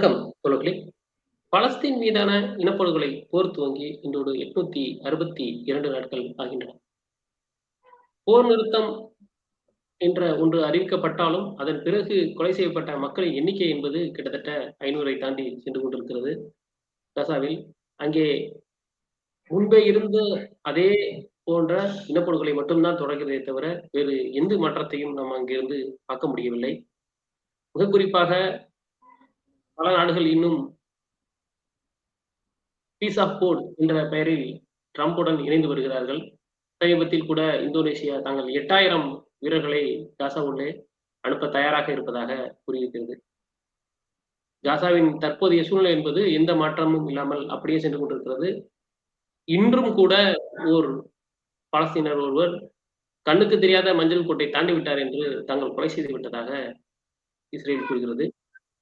வணக்கம் தோழர்களே. பலஸ்தீன் மீதான இனப்படுகொலை போர் துவங்கி இன்றோடு 862 நாட்கள் ஆகின்றன. போர் நிறுத்தம் என்ற ஒன்று அறிவிக்கப்பட்டாலும், அதன் பிறகு கொலை செய்யப்பட்ட மக்களின் எண்ணிக்கை என்பது கிட்டத்தட்ட 500ஐ தாண்டி சென்று கொண்டிருக்கிறது காசாவில். அங்கே முன்பே இருந்த அதே போன்ற இனப்படுகொலை மட்டும் தான் தொடர்கிறதே தவிர, வேறு எந்த மாற்றத்தையும் நாம் அங்கிருந்து பார்க்க முடியவில்லை. மிக குறிப்பாக பல நாடுகள் இன்னும் பீஸ் ஆஃப் போர்ட் என்ற பெயரில் ட்ரம்புடன் இணைந்து வருகிறார்கள். சமீபத்தில் கூட இந்தோனேசியா தாங்கள் 8000 வீரர்களை காசா உள்ளே அனுப்ப தயாராக இருப்பதாக கூறியிருக்கிறது. காசாவின் தற்போதைய சூழ்நிலை என்பது எந்த மாற்றமும் இல்லாமல் அப்படியே சென்று கொண்டிருக்கிறது. இன்றும் கூட ஓர் பாலஸ்தீனர் ஒருவர் கண்ணுக்கு தெரியாத மஞ்சள் கோட்டை தாண்டி விட்டார் என்று தாங்கள் கொலை செய்து விட்டதாக இஸ்ரேல் கூறுகிறது.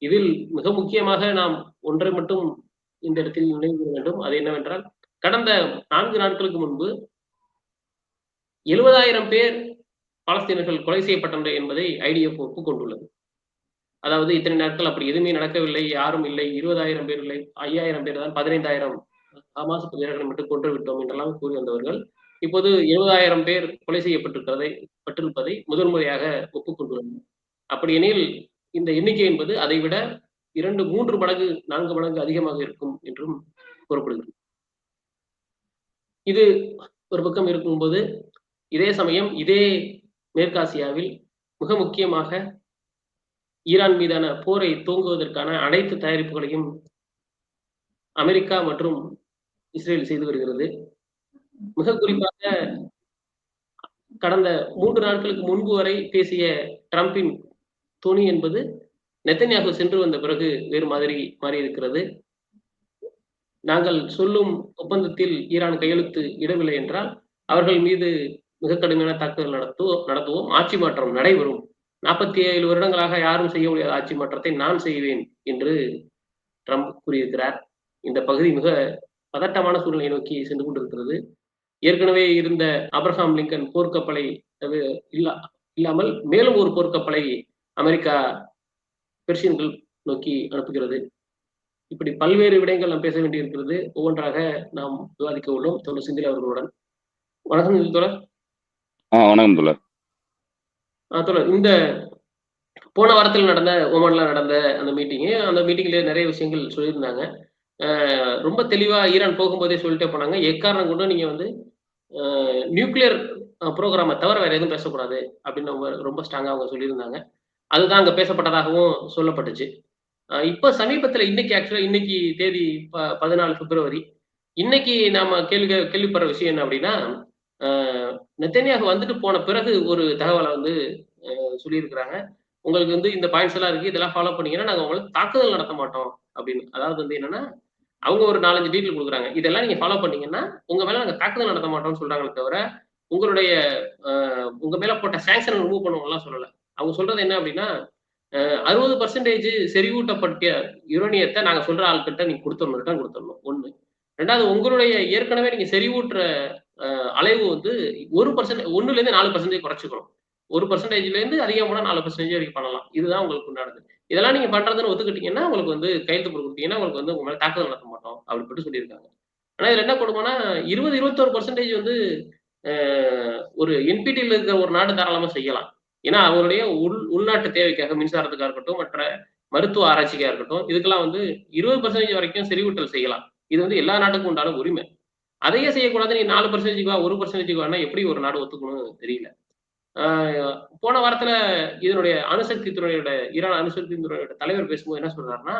இதில் மிக முக்கியமாக நாம் ஒன்றை மட்டும் இந்த இடத்தில் நினைவு கூற வேண்டும். அது என்னவென்றால், கடந்த 4 நாட்களுக்கு முன்பு 70,000 பேர் பாலஸ்தீனர்கள் கொலை செய்யப்பட்டனர் என்பதை ஐடிஎஃப் ஒப்புக்கொண்டுள்ளது. அதாவது இத்தனை நாட்கள் அப்படி எதுவுமே நடக்கவில்லை, யாரும் இல்லை, 20,000 பேர் இல்லை, 5,000 பேர் தான், 15,000 ஹமாஸ் வீரர்களை மட்டும் கொன்று விட்டோம் என்றெல்லாம் கூறி வந்தவர்கள், இப்போது 70,000 பேர் கொலை பட்டிருப்பதை முதல் முறையாக ஒப்புக்கொண்டுள்ளனர். அப்படியெனில் இந்த எண்ணிக்கை என்பது அதைவிட 2, 3 மடங்கு, 4 மடங்கு அதிகமாக இருக்கும் என்றும் கூறப்படுகிறது. இது ஒரு பக்கம் இருக்கும்போது, இதே சமயம் இதே மேற்காசியாவில் மிக முக்கியமாக ஈரான் மீதான போரை துவங்குவதற்கான அனைத்து தயாரிப்புகளையும் அமெரிக்கா மற்றும் இஸ்ரேல் செய்து வருகிறது. மிக குறிப்பாக கடந்த 3 நாட்களுக்கு முன்பு வரை பேசிய ட்ரம்பின் தொனி என்பது நெத்தன்யாகு சென்று வந்த பிறகு வேறு மாதிரி மாறியிருக்கிறது. நாங்கள் சொல்லும் ஒப்பந்தத்தில் ஈரான் கையெழுத்து இடவில்லை என்றால், அவர்கள் மீது மிக கடுமையான தாக்குதல் நடத்துவோம், ஆட்சி மாற்றம் நடைபெறும். 47 வருடங்களாக யாரும் செய்ய முடியாத ஆட்சி மாற்றத்தை நான் செய்வேன் என்று ட்ரம்ப் கூறியிருக்கிறார். இந்த பகுதி மிக பதட்டமான சூழ்நிலையை நோக்கி சென்று கொண்டிருக்கிறது. ஏற்கனவே இருந்த ஆப்ரஹாம் லிங்கன் போர்க்கப்பலை இல்லாமல் மேலும் ஒரு போர்க்கப்பலை அமெரிக்கா பெர்ஷியன்கள் நோக்கி அனுப்புகிறது. இப்படி பல்வேறு விடயங்கள் நாம் பேச வேண்டியிருக்கிறது. ஒவ்வொன்றாக நாம் விவாதிக்க உள்ளோம் தோழர் செந்தில் அவர்களுடன். வணக்கம் தோழர். வணக்கம் தோழர். தோழர், இந்த போன வாரத்தில் நடந்த ஓமான்ல நடந்த அந்த மீட்டிங்ல நிறைய விஷயங்கள் சொல்லியிருந்தாங்க. ரொம்ப தெளிவா ஈரான் போகும்போதே சொல்லிட்டே போனாங்க, எக்காரணம் கொண்டு நீங்க வந்து நியூக்ளியர் ப்ரோக்ராமை தவிர வேற எதுவும் பேசக்கூடாது அப்படின்னு அவங்க ரொம்ப ஸ்ட்ராங்கா அவங்க சொல்லியிருந்தாங்க. அதுதான் அங்க பேசப்பட்டதாகவும் சொல்லப்பட்டுச்சு. இப்ப சமீபத்துல இன்னைக்கு தேதி 14 பிப்ரவரி. இன்னைக்கு நாம கேள்விப்படுற விஷயம் என்ன அப்படின்னா, நெத்தன்யாகு வந்துட்டு போன பிறகு ஒரு தகவலை வந்து சொல்லியிருக்கிறாங்க. உங்களுக்கு வந்து இந்த பாயிண்ட்ஸ் எல்லாம் இருக்கு, இதெல்லாம் ஃபாலோ பண்ணீங்கன்னா நாங்க உங்களுக்கு தாக்குதல் நடத்த மாட்டோம் அப்படின்னு. அதாவது வந்து என்னன்னா, அவங்க ஒரு 4-5 டீட்டெயில் கொடுக்குறாங்க. இதெல்லாம் நீங்க ஃபாலோ பண்ணீங்கன்னா உங்க மேல நாங்க தாக்குதல் நடத்த மாட்டோம்னு சொல்றாங்களே தவிர, உங்களுடைய உங்க மேல போட்ட சாங்ஷன் ரிமூவ் பண்ணுவோம்லாம் சொல்லல. அவங்க சொல்றது என்ன அப்படின்னா, 60% செறிவூட்டப்பட்ட யுரேனியத்தை நாங்க சொல்ற ஆள்கிட்ட நீங்க ரிட்டர்ன் கொடுத்துடணும். 1. 2வது, உங்களுடைய ஏற்கனவே நீங்க செறிவூட்டுற அளவு வந்து 1% 4% குறைச்சுக்கணும். 1% அதிகம் போனா 4% வரைக்கும் பண்ணலாம். இதுதான் உங்களுக்கு உண்டானது. இதெல்லாம் நீங்க பண்றதுன்னு ஒத்துக்கிட்டீங்கன்னா, உங்களுக்கு வந்து கையெழுத்து போட்டு கொடுத்தீங்கன்னா, உங்களுக்கு வந்து உங்க மேல தாக்குதல் நடத்த மாட்டோம் அப்படின்னு சொல்லியிருக்காங்க. ஆனா இதுல என்ன கொடுமைன்னா, 21% வந்து ஒரு என்பிடியில் இருக்கிற ஒரு நாடு தாராளமா செய்யலாம். ஏன்னா அவருடைய உள்நாட்டு தேவைக்காக, மின்சாரத்துக்காக இருக்கட்டும், மற்ற மருத்துவ ஆராய்ச்சிக்காக இருக்கட்டும், இதுக்கெல்லாம் வந்து 20% வரைக்கும் செறிவூட்டல் செய்யலாம். இது வந்து எல்லா நாட்டுக்கும் உண்டான உரிமை. அதையே செய்யக்கூடாது, நீ 4% 1% வேணா எப்படி ஒரு நாடு ஒத்துக்கணும்னு தெரியல. போன வாரத்துல இதனுடைய ஈரான் அணுசக்தி துறையோட தலைவர் பேசும்போது என்ன சொல்றாருன்னா,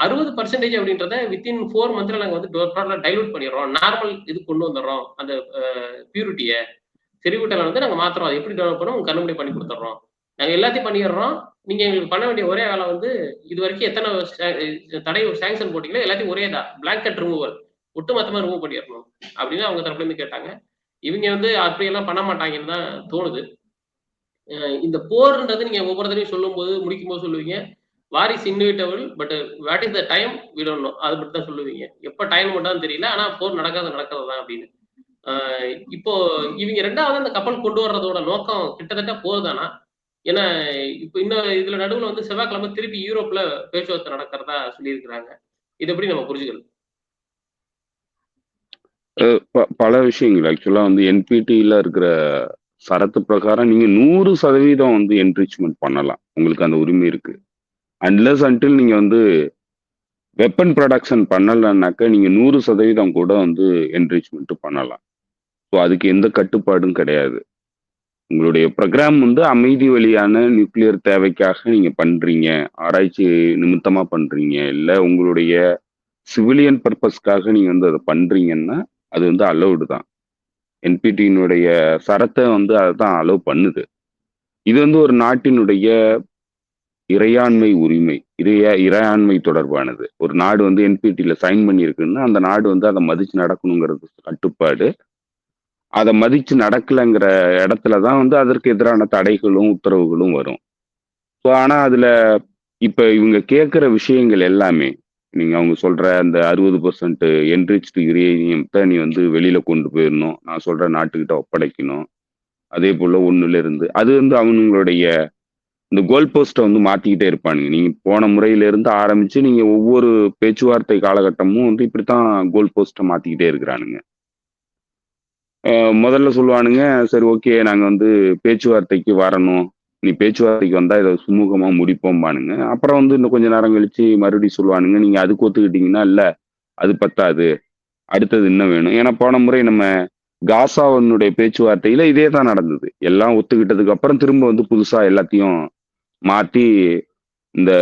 60% அப்படின்றத வித்தின் 4 மந்த்ல நாங்க வந்து டோட்டலா டைலூட் பண்ணிடுறோம். நார்மல் இது கொண்டு வந்துடுறோம். அந்த பியூரிட்டிய செறிவூட்டலை வந்து நாங்க மாத்துறோம். அதை எப்படி டெவலப் பண்ணோம், உங்க கண்ணு முன்னாடி பண்ணி கொடுத்துடுறோம். நாங்க எல்லாத்தையும் பண்ணிடுறோம். நீங்க எங்களுக்கு பண்ண வேண்டிய ஒரே வேலை வந்து, இது வரைக்கும் எத்தனை சாங்ஷன் போட்டீங்களோ எல்லாத்தையும் ஒரே தான், பிளாங்கெட் ரிமூவல், ஒட்டுமொத்தமா ரிமூவ் பண்ணிடணும் அப்படின்னு அவங்க தரப்புல இருந்து கேட்டாங்க. இவங்க வந்து அப்படியெல்லாம் பண்ண மாட்டாங்கன்னு தான் தோணுது. இந்த போர்ன்றது நீங்க ஒவ்வொரு தடவையும் சொல்லும்போது, முடிக்கும்போது சொல்லுவீங்க, war is inevitable, but what is the time we don't know. அதை பத்தி தான் சொல்லுவீங்க. எப்ப டைம் மட்டும் தான் தெரியல, ஆனா போர் நடக்கிறது தான் அப்படின்னு. இப்போ இவங்க 2வது அந்த கப்பல் கொண்டு வர்றதோட நோக்கம் கிட்டத்தட்ட போர் தானா? ஏன்னா, இப்ப இன்னும் இதுல நடுவுல வந்து செவ்வாய்க்கிழமை திருப்பி யூரோப்ல பேச்சுவார்த்தை நடக்கிறதா சொல்லியிருக்கிறாங்க. இத எப்படி நம்ம புரிஞ்சுக்கிறது? பல விஷயங்கள் ஆக்சுவலா வந்து என்பிடில இருக்கிற சரத்து பிரகாரம் நீங்க 100% வந்து என்ரிச்மெண்ட் பண்ணலாம். உங்களுக்கு அந்த உரிமை இருக்கு. அன்லெஸ் அன்டில் நீங்க வந்து வெப்பன் ப்ரொடக்ஷன் பண்ணலன்னாக்க நீங்க 100% கூட வந்து என்ரிச்மெண்ட் பண்ணலாம். ஸோ அதுக்கு எந்த கட்டுப்பாடும் கிடையாது. உங்களுடைய ப்ரோக்ராம் வந்து அமைதி வழியான நியூக்ளியர் தேவைக்காக நீங்க பண்றீங்க. ஆராய்ச்சி நிமித்தமா பண்றீங்க. இல்ல உங்களுடைய சிவிலியன் பர்ப்பஸ்க்காக நீங்க வந்து அத பண்றீங்கன்னா, அது வந்து அலோவ்டு தான். என்பிடியினுடைய சரத்த வந்து அதுதான் அலோவ் பண்ணுது. இது வந்து ஒரு நாட்டினுடைய இறையாண்மை உரிமை. இறையாண்மை தொடர்பானது. ஒரு நாடு வந்து என்பிடில சைன் பண்ணியிருக்குன்னா, அந்த நாடு வந்து அத மதிச்சு நடக்கணுங்கிறது கட்டுப்பாடு. அத மதிச்சு நடக்கலங்கிற இடத்துல தான் வந்து அதற்கு எதிரான தடைகளும், உத்தரவுகளும் வரும். ஸோ ஆனா அதுல இப்ப இவங்க கேட்கிற விஷயங்கள் எல்லாமே, நீங்க அவங்க சொல்ற அந்த 60% என்ரிச்டு யுரேனியத்த நீ வந்து வெளியில கொண்டு போயிரணும். நான் சொல்ற நாட்டுக்கிட்ட ஒப்படைக்கணும். அதேபோல 1ல அது வந்து அவங்களுடைய இந்த கோல் போஸ்ட்ட வந்து மாத்திக்கிட்டே இருப்பானுங்க. நீங்க போன முறையிலிருந்து ஆரம்பிச்சு நீங்க ஒவ்வொரு பேச்சுவார்த்தை காலகட்டமும் வந்து இப்படித்தான் கோல் போஸ்ட்ட மாத்திக்கிட்டே இருக்கிறானுங்க. அ முதல்ல சொல்லுவானுங்க, சரி ஓகே நாங்க வந்து பேச்சுவார்த்தைக்கு வரணும். நீ பேச்சுவார்த்தைக்கு வந்தா இத சுமூகமா முடிப்போம்பானுங்க. அப்புறம் வந்து இன்னும் கொஞ்ச நேரம் கழிச்சு மறுபடியும் சொல்லுவானுங்க, நீங்க அதுக்கு ஒத்துக்கிட்டீங்கன்னா, இல்ல அது பத்தாது. அடுத்தது இன்னும் வேணும். ஏன்னா போன முறை நம்ம காசாவினுடைய பேச்சுவார்த்தையில இதே தான் நடந்தது. எல்லாம் ஒத்துக்கிட்டதுக்கு அப்புறம் திரும்ப வந்து புதுசா எல்லாத்தையும் மாத்தி இந்த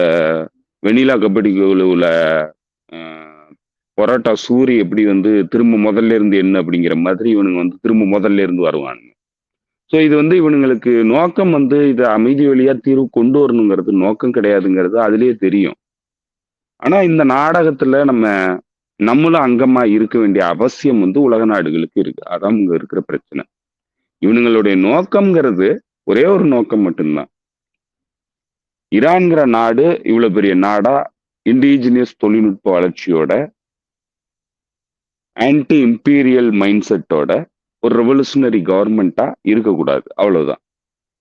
வெண்ணிலா கபடி குழுவுல அ பரோட்டா சூரி எப்படி வந்து திரும்ப முதல்ல இருந்து என்ன அப்படிங்கிற மாதிரி இவனுங்க வந்து திரும்ப முதல்ல இருந்து வருவானுங்க. ஸோ இது வந்து இவனுங்களுக்கு நோக்கம் வந்து இத அமைதி வழியா தீர்வு கொண்டு வரணுங்கிறது நோக்கம் கிடையாதுங்கிறது அதிலேயே தெரியும். ஆனா இந்த நாடகத்துல நம்மளும் அங்கமா இருக்க வேண்டிய அவசியம் வந்து உலக நாடுகளுக்கு இருக்கு. அதான் இங்க இருக்கிற பிரச்சனை. இவனுங்களுடைய நோக்கம்ங்கிறது ஒரே ஒரு நோக்கம் மட்டும்தான். ஈரான்ங்கிற நாடு இவ்வளவு பெரிய நாடா இண்டிஜினியஸ் தொழில்நுட்ப வளர்ச்சியோட ஆன்டி இம்பீரியல் மைண்ட் செட்டோட ஒரு ரெவல்யூஷனரி கவர்மெண்டா இருக்கக்கூடாது. அவ்வளவுதான்.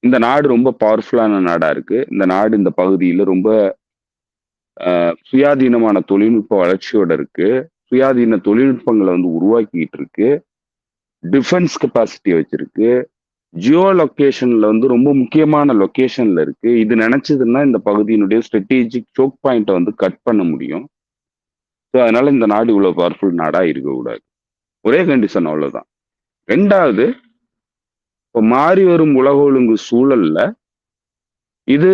இந்த நாடு ரொம்ப பவர்ஃபுல்லான நாடா இருக்கு. இந்த நாடு இந்த பகுதியில ரொம்ப சுயாதீனமான தொழில்நுட்ப வளர்ச்சியோட இருக்கு. சுயாதீன தொழில்நுட்பங்களை வந்து உருவாக்கிட்டு இருக்கு. டிஃபென்ஸ் கெப்பாசிட்டி வச்சிருக்கு. ஜியோ லொகேஷன்ல வந்து ரொம்ப முக்கியமான லொகேஷன்ல இருக்கு. இது நினைச்சதுன்னா இந்த பகுதியினுடைய ஸ்ட்ராட்டஜிக் சோக் பாயிண்ட்டை வந்து கட் பண்ண முடியும். ஸோ அதனால இந்த நாடு இவ்வளவு பவர்ஃபுல் நாடா இருக்கக்கூடாது. ஒரே கண்டிஷன் அவ்வளவுதான். 2வது, இப்போ மாறி வரும் உலக ஒழுங்கு சூழல்ல இது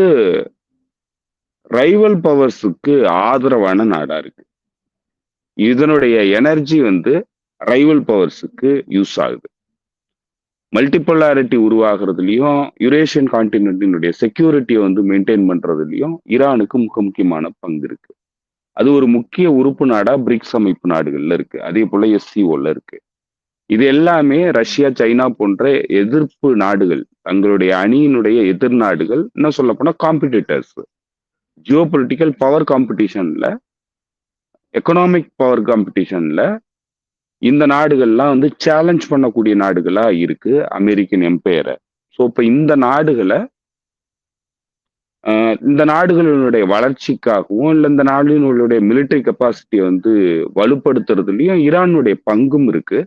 ரைவல் பவர்ஸுக்கு ஆதரவான நாடா இருக்கு. இதனுடைய எனர்ஜி வந்து ரைவல் பவர்ஸுக்கு யூஸ் ஆகுது. மல்டிபோலாரிட்டி உருவாகிறதுலயும் யுரேஷியன் கான்டினென்டினுடைய செக்யூரிட்டியை வந்து மெயின்டைன் பண்றதுலயும் ஈரானுக்கு முக்கியமான பங்கு இருக்கு. அது ஒரு முக்கிய உறுப்பு நாடா பிரிக்ஸ் அமைப்பு நாடுகள்ல இருக்கு. அதே போல எஸ்சிஓல இருக்கு. இது எல்லாமே ரஷ்யா, சைனா போன்ற எதிர்ப்பு நாடுகள், தங்களுடைய அணியினுடைய எதிர் நாடுகள், என்ன சொல்ல போனா காம்படிட்டர்ஸ். ஜியோ பொலிட்டிக்கல் பவர் காம்படிஷன்ல, எக்கனாமிக் பவர் காம்படிஷன்ல இந்த நாடுகள்லாம் வந்து சேலஞ்ச் பண்ணக்கூடிய நாடுகளா இருக்கு அமெரிக்கன் எம்பையரை. ஸோ இப்போ இந்த நாடுகளினுடைய வளர்ச்சிக்காகவும் இல்லை இந்த நாடுகளுடைய மிலிட்டரி கெப்பாசிட்டியை வந்து வலுப்படுத்துறதுலயும் ஈரானுடைய பங்கும் இருக்கு.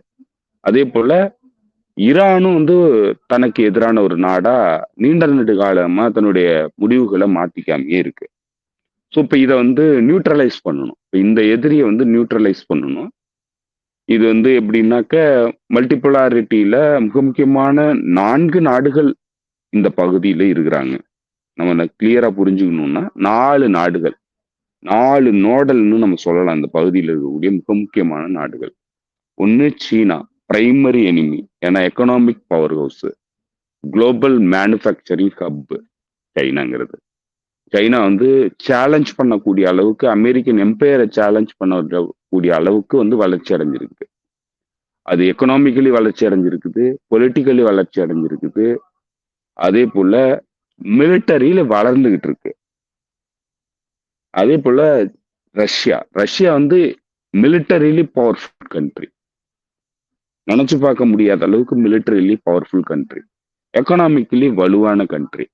அதே போல ஈரானும் வந்து தனக்கு எதிரான ஒரு நாடா நீண்ட நெடு காலமா தன்னுடைய முடிவுகளை மாத்திக்காமையே இருக்கு. ஸோ இப்போ இதை வந்து நியூட்ரலைஸ் பண்ணணும். இப்போ இந்த எதிரியை வந்து நியூட்ரலைஸ் பண்ணணும். இது வந்து எப்படின்னாக்க மல்டிபோலாரிட்டியில மிக முக்கியமான 4 நாடுகள் இந்த பகுதியில இருக்கிறாங்க. நம்ம கிளியரா புரிஞ்சுக்கணும்னா 4 நாடுகள், 4 நோடல்னு நம்ம சொல்லலாம். இந்த பகுதியில் இருக்கக்கூடிய மிக முக்கியமான நாடுகள். ஒண்ணு சீனா, பிரைமரி எனிமி. ஏன்னா economic powerhouse, global manufacturing hub சைனாங்கிறது. சைனா வந்து சேலஞ்ச் பண்ணக்கூடிய அளவுக்கு, அமெரிக்கன் எம்பையரை சேலஞ்ச் பண்ணக்கூடிய அளவுக்கு வந்து வளர்ச்சி அடைஞ்சிருக்கு. அது எக்கனாமிக்கலி வளர்ச்சி அடைஞ்சிருக்குது, பொலிட்டிக்கலி வளர்ச்சி அடைஞ்சிருக்குது. அதே போல மிலிட்டரியில வளர்ந்துகிட்டு இருக்கு. அதே போல ரஷ்யா வந்து மிலிட்டரிலி பவர்ஃபுல் கண்ட்ரி. நினைச்சு பார்க்க முடியாத அளவுக்கு மிலிட்டரிலி பவர்ஃபுல் கண்ட்ரி. எக்கனாமிக்கலி வலுவான கண்ட்ரி.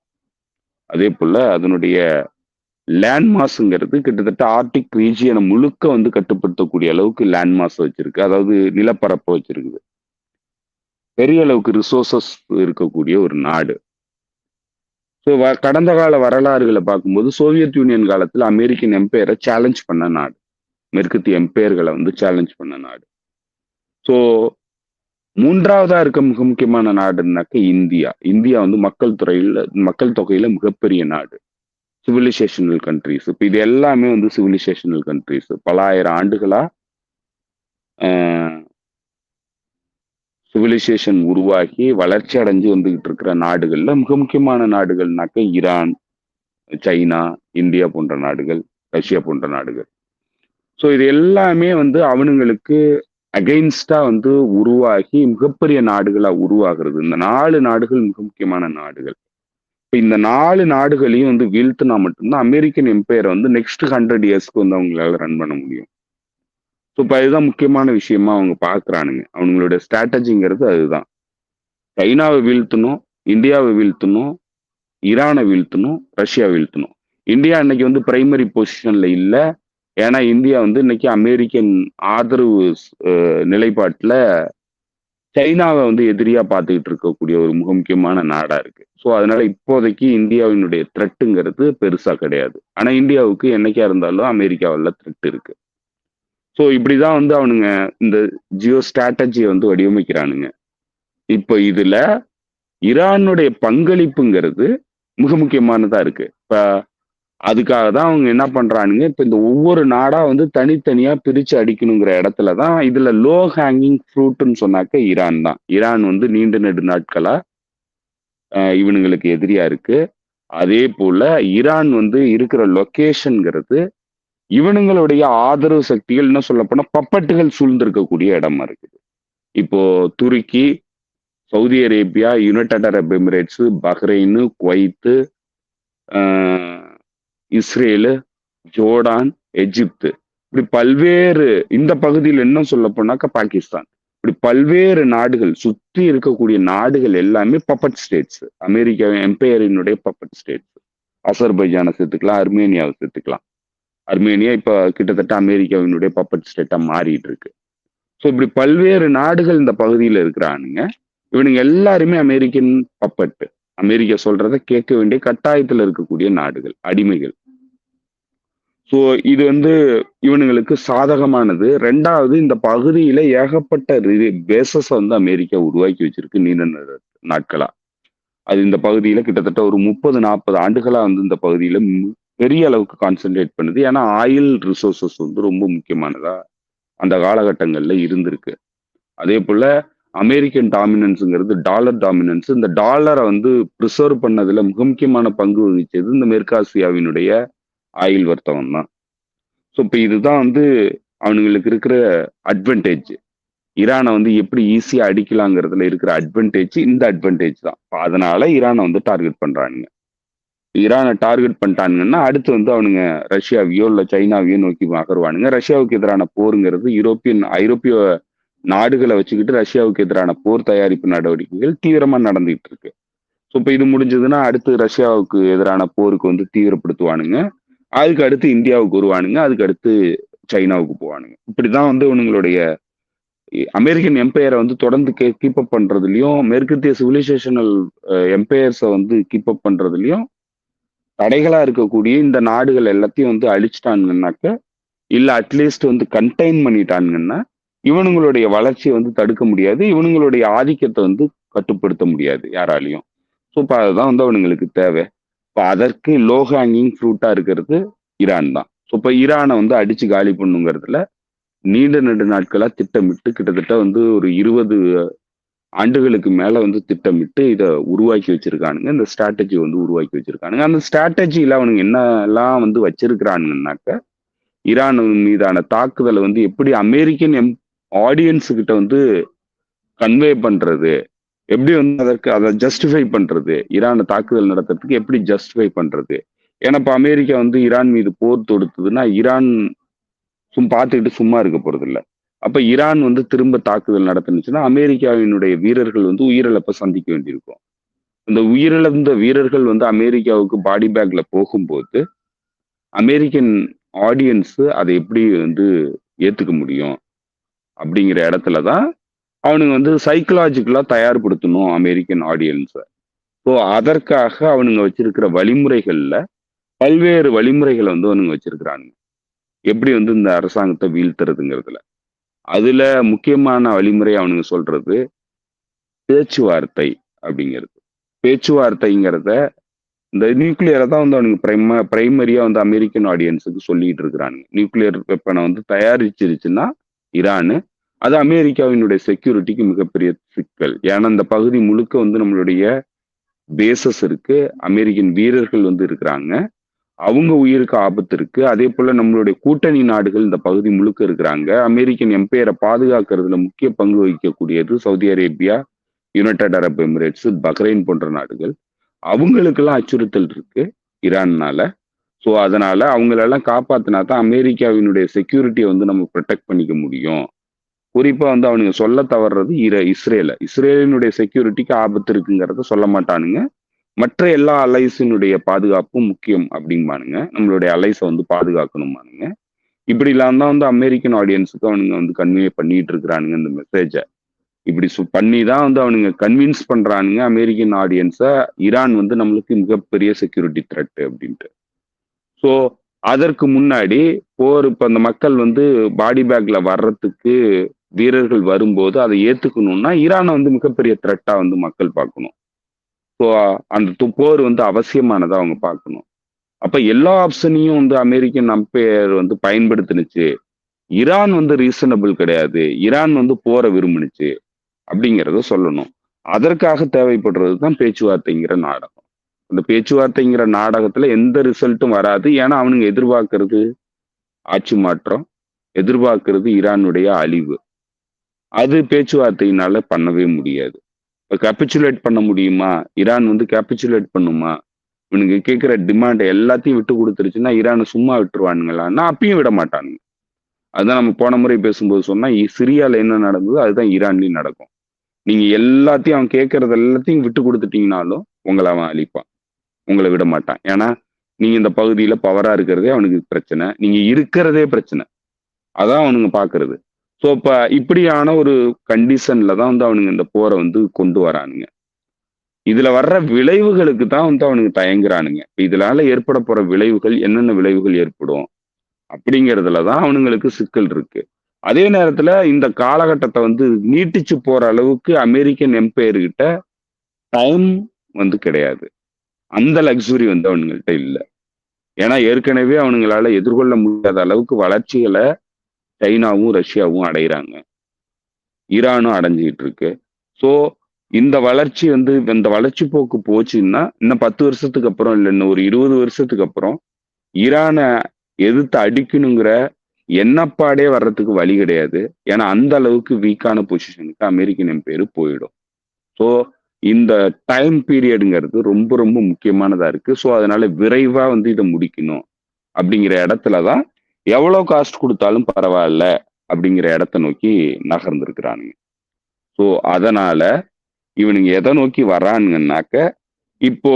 அதே போல அதனுடைய லேண்ட் மாஸ்ங்கிறது கிட்டத்தட்ட ஆர்டிக் ரீஜியனை முழுக்க வந்து கட்டுப்படுத்தக்கூடிய அளவுக்கு லேண்ட் மாஸ் வச்சிருக்கு. அதாவது நிலப்பரப்பை வச்சிருக்குது. பெரிய அளவுக்கு ரிசோர்சஸ் இருக்கக்கூடிய ஒரு நாடு. ஸோ கடந்த கால வரலாறுகளை பார்க்கும்போது சோவியத் யூனியன் காலத்துல அமெரிக்கன் எம்பையரை சேலஞ்ச் பண்ண நாடு. மேற்கத்திய எம்பையர்களை வந்து சேலஞ்ச் பண்ண நாடு. ஸோ மூன்றாவதா இருக்க மிக முக்கியமான நாடுனாக்க இந்தியா. இந்தியா வந்து மக்கள் தொகையில மிகப்பெரிய நாடு. Civilisational countries. இப்ப இது எல்லாமே வந்து சிவிலைசேஷனல் கண்ட்ரிஸ். பல ஆயிரம் ஆண்டுகளா சிவிலைசேஷன் உருவாகி வளர்ச்சி அடைஞ்சு வந்துகிட்டு இருக்கிற நாடுகள்ல மிக முக்கியமான நாடுகள்னாக்க ஈரான், சைனா, இந்தியா போன்ற நாடுகள், ரஷ்யா போன்ற நாடுகள். ஸோ இது எல்லாமே வந்து அவனுங்களுக்கு அகைன்ஸ்டா வந்து உருவாகி மிகப்பெரிய நாடுகளா உருவாகிறது. இந்த 4 நாடுகள் மிக முக்கியமான நாடுகள். இப்ப இந்த 4 நாடுகளையும் வந்து வீழ்த்தினா மட்டும்தான் அமெரிக்கன் எம்பையரை வந்து நெக்ஸ்ட் 100 இயர்ஸ்க்கு வந்து அவங்களால ரன் பண்ண முடியும். ஸோ இப்போ அதுதான் முக்கியமான விஷயமா அவங்க பார்க்குறானுங்க. அவங்களுடைய ஸ்ட்ராட்டஜிங்கிறது அதுதான். சைனாவை வீழ்த்தணும், இந்தியாவை வீழ்த்தணும், ஈரானை வீழ்த்தணும், ரஷ்யா வீழ்த்தணும். இந்தியா இன்னைக்கு வந்து பிரைமரி பொசிஷன்ல இல்லை. ஏன்னா இந்தியா வந்து இன்னைக்கு அமெரிக்கன் ஆதரவு நிலைப்பாட்டுல சைனாவை வந்து எதிரியா பார்த்துக்கிட்டு இருக்கக்கூடிய ஒரு மிக முக்கியமான நாடா இருக்கு. ஸோ அதனால இப்போதைக்கு இந்தியாவினுடைய த்ரெட்டுங்கிறது பெருசா கிடையாது. ஆனா இந்தியாவுக்கு என்னைக்கா இருந்தாலும் அமெரிக்காவில் த்ரெட் இருக்கு. ஸோ இப்படிதான் வந்து அவனுங்க இந்த ஜியோ ஸ்ட்ராட்டஜியை வந்து வடிவமைக்கிறானுங்க. இப்போ இதுல ஈரானுடைய பங்களிப்புங்கிறது மிக முக்கியமானதா இருக்கு. இப்ப அதுக்காக தான் அவங்க என்ன பண்றானுங்க, இப்ப இந்த ஒவ்வொரு நாடா வந்து தனித்தனியா பிரிச்சு அடிக்கணுங்கிற இடத்துலதான் இதுல லோ ஹேங்கிங் ஃப்ரூட்னு சொன்னாக்க ஈரான் தான். ஈரான் வந்து நீண்ட நெடு நாட்களா இவனுங்களுக்கு எதிரியா இருக்கு. அதே போல ஈரான் வந்து இருக்கிற லொகேஷன்ங்கிறது இவனுங்களுடைய ஆதரவு சக்திகள் என்ன சொல்ல போனா பப்பட்டுகள் சூழ்ந்திருக்கக்கூடிய இடமா இருக்குது. இப்போ Turkey, Saudi Arabia, United Arab Emirates, Bahrain, Kuwait, Israel, Jordan, Egypt, இப்படி பல்வேறு இந்த பகுதியில் என்ன சொல்ல போனாக்க பாகிஸ்தான், இப்படி பல்வேறு நாடுகள் சுற்றி இருக்கக்கூடிய நாடுகள் எல்லாமே பப்பட் ஸ்டேட்ஸ். அமெரிக்கா எம்பையரினுடைய பப்பட் ஸ்டேட்ஸ். அசர்பைஜானை சேர்த்துக்கலாம், அர்மேனியாவை சேர்த்துக்கலாம். அர்மேனியா இப்ப கிட்டத்தட்ட அமெரிக்காவினுடைய பப்பட் ஸ்டேட்டா மாறிட்டு இருக்கு. ஸோ இப்படி பல்வேறு நாடுகள் இந்த பகுதியில் இருக்கிறானுங்க. இவனுங்க எல்லாருமே அமெரிக்கன் பப்பட். அமெரிக்கா சொல்றத கேட்க வேண்டிய கட்டாயத்தில் இருக்கக்கூடிய நாடுகள், அடிமைகள். ஸோ இது வந்து இவனுங்களுக்கு சாதகமானது. ரெண்டாவது, இந்த பகுதியில ஏகப்பட்ட பேசஸ் வந்து அமெரிக்கா உருவாக்கி வச்சிருக்கு நீண்ட நாட்களா. அது இந்த பகுதியில கிட்டத்தட்ட ஒரு 30-40 ஆண்டுகளா வந்து இந்த பகுதியில பெரிய அளவுக்கு கான்சென்ட்ரேட் பண்ணுது. ஏன்னா ஆயில் ரிசோர்சஸ் வந்து ரொம்ப முக்கியமானதா அந்த காலகட்டங்கள்ல இருந்திருக்கு. அதே போல அமெரிக்கன் டாமினன்ஸுங்கிறது டாலர் டாமினன்ஸ். இந்த டாலரை வந்து ப்ரிசர்வ் பண்ணதுல மிக முக்கியமான பங்கு வகிச்சது இந்த மேற்காசியாவினுடைய ஆயில் வர்த்தகம் தான். ஸோ இப்போ இதுதான் வந்து அவனுங்களுக்கு இருக்கிற அட்வான்டேஜ். ஈரானை வந்து எப்படி ஈஸியா அடிக்கலாங்கிறதுல இருக்கிற அட்வான்டேஜ் இந்த அட்வான்டேஜ் தான். அதனால ஈரானை வந்து டார்கெட் பண்றானுங்க. ஈரானை டார்கெட் பண்ணிட்டானுங்கன்னா அடுத்து வந்து அவனுங்க ரஷ்யாவையோ இல்லை சைனாவையோ நோக்கி நகருவானுங்க. ரஷ்யாவுக்கு எதிரான போருங்கிறது ஐரோப்பிய நாடுகளை வச்சுக்கிட்டு ரஷ்யாவுக்கு எதிரான போர் தயாரிப்பு நடவடிக்கைகள் தீவிரமா நடந்துகிட்டு இருக்கு. ஸோ இப்போ இது முடிஞ்சதுன்னா அடுத்து ரஷ்யாவுக்கு எதிரான போருக்கு வந்து தீவிரப்படுத்துவானுங்க. அதுக்கு அடுத்து இந்தியாவுக்கு வருவானுங்க. அதுக்கு அடுத்து சைனாவுக்கு போவானுங்க. இப்படிதான் வந்து இவனுங்களுடைய அமெரிக்கன் எம்பையரை வந்து தொடர்ந்து கீப் அப் பண்றதுலயும், மேற்கத்திய சிவிலைசேஷனல் எம்பையர்ஸை வந்து கீப் அப் பண்றதுலயும் தடைகளா இருக்கக்கூடிய இந்த நாடுகள் எல்லாத்தையும் வந்து அழிச்சிட்டானுங்கன்னாக்க, இல்ல அட்லீஸ்ட் வந்து கண்டெயின் பண்ணிட்டானுங்கன்னா இவனுங்களுடைய வளர்ச்சியை வந்து தடுக்க முடியாது. இவனுங்களுடைய ஆதிக்கத்தை வந்து கட்டுப்படுத்த முடியாது யாராலையும். ஸோ இப்போ அதுதான் வந்து அவனுங்களுக்கு தேவை. இப்போ அதற்கு லோ ஹேங்கிங் ஃப்ரூட்டா இருக்கிறது ஈரான் தான். ஸோ இப்போ ஈரானை வந்து அடிச்சு காலி பண்ணுங்கிறதுல நீண்ட நெடு நாட்களா திட்டமிட்டு கிட்டத்தட்ட வந்து ஒரு 20 ஆண்டுகளுக்கு மேல வந்து திட்டமிட்டு இதை உருவாக்கி வச்சிருக்கானுங்க. இந்த ஸ்ட்ராட்டஜி வந்து உருவாக்கி வச்சிருக்கானுங்க. அந்த ஸ்ட்ராட்டஜியில அவனுங்க என்ன எல்லாம் வந்து வச்சிருக்கிறானுங்கன்னாக்க, ஈரான் மீதான தாக்குதலை வந்து எப்படி அமெரிக்கன் ஆடியன்ஸ் கிட்ட வந்து கன்வே பண்றது, எப்படி வந்து அதை ஜஸ்டிஃபை பண்றது, ஈரானை தாக்குதல் நடத்துறதுக்கு எப்படி ஜஸ்டிஃபை பண்றது. ஏன்னா இப்ப அமெரிக்கா வந்து ஈரான் மீது போர் தொடுத்ததுன்னா ஈரான் பார்த்துக்கிட்டு சும்மா இருக்க போறது இல்லை. அப்ப ஈரான் வந்து திரும்ப தாக்குதல் நடத்துனுச்சுன்னா அமெரிக்காவினுடைய வீரர்கள் வந்து உயிரிழப்பை சந்திக்க வேண்டியிருக்கும். இந்த உயிரிழந்த வீரர்கள் வந்து அமெரிக்காவுக்கு பாடி பேக்ல போகும்போது அமெரிக்கன் ஆடியன்ஸ் அதை எப்படி வந்து ஏத்துக்க முடியும் அப்படிங்கிற இடத்துல தான் அவனுங்க வந்து சைக்கலாஜிக்கலா தயார்படுத்தணும் அமெரிக்கன் ஆடியன்ஸை. ஸோ அதற்காக அவனுங்க வச்சிருக்கிற வழிமுறைகள்ல பல்வேறு வழிமுறைகளை வந்து அவனுங்க வச்சிருக்கிறானுங்க. எப்படி வந்து இந்த அரசாங்கத்தை வீழ்த்துறதுங்கிறதுல. அதுல முக்கியமான வழிமுறை அவனுங்க சொல்றது பேச்சுவார்த்தை அப்படிங்கிறது. பேச்சுவார்த்தைங்கிறத இந்த நியூக்ளியரை தான் வந்து அவனுக்கு பிரைமரியா வந்து அமெரிக்கன் ஆடியன்ஸுக்கு சொல்லிட்டு இருக்கிறானுங்க. நியூக்ளியர் வெப்பனை வந்து தயாரிச்சிருச்சுன்னா ஈரானு, அது அமெரிக்காவினுடைய செக்யூரிட்டிக்கு மிகப்பெரிய சிக்கல். ஏன்னா இந்த பகுதி முழுக்க வந்து நம்மளுடைய பேசஸ் இருக்கு, அமெரிக்கன் வீரர்கள் வந்து இருக்கிறாங்க, அவங்க உயிருக்கு ஆபத்து இருக்கு. அதே போல நம்மளுடைய கூட்டணி நாடுகள் இந்த பகுதி முழுக்க இருக்கிறாங்க. அமெரிக்கன் எம்பையரை பாதுகாக்கிறதுல முக்கிய பங்கு வகிக்கக்கூடியது Saudi Arabia, United Arab Emirates, Bahrain போன்ற நாடுகள். அவங்களுக்கெல்லாம் அச்சுறுத்தல் இருக்கு ஈரான்னால. ஸோ அதனால அவங்களெல்லாம் காப்பாத்தினா தான் அமெரிக்காவினுடைய செக்யூரிட்டியை வந்து நம்ம ப்ரொடெக்ட் பண்ணிக்க முடியும். குறிப்பா வந்து அவனுங்க சொல்ல தவறுறது இஸ்ரேலினுடைய செக்யூரிட்டிக்கு ஆபத்து இருக்குங்கிறத சொல்ல மாட்டானுங்க. மற்ற எல்லா அலைஸினுடைய பாதுகாப்பும் முக்கியம் அப்படிம்பானுங்க. நம்மளுடைய அலைஸை வந்து பாதுகாக்கணுமானுங்க. இப்படி இல்லாம தான் வந்து அமெரிக்கன் ஆடியன்ஸுக்கு அவனுங்க வந்து கன்வே பண்ணிட்டு இருக்கிறானுங்க இந்த மெசேஜை. இப்படி பண்ணி தான் வந்து அவனுங்க கன்வின்ஸ் பண்றானுங்க அமெரிக்கன் ஆடியன்ஸை ஈரான் வந்து நம்மளுக்கு மிகப்பெரிய செக்யூரிட்டி த்ரெட் அப்படின்ட்டு. ஸோ அதற்கு முன்னாடி இப்ப அந்த மக்கள் வந்து பாடி பேக்ல வர்றதுக்கு வீரர்கள் வரும்போது அதை ஏத்துக்கணும்னா ஈரானை வந்து மிகப்பெரிய த்ரெட்டா வந்து மக்கள் பார்க்கணும். ஸோ அந்த போர் வந்து அவசியமானதை அவங்க பார்க்கணும். அப்ப எல்லா ஆப்ஷனையும் வந்து அமெரிக்கன் அம்பையர் வந்து பயன்படுத்தினுச்சு. ஈரான் வந்து ரீசனபிள் கிடையாது, ஈரான் வந்து போரை விரும்புனுச்சு அப்படிங்கிறத சொல்லணும். அதற்காக தேவைப்படுறது தான் பேச்சுவார்த்தைங்கிற நாடகம். அந்த பேச்சுவார்த்தைங்கிற நாடகத்துல எந்த ரிசல்ட்டும் வராது. ஏன்னா அவனுங்க எதிர்பார்க்கறது ஆட்சி மாற்றம், எதிர்பார்க்கறது ஈரானுடைய அழிவு. அது பேச்சுவார்த்தையினால பண்ணவே முடியாது. கேபிச்சுலேட் பண்ண முடியுமா? ஈரான் வந்து கேபிச்சுலேட் பண்ணுமா? இவனுக்கு கேட்கிற டிமாண்ட் எல்லாத்தையும் விட்டு கொடுத்துருச்சுன்னா ஈரானை சும்மா விட்டுருவானுங்களான்னா அப்பயும் விட மாட்டானுங்க. அதுதான் நம்ம போன முறை பேசும்போது சொன்னா சிரியால என்ன நடந்ததோ அதுதான் ஈரான்லயும் நடக்கும். நீங்க எல்லாத்தையும் அவன் கேட்கறது எல்லாத்தையும் விட்டு கொடுத்துட்டீங்கனாலும் உங்களை அவன் அழிப்பான், உங்களை விட மாட்டான். ஏன்னா நீங்க இந்த பகுதியில பவரா இருக்கிறதே அவனுக்கு பிரச்சனை, நீங்க இருக்கிறதே பிரச்சனை. அதான் அவனுங்க பாக்குறது. ஸோ இப்ப இப்படியான ஒரு கண்டிஷன்ல தான் வந்து அவனுங்க இந்த போரை வந்து கொண்டு வரானுங்க. இதுல வர்ற விளைவுகளுக்கு தான் வந்து அவனுக்கு தயங்குறானுங்க. இதனால ஏற்பட போற விளைவுகள் என்னென்ன விளைவுகள் ஏற்படும் அப்படிங்கிறதுலதான் அவனுங்களுக்கு சிக்கல் இருக்கு. அதே நேரத்துல இந்த காலகட்டத்தை வந்து நீட்டிச்சு போற அளவுக்கு அமெரிக்கன் எம்பையர் கிட்ட டைம் வந்து கிடையாது. அந்த லக்ஸுரி வந்து அவனுங்கள்ட்ட இல்லை. ஏன்னா ஏற்கனவே அவனுங்களால எதிர்கொள்ள முடியாத அளவுக்கு வளர்ச்சிகளை சைனாவும் ரஷ்யாவும் அடைகிறாங்க, ஈரானும் அடைஞ்சிட்டு இருக்கு. ஸோ இந்த வளர்ச்சி வந்து இந்த வளர்ச்சி போக்கு போச்சுன்னா இன்னும் 10 வருஷத்துக்கு அப்புறம் இல்லை இன்னும் ஒரு 20 வருஷத்துக்கு அப்புறம் ஈரானை எதிர்த்து அடிக்கணுங்கிற எண்ணப்பாடே வர்றதுக்கு வழி கிடையாது. ஏன்னா அந்த அளவுக்கு வீக்கான பொசிஷனுக்கு அமெரிக்கன் எம்பையர் போயிடும். ஸோ இந்த டைம் பீரியடுங்கிறது ரொம்ப ரொம்ப முக்கியமானதா இருக்கு. ஸோ அதனால விரைவா வந்து இதை முடிக்கணும் அப்படிங்கிற இடத்துலதான் எவ்வளவு காஸ்ட் கொடுத்தாலும் பரவாயில்ல அப்படிங்கிற இடத்த நோக்கி நகர்ந்துருக்கிறானுங்க. ஸோ அதனால இவனுங்க எதை நோக்கி வர்றானுங்கன்னாக்க இப்போ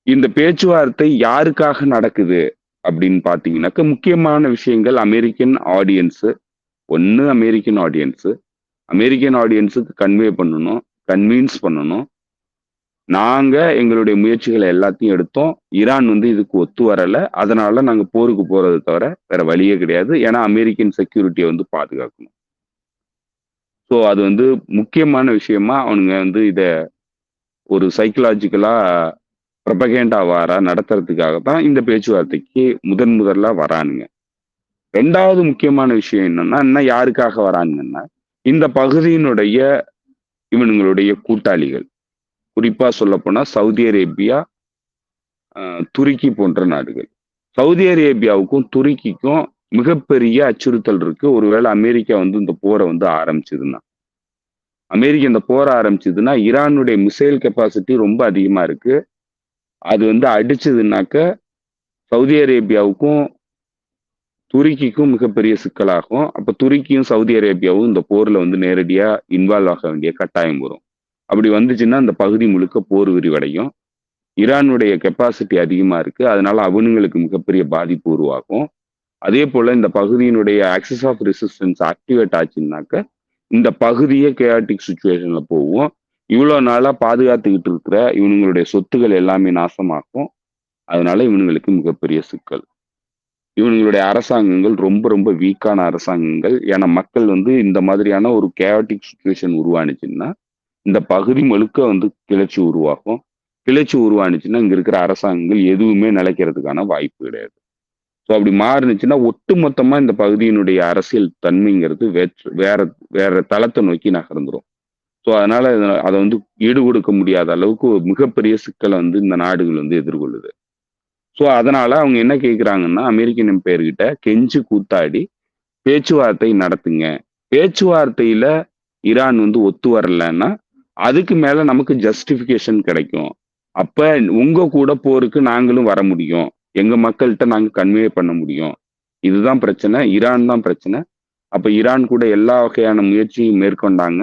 இந்த பேச்சுவார்த்தை யாருக்காக நடக்குது அப்படின்னு பாத்தீங்கன்னாக்க முக்கியமான விஷயங்கள் அமெரிக்கன் ஆடியன்ஸுக்கு கன்வே பண்ணணும், கன்வின்ஸ் பண்ணணும். நாங்க எங்களுடைய முயற்சிகளை எல்லாத்தையும் எடுத்தோம், ஈரான் வந்து இதுக்கு ஒத்து வரல, அதனால நாங்க போருக்கு போறது தவிர வேற வழியே கிடையாது. ஏன்னா அமெரிக்கன் செக்யூரிட்டியை வந்து பாதுகாக்கணும். ஸோ அது வந்து முக்கியமான விஷயமா அவனுங்க வந்து இத ஒரு சைக்கலாஜிக்கலா ப்ரொபகேண்டா வாரா நடத்துறதுக்காக தான் இந்த பேச்சுவார்த்தைக்கு முதல்ல வரானுங்க. ரெண்டாவது முக்கியமான விஷயம் என்னன்னா யாருக்காக வரானுங்கன்னா இந்த பகுதியினுடைய இவனுங்களுடைய கூட்டாளிகள், குறிப்பா சொல்ல போனா சவுதி அரேபியா, துருக்கி போன்ற நாடுகள். சவுதி அரேபியாவுக்கும் துருக்கிக்கும் மிகப்பெரிய அச்சுறுத்தல் இருக்கு. ஒருவேளை அமெரிக்கா வந்து இந்த போரை வந்து ஆரம்பிச்சதுன்னா ஈரானுடைய மிசைல் கெப்பாசிட்டி ரொம்ப அதிகமா இருக்கு. அது வந்து அடிச்சதுன்னாக்க சவுதி அரேபியாவுக்கும் துருக்கிக்கும் மிகப்பெரிய சிக்கலாகும். அப்ப துருக்கியும் சவுதி அரேபியாவும் இந்த போர்ல வந்து நேரடியா இன்வால்வ் ஆக வேண்டிய கட்டாயம் வரும். அப்படி வந்துச்சுன்னா அந்த பகுதி முழுக்க போர் விரிவடையும். ஈரானுடைய கெப்பாசிட்டி அதிகமா இருக்கு. அதனால அவனுங்களுக்கு மிகப்பெரிய பாதிப்பு உருவாகும். அதே போல இந்த பகுதியினுடைய ஆக்சிஸ் ஆஃப் ரெசிஸ்டன்ஸ் ஆக்டிவேட் ஆச்சுன்னாக்க இந்த பகுதியே கேஆட்டிக் சுச்சுவேஷன்ல போகும். இவ்வளோ நாளா பாதுகாத்துக்கிட்டு இருக்கிற இவனுங்களுடைய சொத்துகள் எல்லாமே நாசமாக்கும். அதனால இவனுங்களுக்கு மிகப்பெரிய சிக்கல். இவனுங்களுடைய அரசாங்கங்கள் ரொம்ப ரொம்ப வீக்கான அரசாங்கங்கள். ஏன்னா மக்கள் வந்து இந்த மாதிரியான ஒரு கேஆட்டிக் சுச்சுவேஷன் உருவானுச்சுன்னா இந்த பகுதி முழுக்க வந்து கிளர்ச்சி உருவாகும். கிளர்ச்சி உருவானுச்சுன்னா இங்க இருக்கிற அரசாங்கங்கள் எதுவுமே நிலைக்கிறதுக்கான வாய்ப்பு கிடையாது. ஸோ அப்படி மாறுனுச்சுன்னா ஒட்டுமொத்தமா இந்த பகுதியினுடைய அரசியல் தன்மைங்கிறது வேற வேற தளத்தை நோக்கி நகர்ந்துரும். ஸோ அதனால அதை வந்து ஈடு கொடுக்க முடியாத அளவுக்கு ஒரு மிகப்பெரிய சிக்கலை வந்து இந்த நாடுகள் வந்து எதிர்கொள்ளுது. ஸோ அதனால அவங்க என்ன கேட்குறாங்கன்னா அமெரிக்கன் எம்பையர் கிட்ட கெஞ்சி கூத்தாடி பேச்சுவார்த்தை நடத்துங்க. பேச்சுவார்த்தையில ஈரான் வந்து ஒத்து வரலன்னா அதுக்கு மேல நமக்கு ஜஸ்டிஃபிகேஷன் கிடைக்கும். அப்ப உங்க கூட போருக்கு நாங்களும் வர முடியும். எங்க மக்கள்கிட்ட நாங்க கன்வே பண்ண முடியும். இதுதான் பிரச்சனை. ஈரான் தான் பிரச்சனை. அப்ப ஈரான் கூட எல்லா வகையான முயற்சியும் மேற்கொண்டாங்க.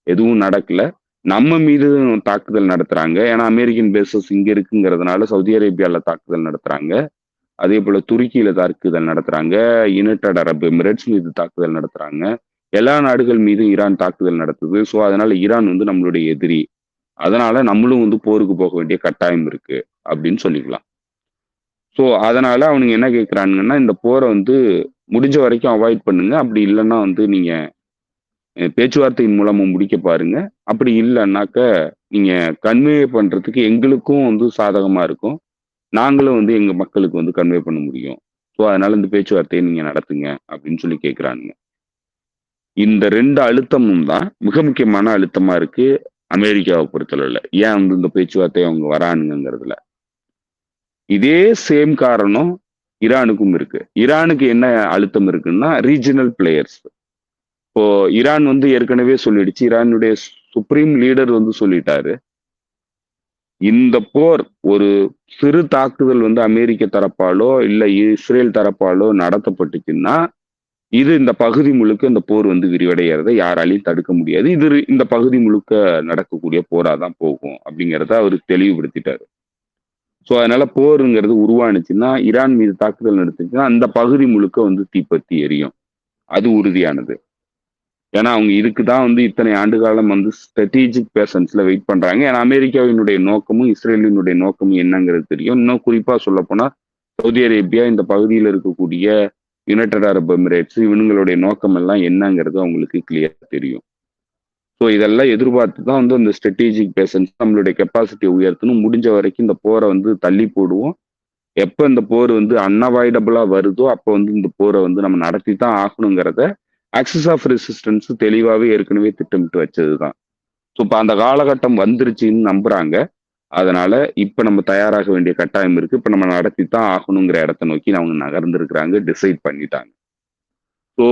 எதுவும் நடக்கல. நம்ம மீது தாக்குதல் நடத்துறாங்க. ஏன்னா அமெரிக்கன் பேசஸ் இங்க இருக்குங்கிறதுனால சவுதி அரேபியால தாக்குதல் நடத்துறாங்க. அதே போல துருக்கியில தாக்குதல் நடத்துறாங்க. யுனைடெட் அரப் எமிரேட்ஸ் மீது தாக்குதல் நடத்துறாங்க. எல்லா நாடுகள் மீது ஈரான் தாக்குதல் நடத்துது. ஸோ அதனால ஈரான் வந்து நம்மளுடைய எதிரி. அதனால நம்மளும் வந்து போருக்கு போக வேண்டிய கட்டாயம் இருக்கு அப்படின்னு சொல்லிக்கலாம். ஸோ அதனால அவனுங்க என்ன கேட்குறானுங்கன்னா இந்த போரை வந்து முடிஞ்ச வரைக்கும் அவாய்ட் பண்ணுங்க. அப்படி இல்லைன்னா வந்து நீங்க பேச்சுவார்த்தையின் மூலமா முடிக்க பாருங்க. அப்படி இல்லைன்னாக்க நீங்க கன்வே பண்றதுக்கு எங்களுக்கும் வந்து சாதகமா இருக்கும். நாங்களும் வந்து எங்க மக்களுக்கு வந்து கன்வே பண்ண முடியும். ஸோ அதனால இந்த பேச்சுவார்த்தையை நீங்க நடத்துங்க அப்படின்னு சொல்லி கேட்குறானுங்க. இந்த 2 அழுத்தமும் தான் மிக முக்கியமான அழுத்தமா இருக்கு அமெரிக்காவை பொறுத்தளவுல. ஏன் வந்து இந்த பேச்சுவார்த்தை அவங்க வரானுங்கிறதுல. இதே சேம் காரணம் ஈரானுக்கும் இருக்கு. ஈரானுக்கு என்ன அழுத்தம் இருக்குன்னா ரீஜனல் பிளேயர்ஸ். இப்போ ஈரான் வந்து ஏற்கனவே சொல்லிடுச்சு. ஈரானுடைய சுப்ரீம் லீடர் வந்து சொல்லிட்டாரு. இந்த போர் ஒரு சிறு தாக்குதல் வந்து அமெரிக்க தரப்பாலோ இல்ல இஸ்ரேல் தரப்பாலோ நடத்தப்பட்டுச்சுன்னா இது இந்த பகுதி முழுக்க இந்த போர் வந்து விரிவடைகிறத யாராலையும் தடுக்க முடியாது. இது இந்த பகுதி முழுக்க நடக்கக்கூடிய போரா தான் போகும் அப்படிங்கிறத அவர் தெளிவுபடுத்திட்டாரு. ஸோ அதனால போருங்கிறது உருவானுச்சுன்னா ஈரான் மீது தாக்குதல் நடத்துச்சுன்னா அந்த பகுதி முழுக்க வந்து தீப்பத்தி எரியும். அது உறுதியானது. ஏன்னா அவங்க இதுக்கு தான் வந்து இத்தனை ஆண்டு காலம் வந்து ஸ்ட்ராட்டஜிக் பேஷன்ஸ்ல வெயிட் பண்றாங்க. ஏன்னா அமெரிக்காவினுடைய நோக்கமும் இஸ்ரேலினுடைய நோக்கமும் என்னங்கிறது தெரியும். இன்னும் குறிப்பா சொல்ல போனா சவுதி அரேபியா இந்த பகுதியில் இருக்கக்கூடிய யுனைடெட் அரப் எமிரேட்ஸ் இவனுங்களுடைய நோக்கம் எல்லாம் என்னங்கிறது அவங்களுக்கு கிளியரா தெரியும். ஸோ இதெல்லாம் எதிர்பார்த்து தான் வந்து அந்த ஸ்ட்ராட்டஜிக் பேஷன்ஸ் நம்மளுடைய கெப்பாசிட்டியை உயர்த்தணும். முடிஞ்ச வரைக்கும் இந்த போரை வந்து தள்ளி போடுவோம். எப்போ இந்த போர் வந்து அன்அவாய்டபுளா வருதோ அப்போ வந்து இந்த போரை வந்து நம்ம நடத்தி தான் ஆகணுங்கிறத ஆக்சிஸ் ஆஃப் ரெசிஸ்டன்ஸ் தெளிவாகவே ஏற்கனவே திட்டமிட்டு வச்சது தான். ஸோ இப்போ அந்த காலகட்டம் வந்துருச்சுன்னு நம்புறாங்க. அதனால இப்ப நம்ம தயாராக வேண்டிய கட்டாயம் இருக்கு. இப்ப நம்ம நடத்தி தான் ஆகணுங்கிற இடத்த நோக்கி அவங்க நகர்ந்திருக்கிறாங்க, டிசைட் பண்ணிட்டாங்க. ஸோ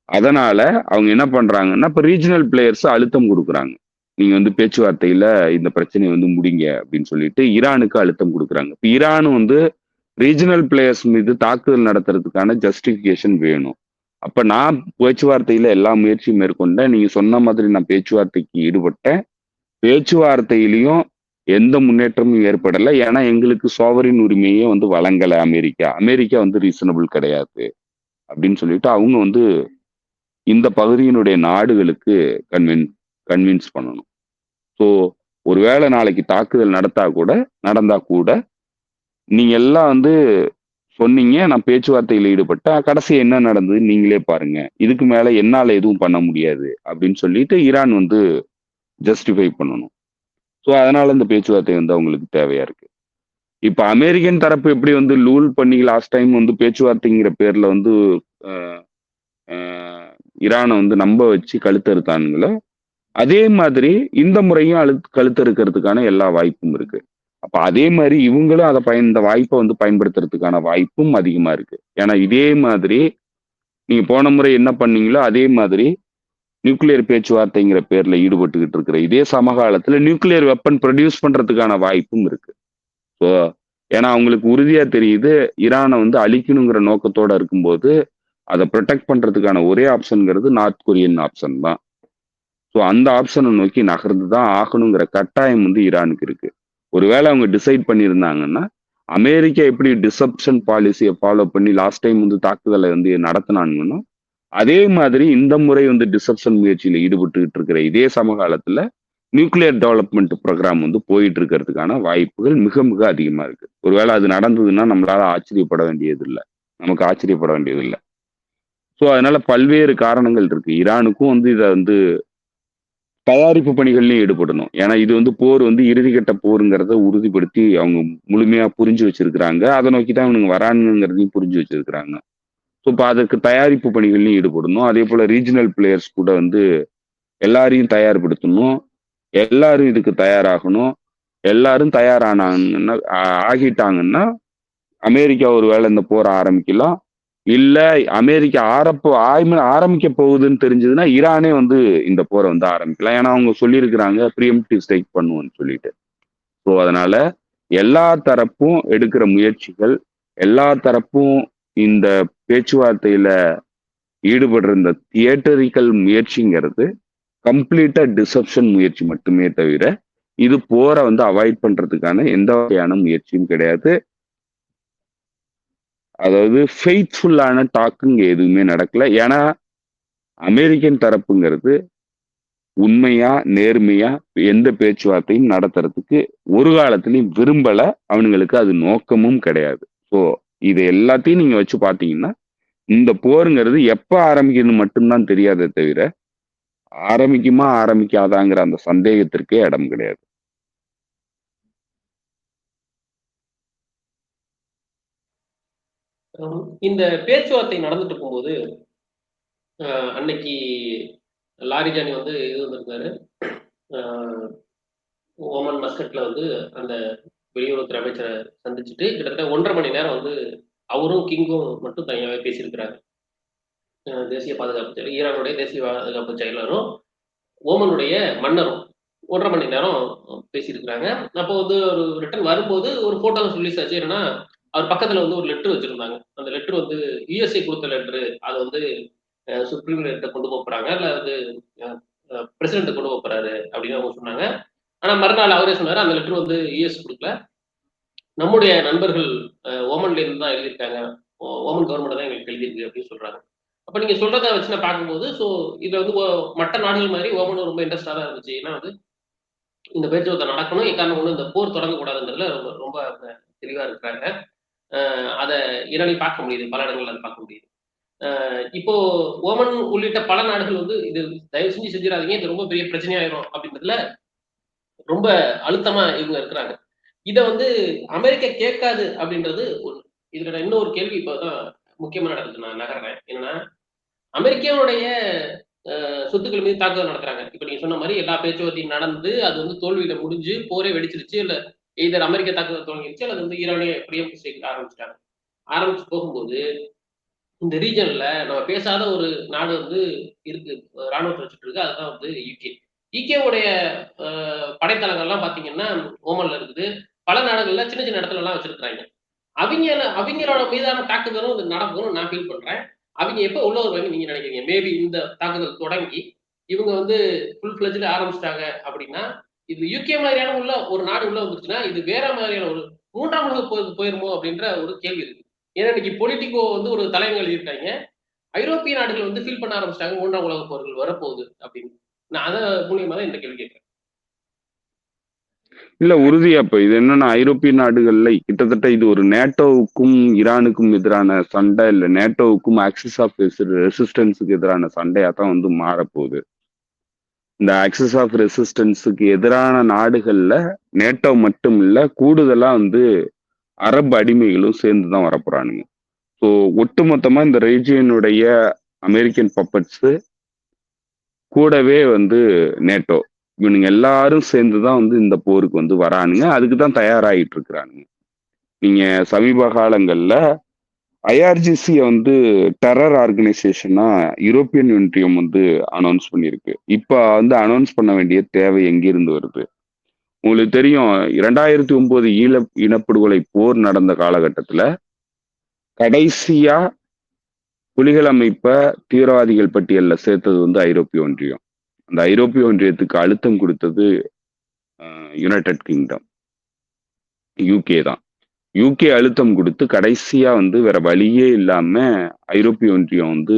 அதனால அவங்க என்ன பண்றாங்கன்னா இப்ப ரீஜனல் பிளேயர்ஸ் அழுத்தம் கொடுக்குறாங்க. நீங்க வந்து பேச்சுவார்த்தையில இந்த பிரச்சனையை வந்து முடிங்க அப்படின்னு சொல்லிட்டு ஈரானுக்கு அழுத்தம் கொடுக்குறாங்க. இப்ப ஈரானும் வந்து ரீஜனல் பிளேயர்ஸ் மீது தாக்குதல் நடத்துறதுக்கான ஜஸ்டிபிகேஷன் வேணும். அப்ப நான் பேச்சுவார்த்தையில எல்லா முயற்சியும் மேற்கொண்டேன். நீங்க சொன்ன மாதிரி நான் பேச்சுவார்த்தைக்கு ஈடுபட்டேன். பேச்சுவார்த்தையிலையும் எந்த முன்னேற்றமும் ஏற்படலை. ஏன்னா எங்களுக்கு சோவரின் உரிமையே வந்து வழங்கலை அமெரிக்கா. அமெரிக்கா வந்து ரீசனபிள் கிடையாது அப்படின்னு சொல்லிட்டு அவங்க வந்து இந்த பகுதியினுடைய நாடுகளுக்கு கன்வின்ஸ் பண்ணணும். ஸோ ஒருவேளை நாளைக்கு தாக்குதல் நடந்தா கூட நீங்க எல்லாம் வந்து சொன்னீங்க நான் பேச்சுவார்த்தையில் ஈடுபட்டேன், கடைசி என்ன நடந்தது நீங்களே பாருங்க, இதுக்கு மேல என்னால எதுவும் பண்ண முடியாது அப்படின்னு சொல்லிட்டு ஈரான் வந்து ஜஸ்டிஃபை பண்ணணும். ஸோ அதனால இந்த பேச்சுவார்த்தை வந்து அவங்களுக்கு தேவையா இருக்கு. இப்ப அமெரிக்கன் தரப்பு எப்படி வந்து லூல் பண்ணி லாஸ்ட் டைம் வந்து பேச்சுவார்த்தைங்கிற பேர்ல வந்து ஈரானை வந்து நம்ப வச்சு கழுத்தறுத்தானுங்களோ அதே மாதிரி இந்த முறையும் கழுத்தறுக்கிறதுக்கான எல்லா வாய்ப்பும் இருக்கு. அப்ப அதே மாதிரி இவங்களும் இந்த வாய்ப்பை வந்து பயன்படுத்துறதுக்கான வாய்ப்பும் அதிகமா இருக்கு. ஏன்னா இதே மாதிரி நீங்க போன முறை என்ன பண்ணீங்களோ அதே மாதிரி நியூக்ளியர் பேச்சுவார்த்தைங்கிற பேர்ல ஈடுபட்டுக்கிட்டு இருக்கிற இதே சமகாலத்துல நியூக்ளியர் வெப்பன் ப்ரொடியூஸ் பண்றதுக்கான வாய்ப்பும் இருக்கு. ஸோ ஏன்னா அவங்களுக்கு உறுதியா தெரியுது ஈரானை வந்து அழிக்கணுங்கிற நோக்கத்தோட இருக்கும்போது அதை ப்ரொடெக்ட் பண்றதுக்கான ஒரே ஆப்ஷன்ங்கிறது நார்த் கொரியன் ஆப்ஷன் தான். ஸோ அந்த ஆப்ஷனை நோக்கி நகர்ந்து தான் ஆகணுங்கிற கட்டாயம் வந்து ஈரானுக்கு இருக்கு. ஒருவேளை அவங்க டிசைட் பண்ணியிருந்தாங்கன்னா அமெரிக்கா எப்படி டிசப்ஷன் பாலிசியை ஃபாலோ பண்ணி லாஸ்ட் டைம் வந்து தாக்குதலை வந்து நடத்தினானுங்கன்னா அதே மாதிரி இந்த முறை வந்து டிசப்ஷன் முயற்சியில் ஈடுபட்டுக்கிட்டு இருக்கிற இதே சமகாலத்துல நியூக்ளியர் டெவலப்மெண்ட் ப்ரோக்ராம் வந்து போயிட்டு இருக்கிறதுக்கான வாய்ப்புகள் மிக மிக அதிகமா இருக்கு. ஒருவேளை அது நடந்ததுன்னா நம்மளால ஆச்சரியப்பட வேண்டியது இல்லை, நமக்கு ஆச்சரியப்பட வேண்டியது இல்லை. ஸோ அதனால பல்வேறு காரணங்கள் இருக்கு. ஈரானுக்கும் வந்து இதை வந்து தயாரிப்பு பணிகள்லையும் ஈடுபடணும். ஏன்னா இது வந்து போர் வந்து இறுதிக்கட்ட போருங்கிறத உறுதிப்படுத்தி அவங்க முழுமையா புரிஞ்சு வச்சிருக்கிறாங்க. அதை நோக்கி தான் அவனுங்க வரானுங்கிறதையும் புரிஞ்சு வச்சிருக்கிறாங்க. ஸோ இப்போ அதற்கு தயாரிப்பு பணிகள்லையும் ஈடுபடணும். அதே போல ரீஜனல் பிளேயர்ஸ் கூட வந்து எல்லாரையும் தயார்படுத்தணும். எல்லாரும் இதுக்கு தயாராகணும். எல்லாரும் தயாரானாங்கன்னா ஆகிட்டாங்கன்னா அமெரிக்கா ஒருவேளை இந்த போரை ஆரம்பிக்கலாம். இல்ல அமெரிக்கா ஆரம்பிக்க போகுதுன்னு தெரிஞ்சதுன்னா ஈரானே வந்து இந்த போரை வந்து ஆரம்பிக்கலாம். ஏன்னா அவங்க சொல்லியிருக்கிறாங்க ப்ரீஎம்ப்டிவ் ஸ்ட்ரைக் பண்ணுவோம்னு சொல்லிட்டு. ஸோ அதனால எல்லா தரப்பும் எடுக்கிற முயற்சிகள், எல்லா தரப்பும் இந்த பேச்சுவார்த்தையில ஈடுபடுற இந்த தியேட்டரிக்கல் முயற்சிங்கிறது கம்ப்ளீட்டா டிசப்ஷன் முயற்சி மட்டுமே தவிர இது போரை வந்து அவாய்ட் பண்றதுக்கான எந்த வகையான முயற்சியும் கிடையாது. அதாவது ஃபெய்த்ஃபுல்லான டாக்குங்க எதுவுமே நடக்கல. ஏன்னா அமெரிக்கன் தரப்புங்கிறது உண்மையா நேர்மையா எந்த பேச்சுவார்த்தையும் நடத்துறதுக்கு ஒரு காலத்திலையும் விரும்பல. அவனுங்களுக்கு அது நோக்கமும் கிடையாது. ஸோ இது எல்லாத்தையும் நீங்க வச்சு பாத்தீங்கன்னா இந்த போருங்கிறது எப்ப ஆரம்பிக்குதுன்னு மட்டும்தான் தெரியாதே தவிர ஆரம்பிக்குமா ஆரம்பிக்காதாங்கிற அந்த சந்தேகத்திற்கே இடம் கிடையாது. இந்த பேச்சுவார்த்தை நடந்துட்டு இருக்கும்போது அன்னைக்கு லாரிஜானி வந்து இது வந்திருந்தாரு, ஓமன் மஸ்கட்ல வந்து அந்த வெளியுறவுத்துறை அமைச்சரை சந்திச்சுட்டு கிட்டத்தட்ட 1.5 மணி நேரம் வந்து அவரும் கிங்கும் மட்டும் தனியாகவே பேசியிருக்கிறாங்க. தேசிய பாதுகாப்பு செயலர், ஈரானுடைய தேசிய பாதுகாப்பு செயலரும் ஓமனுடைய மன்னரும் 1.5 மணி நேரம் பேசியிருக்கிறாங்க. அப்போ வந்து ஒரு ரிட்டர்ன் வரும்போது ஒரு போட்டோ ரிலீஸ் ஆச்சு. என்னன்னா அவர் பக்கத்துல வந்து ஒரு லெட்டர் வச்சிருந்தாங்க. அந்த லெட்டர் வந்து யுஎஸ்ஏ கொடுத்த லெட்டரு. அது வந்து சுப்ரீம் கிட்ட கொண்டு போறாங்க, இல்ல வந்து பிரசிடென்ட் கொண்டு போறாரு அப்படின்னு அவங்க சொன்னாங்க. ஆனா மறுநாள் அவரே சொன்னாரு அந்த லெட்டர் வந்து யுஎஸ் கொடுக்கல, நம்முடைய நண்பர்கள் ஓமன்ல இருந்து தான் எழுதியிருக்காங்க, ஓமன் கவர்மெண்ட் தான் எங்களுக்கு எழுதியிருக்கு அப்படின்னு சொல்றாங்க. அப்ப நீங்க சொல்றதை வச்சு நான் பார்க்கும்போது ஸோ இதுல வந்து மற்ற நாடுகள் மாதிரி ஓமனும் ரொம்ப இன்ட்ரெஸ்டா தான் இருந்துச்சு. ஏன்னா வந்து இந்த பேச்சுவார்த்தை நடக்கணும், எக்காரணம் ஒண்ணு இந்த போர் தொடங்கக்கூடாதுன்றதுல ரொம்ப ரொம்ப தெளிவா இருக்கிறாங்க. அதை ஈரானையும் பார்க்க முடியுது, பல இடங்கள்ல அதை பார்க்க முடியுது. இப்போ ஓமன் உள்ளிட்ட பல நாடுகள் வந்து இது தயவு செஞ்சு செஞ்சிடாதீங்க, இது ரொம்ப பெரிய பிரச்சனையாயிரும் அப்படின்றதுல ரொம்ப அழுத்தமா இவங்க இருக்கிறாங்க. இத வந்து அமெரிக்கா கேட்காது அப்படின்றது ஒண்ணு. இதுல இன்னொரு கேள்வி இப்பதான் முக்கியமான இடத்துக்கு நான் நகர்றேன். என்னன்னா அமெரிக்காவுடைய சொத்துக்கள் மீது தாக்குதல் நடத்துறாங்க. இப்ப நீங்க சொன்ன மாதிரி எல்லா பேச்சுவார்த்தையும் நடந்து அது வந்து தோல்வியில முடிஞ்சு போரே வெடிச்சிருச்சு. இல்ல எய்தர் அமெரிக்க தாக்குதல் தொடங்கிருச்சு அல்லது வந்து ஈரானே ப்ரீஎம்ப்டிவ் ஸ்ட்ரைக் ஆரம்பிச்சிட்டாங்க. ஆரம்பிச்சு போகும்போது இந்த ரீஜன்ல நம்ம பேசாத ஒரு நாடு வந்து இருக்கு, ராணுவத்தை வச்சுட்டு இருக்கு. அதுதான் வந்து யுகே. யுகேவுடைய படைத்தளங்கள்லாம் பாத்தீங்கன்னா ஓமன்ல இருக்குது. பல நாடுகள்ல சின்ன சின்ன இடத்துல எல்லாம் வச்சிருக்காங்க. அவங்களோட மீதான தாக்குதலும் இது நடக்கும்னு நான் ஃபீல் பண்றேன். அவங்க எப்ப உள்ள வருவாங்க நீங்க நினைக்கிறீங்க? மேபி இந்த தாக்குதல் தொடங்கி இவங்க வந்து ஃபுல் ஃபிளட்ஜ்ல ஆரம்பிச்சிட்டாங்க அப்படின்னா, இது யுகே மாதிரியான உள்ள ஒரு நாடு உள்ள வந்துருச்சுன்னா, இது வேற மாதிரியான ஒரு 3ஆம் உலக போருக்கு போயிருமோ அப்படின்ற ஒரு கேள்வி இருக்கு. ஏன்னா இன்னைக்கு பொலிட்டிகோ வந்து ஒரு தலைவங்கள் இருக்காங்க. ஐரோப்பிய நாடுகள் வந்து ஃபீல் பண்ண ஆரம்பிச்சிட்டாங்க 3ஆம் உலக போர்கள் வரப்போகுது அப்படின்னு. நான் அத மூலியமா தான் இந்த கேள்வி கேட்கிறேன். இல்ல உறுதியா இப்ப இது என்னன்னா ஐரோப்பிய நாடுகள்ல கிட்டத்தட்ட இது ஒரு நேட்டோவுக்கும் ஈரானுக்கும் எதிரான சண்டை, இல்ல நேட்டோவுக்கும் ஆக்சிஸ் ஆஃப் ரெசிஸ்டன்ஸுக்கு எதிரான சண்டையா தான் வந்து மாறப்போகுது. இந்த ஆக்சிஸ் ஆஃப் ரெசிஸ்டன்ஸுக்கு எதிரான நாடுகள்ல நேட்டோ மட்டும் இல்ல, கூடுதலா வந்து அரபு அடிமைகளும் சேர்ந்து தான் வரப்போறானுங்க. ஸோ ஒட்டுமொத்தமா இந்த ரீஜியனுடைய அமெரிக்கன் பப்பட்ஸ் கூடவே வந்து நேட்டோ இவனுங்க எல்லாரும் சேர்ந்துதான் வந்து இந்த போருக்கு வந்து வரானுங்க. அதுக்கு தான் தயாராகிட்டு இருக்கிறானுங்க. நீங்க சமீப காலங்கள்ல ஐஆர்ஜிசியை வந்து டெரர் ஆர்கனைசேஷனா யூரோப்பியன் யூனியம் வந்து அனௌன்ஸ் பண்ணியிருக்கு. இப்ப வந்து அனௌன்ஸ் பண்ண வேண்டிய தேவை எங்கிருந்து வருது? உங்களுக்கு தெரியும் 2009 இனப்படுகொலை போர் நடந்த காலகட்டத்துல கடைசியா புலிகள் அமைப்ப தீவிரவாதிகள் பட்டியல்ல சேர்த்தது வந்து ஐரோப்பிய ஒன்றியம். அந்த ஐரோப்பிய ஒன்றியத்துக்கு அழுத்தம் கொடுத்தது யுனைடெட் கிங்டம், யூகே தான். யூகே அழுத்தம் கொடுத்து கடைசியா வந்து வேற வழியே இல்லாம ஐரோப்பிய ஒன்றியம் வந்து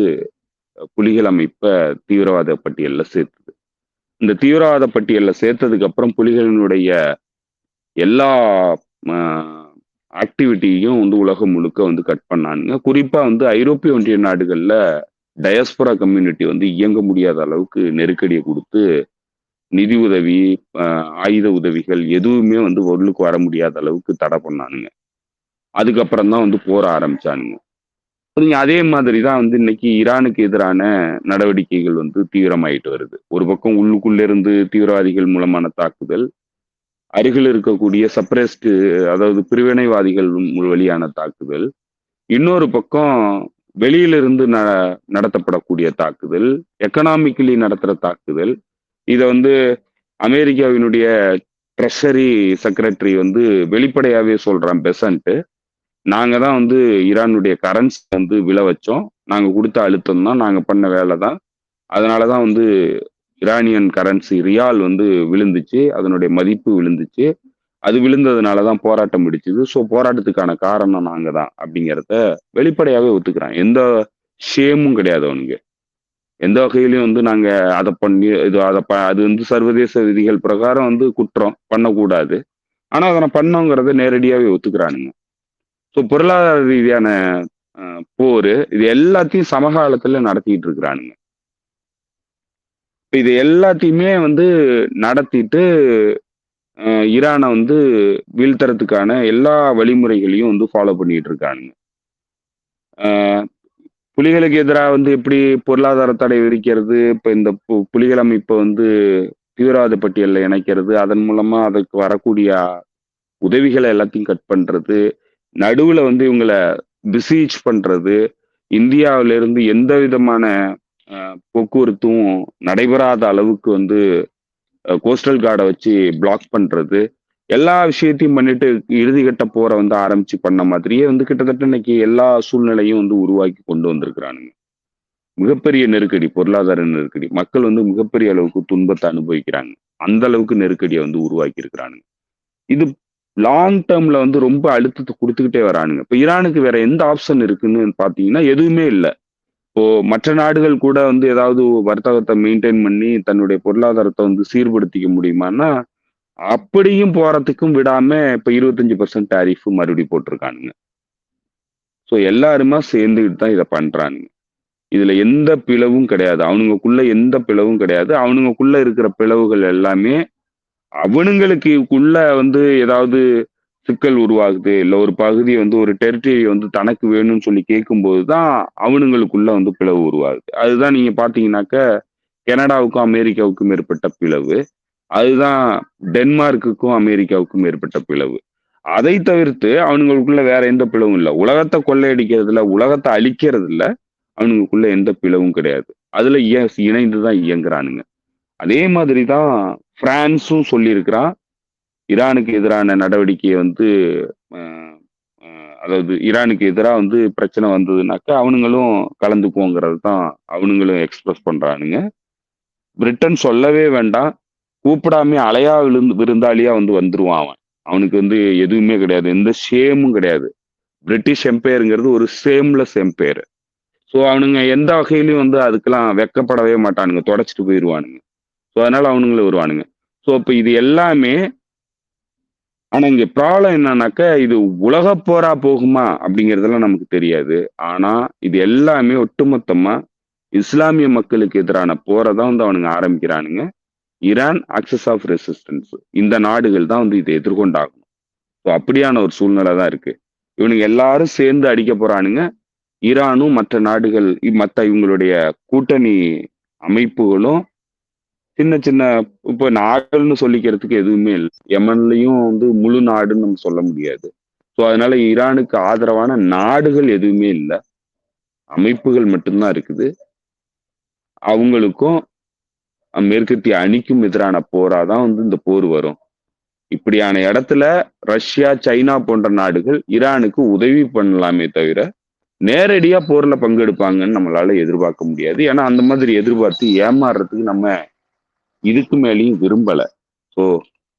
புலிகள் அமைப்ப தீவிரவாத பட்டியல்ல சேர்த்தது. இந்த தீவிரவாத பட்டியல்ல சேர்த்ததுக்கு அப்புறம் புலிகளினுடைய எல்லா ஆக்டிவிட்டியும் வந்து உலகம் முழுக்க வந்து கட் பண்ணானுங்க. குறிப்பா வந்து ஐரோப்பிய ஒன்றிய நாடுகள்ல டயஸ்போரா கம்யூனிட்டி வந்து இயங்க முடியாத அளவுக்கு நெருக்கடியை கொடுத்து நிதி உதவி, ஆயுத உதவிகள் எதுவுமே வந்து பொருளுக்கு வர முடியாத அளவுக்கு தடை பண்ணானுங்க. அதுக்கப்புறம் தான் வந்து போற ஆரம்பிச்சானுங்க. நீங்க அதே மாதிரி தான் வந்து இன்னைக்கு ஈரானுக்கு எதிரான நடவடிக்கைகள் வந்து தீவிரமாயிட்டு வருது. ஒரு பக்கம் உள்ளுக்குள்ள இருந்து தீவிரவாதிகள் மூலமான தாக்குதல், அருகில் இருக்கக்கூடிய சப்ரெஸ்ட் அதாவது பிரிவினைவாதிகள் வழியான தாக்குதல், இன்னொரு பக்கம் வெளியிலிருந்து நடத்தப்படக்கூடிய தாக்குதல், எக்கனாமிக்கலி நடத்துற தாக்குதல். இத வந்து அமெரிக்காவினுடைய ட்ரெஷரி செக்ரட்டரி வந்து வெளிப்படையாவே சொல்றான் பெசன்ட். நாங்க தான் வந்து ஈரானுடைய கரன்சி வந்து விழ வச்சோம். நாங்க கொடுத்த அழுத்தம் தான், நாங்க பண்ண வேலை தான். அதனாலதான் வந்து ஈரானியன் கரன்சி ரியால் வந்து விழுந்துச்சு, அதனுடைய மதிப்பு விழுந்துச்சு. அது விழுந்ததுனாலதான் போராட்டம் பிடிச்சது. ஸோ போராட்டத்துக்கான காரணம் நாங்க தான் அப்படிங்கிறத வெளிப்படையாவே ஒத்துக்கிறான். எந்த ஷேமும் கிடையாது அவனுக்கு. எந்த வகையிலையும் வந்து நாங்க அதை பண்ணி இது அது வந்து சர்வதேச விதிகள் பிரகாரம் வந்து குற்றம் பண்ணக்கூடாது. ஆனா அதை பண்ணோங்கிறத நேரடியாவே ஒத்துக்கிறானுங்க. ஸோ பொருளாதார ரீதியான போர் இது எல்லாத்தையும் சமகாலத்துல நடத்திட்டு இருக்கிறானுங்க. இது எல்லாத்தையுமே வந்து நடத்திட்டு ஈரானை வந்து வீழ்த்தறதுக்கான எல்லா வழிமுறைகளையும் வந்து ஃபாலோ பண்ணிட்டு இருக்கானுங்க. புலிகளுக்கு எதிராக வந்து எப்படி பொருளாதார தடை விதிக்கிறது, இப்ப இந்த புலிகள் அமைப்பை வந்து தீவிரவாத பட்டியலில் இணைக்கிறது, அதன் மூலமா அதுக்கு வரக்கூடிய உதவிகளை எல்லாத்தையும் கட் பண்றது, நடுவுல வந்து இவங்களை பிசீச் பண்றது, இந்தியாவில இருந்து எந்த விதமான போக்குவரத்தும் நடைபெறாத அளவுக்கு வந்து கோஸ்டல் கார்டை வச்சு பிளாக் பண்றது, எல்லா விஷயத்தையும் பண்ணிட்டு இறுதிக்கட்ட போற வந்து ஆரம்பிச்சு பண்ண மாதிரியே வந்து கிட்டத்தட்ட இன்னைக்கு எல்லா சூழ்நிலையும் வந்து உருவாக்கி கொண்டு வந்திருக்கிறானுங்க. மிகப்பெரிய நெருக்கடி, பொருளாதார நெருக்கடி, மக்கள் வந்து மிகப்பெரிய அளவுக்கு துன்பத்தை அனுபவிக்கிறாங்க. அந்த அளவுக்கு நெருக்கடியை வந்து உருவாக்கி இருக்கிறானுங்க. இது லாங் டேர்ம்ல வந்து ரொம்ப அழுத்தத்தை கொடுத்துக்கிட்டே வரானுங்க. இப்ப ஈரானுக்கு வேற எந்த ஆப்ஷன் இருக்குன்னு பாத்தீங்கன்னா எதுவுமே இல்லை. இப்போ மற்ற நாடுகள் கூட வந்து ஏதாவது வர்த்தகத்தை மெயின்டைன் பண்ணி தன்னுடைய பொருளாதாரத்தை வந்து சீர்படுத்திக்க முடியுமான்னா அப்படியும் போறதுக்கும் விடாம இப்ப 25% டாரிஃப் மறுபடியும் போட்டிருக்கானுங்க. ஸோ எல்லாருமா சேர்ந்துக்கிட்டு தான் இதை பண்றானுங்க. இதுல எந்த பிளவும் கிடையாது. அவனுங்களுக்குள்ள எந்த பிளவும் கிடையாது. அவனுங்களுக்குள்ள இருக்கிற பிளவுகள் எல்லாமே அவனுங்களுக்குள்ள வந்து ஏதாவது சிக்கல் உருவாகுது, இல்ல ஒரு பகுதி வந்து ஒரு டெரிட்டரி வந்து தனக்கு வேணும்னு சொல்லி கேட்கும்போது தான் அவனுங்களுக்குள்ள வந்து பிளவு உருவாகுது. அதுதான் நீங்க பாத்தீங்கன்னாக்க கனடாவுக்கும் அமெரிக்காவுக்கும் ஏற்பட்ட பிளவு, அதுதான் டென்மார்க்குக்கும் அமெரிக்காவுக்கும் ஏற்பட்ட பிளவு. அதை தவிர்த்து அவனுங்களுக்குள்ள வேற எந்த பிளவும் இல்லை. உலகத்தை கொள்ளையடிக்கிறதுல, உலகத்தை அழிக்கிறதுல அவனுங்களுக்குள்ள எந்த பிளவும் கிடையாது. அதுல இணைந்துதான் இயங்குறானுங்க. அதே மாதிரிதான் பிரான்ஸும் சொல்லியிருக்கிறான். ஈரானுக்கு எதிரான நடவடிக்கையை வந்து அதாவது ஈரானுக்கு எதிராக வந்து பிரச்சனை வந்ததுனாக்கா அவனுங்களும் கலந்துக்குவோங்கிறது தான் அவனுங்களும் எக்ஸ்பிரஸ் பண்றானுங்க. பிரிட்டன் சொல்லவே வேண்டாம், கூப்பிடாம அலையா விருந்தாளியா வந்து வந்துருவான் அவன். அவனுக்கு வந்து எதுவுமே கிடையாது, எந்த ஷேமும் கிடையாது. பிரிட்டிஷ் எம்பையருங்கிறது ஒரு ஷேம்லெஸ் எம்பையர். ஸோ அவனுங்க எந்த வகையிலையும் வந்து அதுக்கெல்லாம் வெக்கப்படவே மாட்டானுங்க, தொடச்சிட்டு போயிடுவானுங்க. ஸோ அதனால அவனுங்களும் வருவானுங்க. ஸோ இப்போ இது எல்லாமே, ஆனா இங்க ப்ராப்ளம் என்னன்னாக்கா இது உலக போரா போகுமா அப்படிங்கிறதெல்லாம் நமக்கு தெரியாது. ஆனா இது எல்லாமே ஒட்டுமொத்தமா இஸ்லாமிய மக்களுக்கு எதிரான போரை தான் வந்து அவனுங்க ஆரம்பிக்கிறானுங்க. ஈரான், ஆக்சஸ் ஆஃப் ரெசிஸ்டன்ஸ், இந்த நாடுகள் தான் வந்து இதை எதிர்கொண்டாகணும். ஸோ அப்படியான ஒரு சூழ்நிலை தான் இருக்கு. இவனுங்க எல்லாரும் சேர்ந்து அடிக்க போறானுங்க. ஈரானும் மற்ற நாடுகள், மற்ற இவங்களுடைய கூட்டணி அமைப்புகளும் சின்ன சின்ன இப்போ நாடுகள்னு சொல்லிக்கிறதுக்கு எதுவுமே இல்லை. யமன்லயும் வந்து முழு நாடுன்னு நம்ம சொல்ல முடியாது. ஸோ அதனால ஈரானுக்கு ஆதரவான நாடுகள் எதுவுமே இல்லை, அமைப்புகள் மட்டும்தான் இருக்குது. அவங்களுக்கும் மேற்கத்திய அணிக்கும் எதிரான போராதான் வந்து இந்த போர் வரும். இப்படியான இடத்துல ரஷ்யா, சைனா போன்ற நாடுகள் ஈரானுக்கு உதவி பண்ணலாமே தவிர நேரடியா போர்ல பங்கெடுப்பாங்கன்னு நம்மளால எதிர்பார்க்க முடியாது. ஏன்னா அந்த மாதிரி எதிர்பார்த்து ஏமாறுறதுக்கு நம்ம இதுக்கு மேலேயும் விரும்பல. ஸோ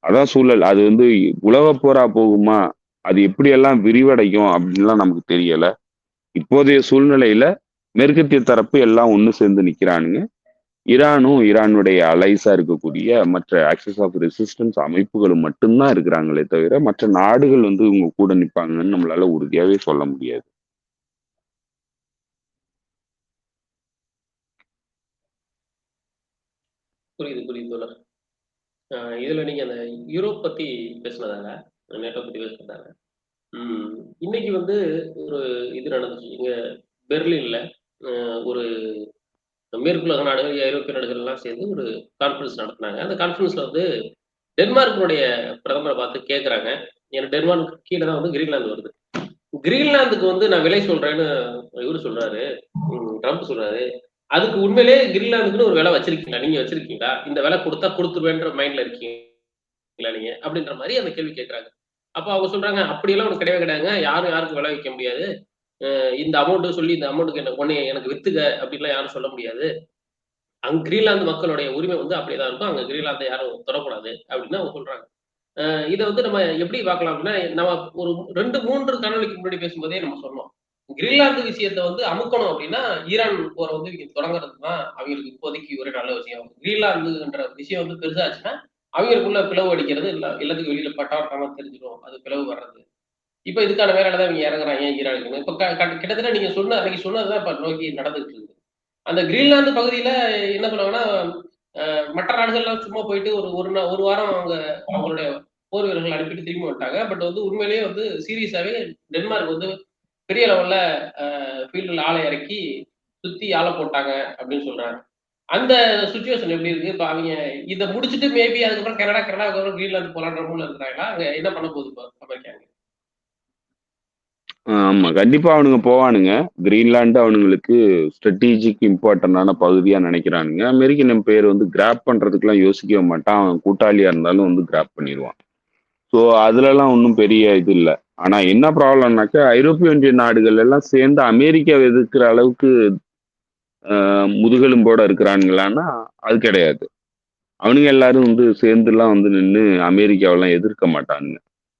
அதான் சூழல். அது வந்து உலகப் போரா போகுமா? அது எப்படியெல்லாம் விரிவடையும் அப்படின்லாம் நமக்கு தெரியல. இப்போதைய சூழ்நிலையில மேற்கத்திய தரப்பு எல்லாம் ஒண்ணு சேர்ந்து நிக்கிறானுங்க. ஈரானும் ஈரானுடைய அலைஸா இருக்கக்கூடிய மற்ற ஆக்சிஸ் ஆஃப் ரெசிஸ்டன்ஸ் அமைப்புகளும் மட்டும்தான் இருக்கிறாங்களே தவிர மற்ற நாடுகள் வந்து இவங்க கூட நிப்பாங்கன்னு நம்மளால உறுதியாவே சொல்ல முடியாது. புரியுது, புரியுது தோழர். இதுல நீங்க அந்த யூரோப் பத்தி பேசுனதால, நேட்டோ பத்தி பேசுனதால, ம் இன்னைக்கு வந்து ஒரு இது நடந்துச்சு. இங்க பெர்லின்ல ஒரு மேற்குலக நாடுகள், ஐரோப்பிய நாடுகள் எல்லாம் சேர்ந்து ஒரு கான்ஃபரன்ஸ் நடத்துனாங்க. அந்த கான்ஃபரன்ஸ்ல வந்து டென்மார்க்கினுடைய பிரதமர பார்த்து கேட்குறாங்க. ஏன்னா டென்மார்க் கீழ தான் வந்து கிரீன்லாந்து வருது. கிரீன்லாந்துக்கு வந்து நான் விலை சொல்றேன்னு இவரு சொல்றாரு. ட்ரம்ப் சொல்றாரு. அதுக்கு உண்மையிலேயே கிரீன்லாந்துக்குன்னு ஒரு விலை வச்சிருக்கீங்களா? நீங்க வச்சிருக்கீங்களா? இந்த விலை குடுத்தா குடுத்துருவேன்ற மைண்ட்ல இருக்கீங்களா நீங்க? அப்படின்ற மாரி அந்த கேள்வி கேட்கறாங்க. அப்ப அவங்க சொல்றாங்க, "அப்படியெல்லாம் ஒண்ணும் கிடையவே கிடையாதுங்க. யாரும் யாருக்கும் விலை வைக்க முடியாது. இந்த அமௌண்ட் சொல்லி இந்த அமௌண்ட்க்கு என்ன உடனே எனக்கு வித்துக்க அப்படின்லாம் யாரும் சொல்ல முடியாது. அங்க கிரீன்லாந்து மக்களுடைய உரிமை வந்து அப்படியேதான் இருக்கும். அங்க கிரீன்லாந்த யாரும் தொடக்கூடாது." அப்படின்னு அவங்க சொல்றாங்க. இத வந்து நம்ம எப்படி பார்க்கலாம் அப்படின்னா, நம்ம ஒரு 2, 3 காணொளிக்கு முன்னாடி பேசும்போதே நம்ம சொன்னோம். கிரீன்லாந்து விஷயத்த வந்து அமுக்கணும் அப்படின்னா, ஈரான் போர வந்து இவங்க தொடங்குறது தான் அவங்களுக்கு இப்போதைக்கு ஒரு நல்ல விஷயம். கிரீன்லாந்துன்ற விஷயம் வந்து பெருசாச்சுன்னா, அவங்களுக்குள்ள பிளவு அடிக்கிறது எல்லாத்துக்கும் வெளியில பட்டாவட்டமா தெரிஞ்சிரும். அது பிளவு வர்றது. இப்ப இதுக்கான வேலையில தான் இவங்க இறங்குறாங்க ஈரானுக்குன்னு. இப்ப கிட்டத்தட்ட நீங்க சொன்ன அன்னைக்கு சொன்னது தான் இப்ப நோக்கி நடந்துட்டு இருக்கு. அந்த கிரீன்லாந்து பகுதியில என்ன பண்ணுவாங்கன்னா, மற்ற நாடுகள்லாம் சும்மா போயிட்டு ஒரு வாரம் அவங்களுடைய போர் வீரர்கள் அனுப்பிட்டு திரும்பி வந்துட்டாங்க. பட் வந்து உண்மையிலேயே வந்து சீரியஸாவே டென்மார்க் வந்து பெரிய லெவல்ல ஃபீல்டுல ஆள இறக்கி சுத்தி ஆள போட்டாங்க அப்படின்னு சொல்றாங்க. அந்த சிச்சுவேஷன் எப்படி இருக்கு? இப்ப அவிங்க இத முடிச்சுட்டு மேபி அதுக்கப்புறம் கனடா அதுக்கப்புறம் கிரீன்லாந்து போலான்ற மூட்ல இருக்கிறாங்களா? அங்க என்ன பண்ண போகுது இப்ப அமெரிக்கா? ஆமா. கண்டிப்பா அவனுங்க போவானுங்க. கிரீன்லாந்து அவனுங்களுக்கு ஸ்ட்ராட்டஜிக் இம்பார்ட்டன்டான பகுதியா நினைக்கிறானுங்க. அமெரிக்கன் எம்பையர் வந்து கிராப் பண்றதுக்குலாம் யோசிக்கவே மாட்டான். அவன் கூட்டாளியா இருந்தாலும் வந்து கிராப் பண்ணிருவான். ஸோ அதுலலாம் ஒண்ணும் பெரிய இது இல்ல. ஆனா என்ன ப்ராப்ளம்னாக்கா, ஐரோப்பிய ஒன்றிய நாடுகள் எல்லாம் சேர்ந்து அமெரிக்காவ எதிர்க்கிற அளவுக்கு முதுகெலும்போட இருக்கிறானுங்களான்னா, அது கிடையாது. அவனுங்க எல்லாரும் வந்து சேர்ந்துலாம் வந்து நின்னு அமெரிக்காவெல்லாம் எதிர்க்க மாட்டானுங்க.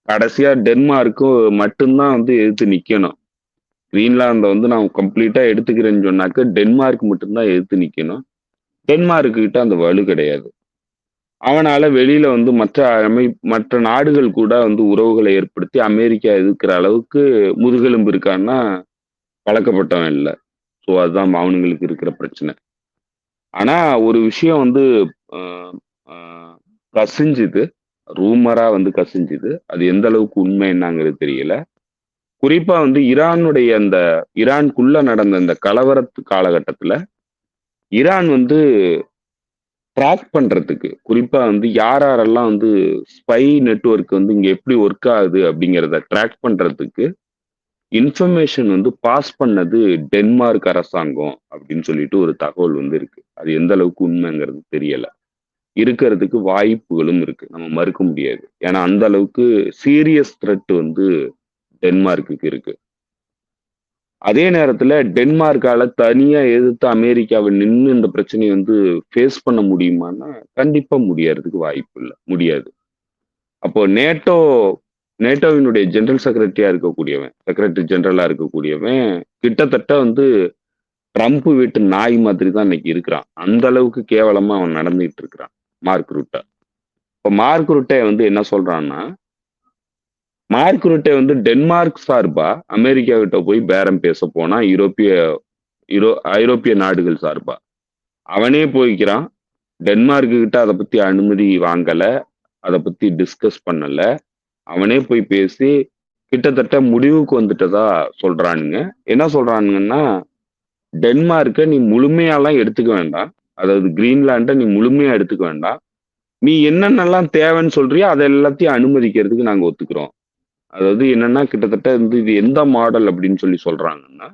கடைசியா டென்மார்க்கும் மட்டும்தான் வந்து எதிர்த்து நிக்கணும். கிரீன்லாந்த வந்து நான் கம்ப்ளீட்டா எடுத்துக்கிறேன்னு சொன்னாக்க, டென்மார்க் மட்டும்தான் எதிர்த்து நிக்கணும். டென்மார்க் கிட்ட அந்த வலு கிடையாது. அவனால வெளியில வந்து மற்ற நாடுகள் கூட வந்து உறவுகளை ஏற்படுத்தி அமெரிக்கா எதிர்க்கிற அளவுக்கு முதுகெலும்பு இருக்கான்னா, பழக்கப்பட்டவன் இல்ல. ஸோ அதுதான் அவனுங்களுக்கு இருக்கிற பிரச்சனை. ஆனா ஒரு விஷயம் வந்து அ அ கசிஞ்சுது. ரூமரா வந்து கசிஞ்சுது. அது எந்த அளவுக்கு உண்மை என்னங்கிறது தெரியல. குறிப்பா வந்து ஈரானுக்குள்ள நடந்த இந்த கலவரத்து காலகட்டத்துல, ஈரான் வந்து ட்ராக் பண்றதுக்கு, குறிப்பா வந்து யாரெல்லாம் வந்து ஸ்பை நெட்வொர்க் வந்து இங்க எப்படி ஒர்க் ஆகுது அப்படிங்கிறத ட்ராக் பண்றதுக்கு, இன்ஃபர்மேஷன் வந்து பாஸ் பண்ணது டென்மார்க் அரசாங்கம் அப்படின்னு சொல்லிட்டு ஒரு தகவல் வந்து இருக்கு. அது எந்த அளவுக்கு உண்மைங்கிறது தெரியல. இருக்கிறதுக்கு வாய்ப்புகளும் இருக்கு. நம்ம மறுக்க முடியாது. ஏன்னா அந்த அளவுக்கு சீரியஸ் த்ரெட் வந்து டென்மார்க்குக்கு இருக்கு. அதே நேரத்துல டென்மார்க்கால தனியா எதிர்த்து அமெரிக்காவ நின்னு இந்த பிரச்சனைய வந்து ஃபேஸ் பண்ண முடியுமான்னா, கண்டிப்பா முடியறதுக்கு வாய்ப்பு இல்ல. முடியாது. அப்போ நேட்டோவினுடைய ஜெனரல் செக்ரட்டரி ஜெனரலா இருக்கக்கூடியவன், கிட்டத்தட்ட வந்து ட்ரம்ப் வீட்டு நாய் மாதிரி தான் இன்னைக்கு இருக்கிறான். அந்த அளவுக்கு கேவலமா அவன் நடந்துகிட்டு இருக்கிறான். மார்க் ரூட்ட. இப்ப மார்க் ரூட்டே வந்து என்ன சொல்றான்னா, மார்க் ரூட்டே வந்து டென்மார்க் சார்பா அமெரிக்கா கிட்ட போய் பேரம் பேச போனா ஐரோப்பிய நாடுகள் சார்பா. அவனே போய்க்கிறான். டென்மார்க் கிட்ட அத பத்தி அனுமதி வாங்கல. அத பத்தி டிஸ்கஸ் பண்ணல. அவனே போய் பேசி கிட்டத்தட்ட முடிவுக்கு வந்துட்டதா சொல்றானுங்க. என்ன சொல்றானுங்கன்னா, டென்மார்க்க நீ முழுமையாலாம் எடுத்துக்க வேண்டாம். அதாவது கிரீன்லாண்ட நீ முழுமையா எடுத்துக்க வேண்டாம். நீ என்னென்னலாம் தேவைன்னு சொல்றியோ, அத எல்லாத்தையும் அனுமதிக்கிறதுக்கு நாங்க ஒத்துக்கிறோம். அதாவது என்னன்னா, கிட்டத்தட்ட வந்து இது எந்த மாடல் அப்படின்னு சொல்றாங்கன்னா,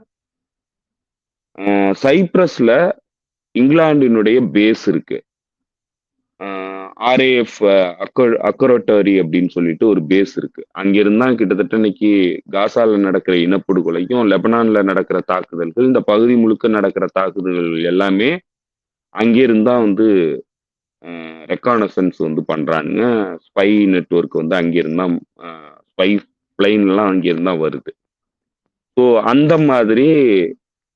சைப்ரஸ்ல இங்கிலாந்தினுடைய பேஸ் இருக்கு. ஆர்ஏஎஃப் அக்கரோட்டரி அப்படின்னு சொல்லிட்டு ஒரு பேஸ் இருக்கு. அங்கிருந்தா கிட்டத்தட்ட இன்னைக்கு காசால நடக்கிற இனப்படுகொலையும், லெபனான்ல நடக்கிற தாக்குதல்கள், இந்த பகுதி முழுக்க நடக்கிற தாக்குதல்கள் எல்லாமே அங்கிருந்தா வந்து ரெக்கானசன்ஸ் வந்து பண்றானுங்க. ஸ்பை நெட்வொர்க் வந்து அங்கிருந்தா ஸ்பை பிளைன்லாம் அங்கிருந்தா வருது. ஸோ அந்த மாதிரி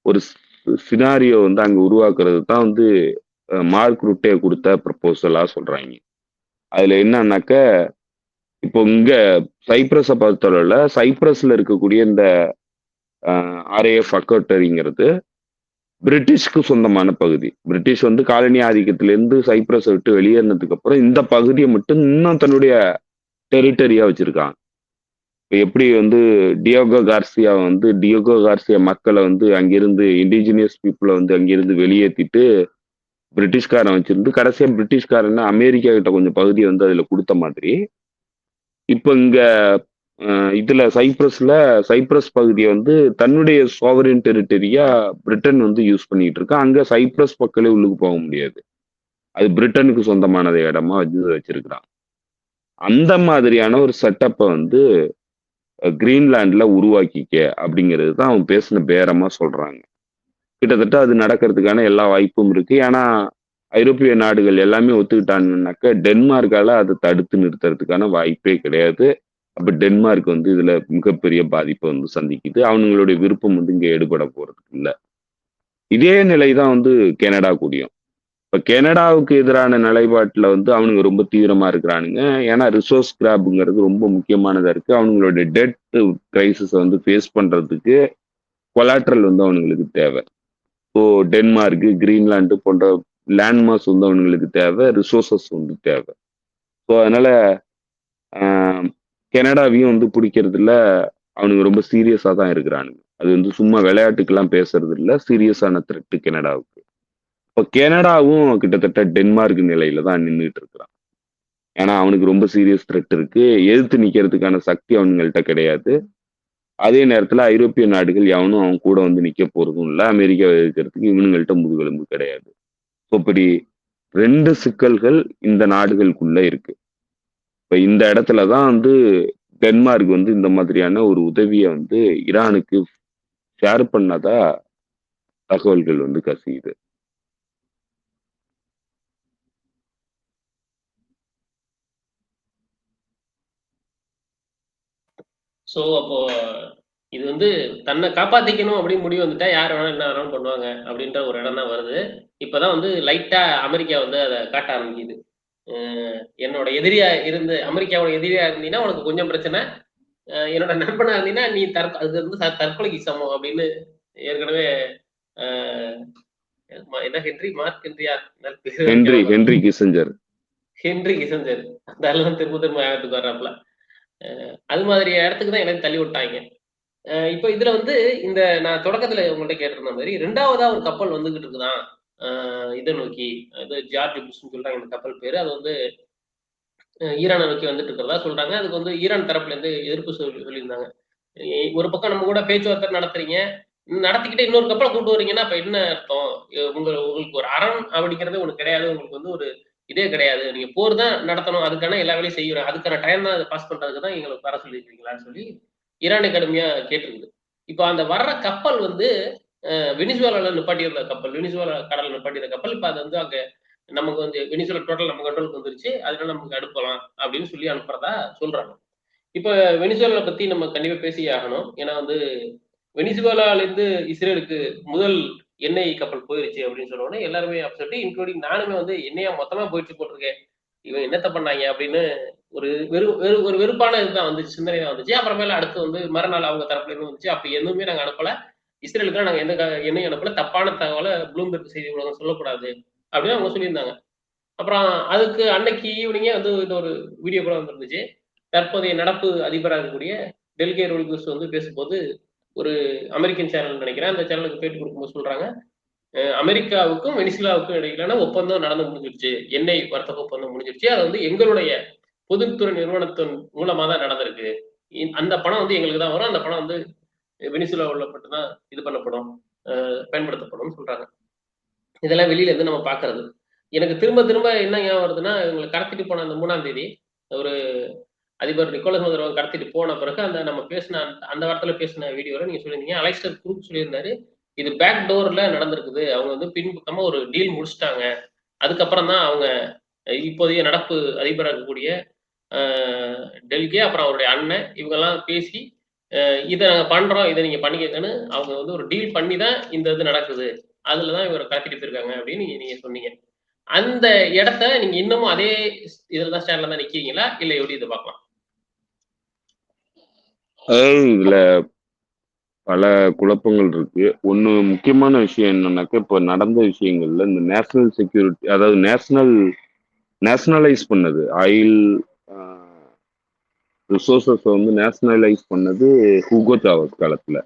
ஒரு சினாரியோ வந்து அங்க உருவாக்குறது தான் வந்து மார்க் ரூட்டே கொடுத்த ப்ரப்போசலா சொல்றாங்க. அதுல என்னன்னாக்க இப்போ இங்க சைப்ரஸை பொறுத்தளவுல சைப்ரஸ்ல இருக்கக்கூடிய இந்த ஆர்ஏஎஃப் அக்கோட்டரிங்கிறது பிரிட்டிஷ்க்கு சொந்தமான பகுதி. பிரிட்டிஷ் வந்து காலனி ஆதிக்கத்திலிருந்து சைப்ரஸை விட்டு வெளியேறினதுக்கு அப்புறம் இந்த பகுதியை மட்டும் இன்னும் தன்னுடைய டெரிட்டரியா வச்சிருக்காங்க. இப்போ எப்படி வந்து டியோகோ கார்சியா மக்களை வந்து அங்கிருந்து இண்டிஜினியஸ் பீப்புளை வந்து அங்கிருந்து வெளியேற்றிட்டு பிரிட்டிஷ்காரன் வச்சிருந்து கடைசியா பிரிட்டிஷ்காரன் அமெரிக்கா கிட்ட கொஞ்சம் பகுதியை வந்து அதுல கொடுத்த மாதிரி இப்போ இங்க இதுல சைப்ரஸ் பகுதியை வந்து தன்னுடைய சோவரின் டெரிட்டரியா பிரிட்டன் வந்து யூஸ் பண்ணிட்டு இருக்கு. அங்க சைப்ரஸ் மக்களே உள்ளுக்கு போக முடியாது. அது பிரிட்டனுக்கு சொந்தமானது இடமா வச்சிருக்கிறான். அந்த மாதிரியான ஒரு செட்டப்பை வந்து கிரீன்லாண்ட்ல உருவாக்கிக்க அப்படிங்கிறது தான் அவன் பேசின பேரமா சொல்றாங்க. கிட்டத்தட்ட அது நடக்கிறதுக்கான எல்லா வாய்ப்பும் இருக்கு. ஏன்னா ஐரோப்பிய நாடுகள் எல்லாமே ஒத்துக்கிட்டாங்கன்னாக்க டென்மார்க்கால அதை தடுத்து நிறுத்துறதுக்கான வாய்ப்பே கிடையாது. அப்ப டென்மார்க் வந்து இதுல மிகப்பெரிய பாதிப்பை வந்து சந்திக்குது. அவனுங்களுடைய விருப்பம் வந்து இங்க எடுபட போறதுக்கு இல்ல. இதே நிலைதான் வந்து கனடா கூடியும். இப்ப கனடாவுக்கு எதிரான நிலைப்பாட்டுல வந்து அவனுங்க ரொம்ப தீவிரமா இருக்கிறானுங்க. ஏன்னா ரிசோர்ஸ் கிராப்ங்கிறது ரொம்ப முக்கியமானதா இருக்கு. அவனுங்களுடைய டெட் கிரைசிஸ வந்து ஃபேஸ் பண்றதுக்கு கொலாட்ரல் வந்து அவனுங்களுக்கு தேவை. ஸோ டென்மார்க், கிரீன்லாந்து போன்ற லேண்ட்மாஸ் வந்து அவனுங்களுக்கு தேவை, ரிசோர்சஸ் வந்து தேவை. ஸோ அதனால கனடாவையும் வந்து பிடிக்கிறதுல அவனுங்க ரொம்ப சீரியஸா தான் இருக்கிறானுங்க. அது வந்து சும்மா விளையாட்டுக்கெல்லாம் பேசுறது இல்ல, சீரியஸான த்ரெட்டு கனடாவுக்கு. இப்போ கனடாவும் கிட்டத்தட்ட டென்மார்க் நிலையில தான் நின்றுட்டு இருக்கிறான். ஏன்னா அவனுக்கு ரொம்ப சீரியஸ் த்ரெட் இருக்கு. எதிர்த்து நிக்கிறதுக்கான சக்தி அவனுங்கள்ட்ட கிடையாது. அதே நேரத்துல ஐரோப்பிய நாடுகள் எவனும் அவன் கூட வந்து நிக்க போறதும் இல்லை. அமெரிக்காவை எதிர்க்கிறதுக்கு இவனுங்கள்ட்ட முதுகெலும்பு கிடையாது. ஸோ இப்படி 2 சிக்கல்கள் இந்த நாடுகளுக்குள்ள இருக்கு. இப்ப இந்த இடத்துல தான் வந்து டென்மார்க் வந்து இந்த மாதிரியான ஒரு உதவியை வந்து ஈரானுக்கு ஷேர் பண்ணதா தகவல்கள் வந்து கசியுது. ஸோ அப்போ இது வந்து தன்னை காப்பாத்திக்கணும் அப்படின்னு முடிவு வந்துட்டா யார் வேணாலும் என்ன வேணாலும் பண்ணுவாங்க அப்படின்ற ஒரு இடம் தான் வருது. இப்பதான் வந்து லைட்டா அமெரிக்கா வந்து அதை காட்ட ஆரம்பிக்குது. என்னோட எதிரியா இருந்து அமெரிக்காவோட எதிரியா இருந்தீங்கன்னா உனக்கு கொஞ்சம் பிரச்சனை, என்னோட நண்பனா இருந்தீங்கன்னா நீ அது வந்து தற்கொலைக்கு சமம் அப்படின்னு ஏற்கனவே என்ன ஹென்றி மார்க் ஹென்ரியா ஹென்றி கிசஞ்சர் அதெல்லாம் திரும்ப திரும்ப ஆயிரத்துக்கு வர்றாப்புல. அது மாதிரி இடத்துக்கு தான் எனக்கு தள்ளி விட்டாங்க. இப்போ இதுல வந்து இந்த நான் தொடக்கத்துல உங்கள்கிட்ட கேட்டிருந்த மாதிரி 2வதா ஒரு கப்பல் வந்துகிட்டு இருக்குதான் இதை நோக்கி, இது ஜார்ஜ் புஷ்ன்னு சொல்றாங்க இந்த கப்பல் பேரு. அது வந்து ஈரானை நோக்கி வந்துட்டு இருக்கிறதா சொல்றாங்க. அதுக்கு வந்து ஈரான் தரப்புல இருந்து எதிர்ப்பு சொல்லியிருந்தாங்க. ஒரு பக்கம் நம்ம கூட பேச்சுவார்த்தை நடத்துறீங்க, நடத்திக்கிட்டே இன்னொரு கப்பலை கூட்டு வரீங்கன்னா அப்ப என்ன அர்த்தம்? உங்களுக்கு ஒரு அரண் அப்படிங்கிறது ஒண்ணு கிடையாது. உங்களுக்கு வந்து ஒரு இதே கிடையாது. நீங்க போர் தான் நடத்தணும். அதுக்கான எல்லா வேலையும் செய்யறோம். அதுக்கான டைம் தான் அதை பாஸ் பண்றதுக்கு தான் எங்களுக்கு வர சொல்லியிருக்கீங்களான்னு சொல்லி ஈரானை கடுமையா கேட்டிருக்குது. இப்போ அந்த வர்ற கப்பல் வந்து வெனிசுவேலால நிப்பாட்டியிருந்த கப்பல், வெனிசுவேலா கடல் நிப்பாட்டியிருந்த கப்பல் இப்ப அது வந்து அங்க நமக்கு வந்து வெனிசுவேலா டோட்டல் நம்ம கண்ட்ரோலுக்கு வந்துருச்சு. அதனால நமக்கு அனுப்பலாம் அப்படின்னு சொல்லி அனுப்புறதா சொல்றாங்க. இப்ப வெனிசுவேலா பத்தி நம்ம கண்டிப்பா பேசியே ஆகணும். ஏன்னா வந்து வெனிசுவேலால இருந்து இஸ்ரேலுக்கு முதல் எண்ணெய் கப்பல் போயிருச்சு அப்படின்னு சொன்ன உடனே எல்லாருமே அப்செட், இன்க்ளூடிங் நானுமே வந்து எண்ணெயா மொத்தமா போயிடுச்சு போட்டிருக்கேன், இவன் என்னத்த பண்ணாங்க அப்படின்னு ஒரு ஒரு வெறுப்பான இதுதான் வந்துச்சு, சிந்தனை தான் வந்துச்சு. அப்புறமேல அடுத்து வந்து மறுநாள் அவங்க தரப்புல இருந்து வந்துச்சு, அப்ப எதுவுமே நாங்க அனுப்பல, இஸ்ரேலுக்கு நாங்க எந்த எண்ணெய் அனுப்பல, தப்பான தகவலை ப்ளூம்பெர்க் செய்தி ஊடகம் சொல்லக்கூடாது அப்படின்னு அவங்க சொல்லியிருந்தாங்க. அப்புறம் அதுக்கு அன்னைக்கு ஈவினிங்கே வந்து இந்த ஒரு வீடியோ கூட வந்துருந்துச்சு. தற்போதைய நடப்பு அதிபராக இருக்கக்கூடிய டெல்கே ரோட்ரிகஸ் வந்து பேசும்போது ஒரு அமெரிக்கன் சேனல் நினைக்கிறேன், அந்த சேனலுக்கு பேட்டி கொடுக்கும்போது சொல்றாங்க, அமெரிக்காவுக்கும் வெனிசுலாவுக்கும் இடையிலான ஒப்பந்தம் நடந்து முடிஞ்சிருச்சு, எண்ணெய் வர்த்தக ஒப்பந்தம் முடிஞ்சிருச்சு, அது வந்து எங்களுடைய பொதுத்துறை நிறுவனத்தின் மூலமா தான் நடந்திருக்கு, அந்த பணம் வந்து எங்களுக்கு தான் வரும், அந்த பணம் வந்து வெனிசுலா உள்ளப்பட்டு தான் இது பண்ணப்படும், பயன்படுத்தப்படும் சொல்றாங்க. இதெல்லாம் வெளியில இருந்து நம்ம பாக்குறது. எனக்கு திரும்ப திரும்ப என்ன ஞாபகம் வருதுன்னா, இவங்களை கடத்திட்டு போன அந்த 3ஆம் தேதி ஒரு அதிபர் நிக்கோலஸ் மதுரோவை கடத்திட்டு போன பிறகு அந்த நம்ம பேசின அந்த வாரத்துல பேசின வீடியோல நீங்க சொல்லியிருந்தீங்க, அலெக்சர் குரூப் சொல்லியிருந்தாரு, இது பேக் டோர்ல நடந்திருக்குது, அவங்க வந்து பின்பக்கமா ஒரு டீல் முடிச்சிட்டாங்க, அதுக்கப்புறம் தான் அவங்க இப்போதைய நடப்பு அதிபராக இருக்கக்கூடிய டெல்கே, அப்புறம் அவருடைய அண்ணன் இவங்கெல்லாம் பேசி இதை நாங்கள் பண்றோம், இதை நீங்க பண்ணிக்கங்கன்னு அவங்க வந்து ஒரு டீல் பண்ணி தான் இந்த இது நடக்குது. அதுல தான் இவரை கடத்திட்டு போயிருக்காங்க அப்படின்னு நீங்க சொன்னீங்க. அந்த இடத்த நீங்க இன்னமும் அதே இதுல தான் ஸ்டாண்ட்ல தான் நிக்கிறீங்களா, இல்ல எப்படி இதை பார்க்கலாம்? இதுல பல குழப்பங்கள் இருக்கு. ஒண்ணு முக்கியமான விஷயம் என்னன்னாக்கா, இப்ப நடந்த விஷயங்கள்ல இந்த நேஷனல் செக்யூரிட்டி, அதாவது நேஷனலைஸ் பண்ணது ஆயில் ரிசோர்சஸ் வந்து நேஷனலைஸ் பண்ணது ஹூகோ சாவஸ் காலத்துல.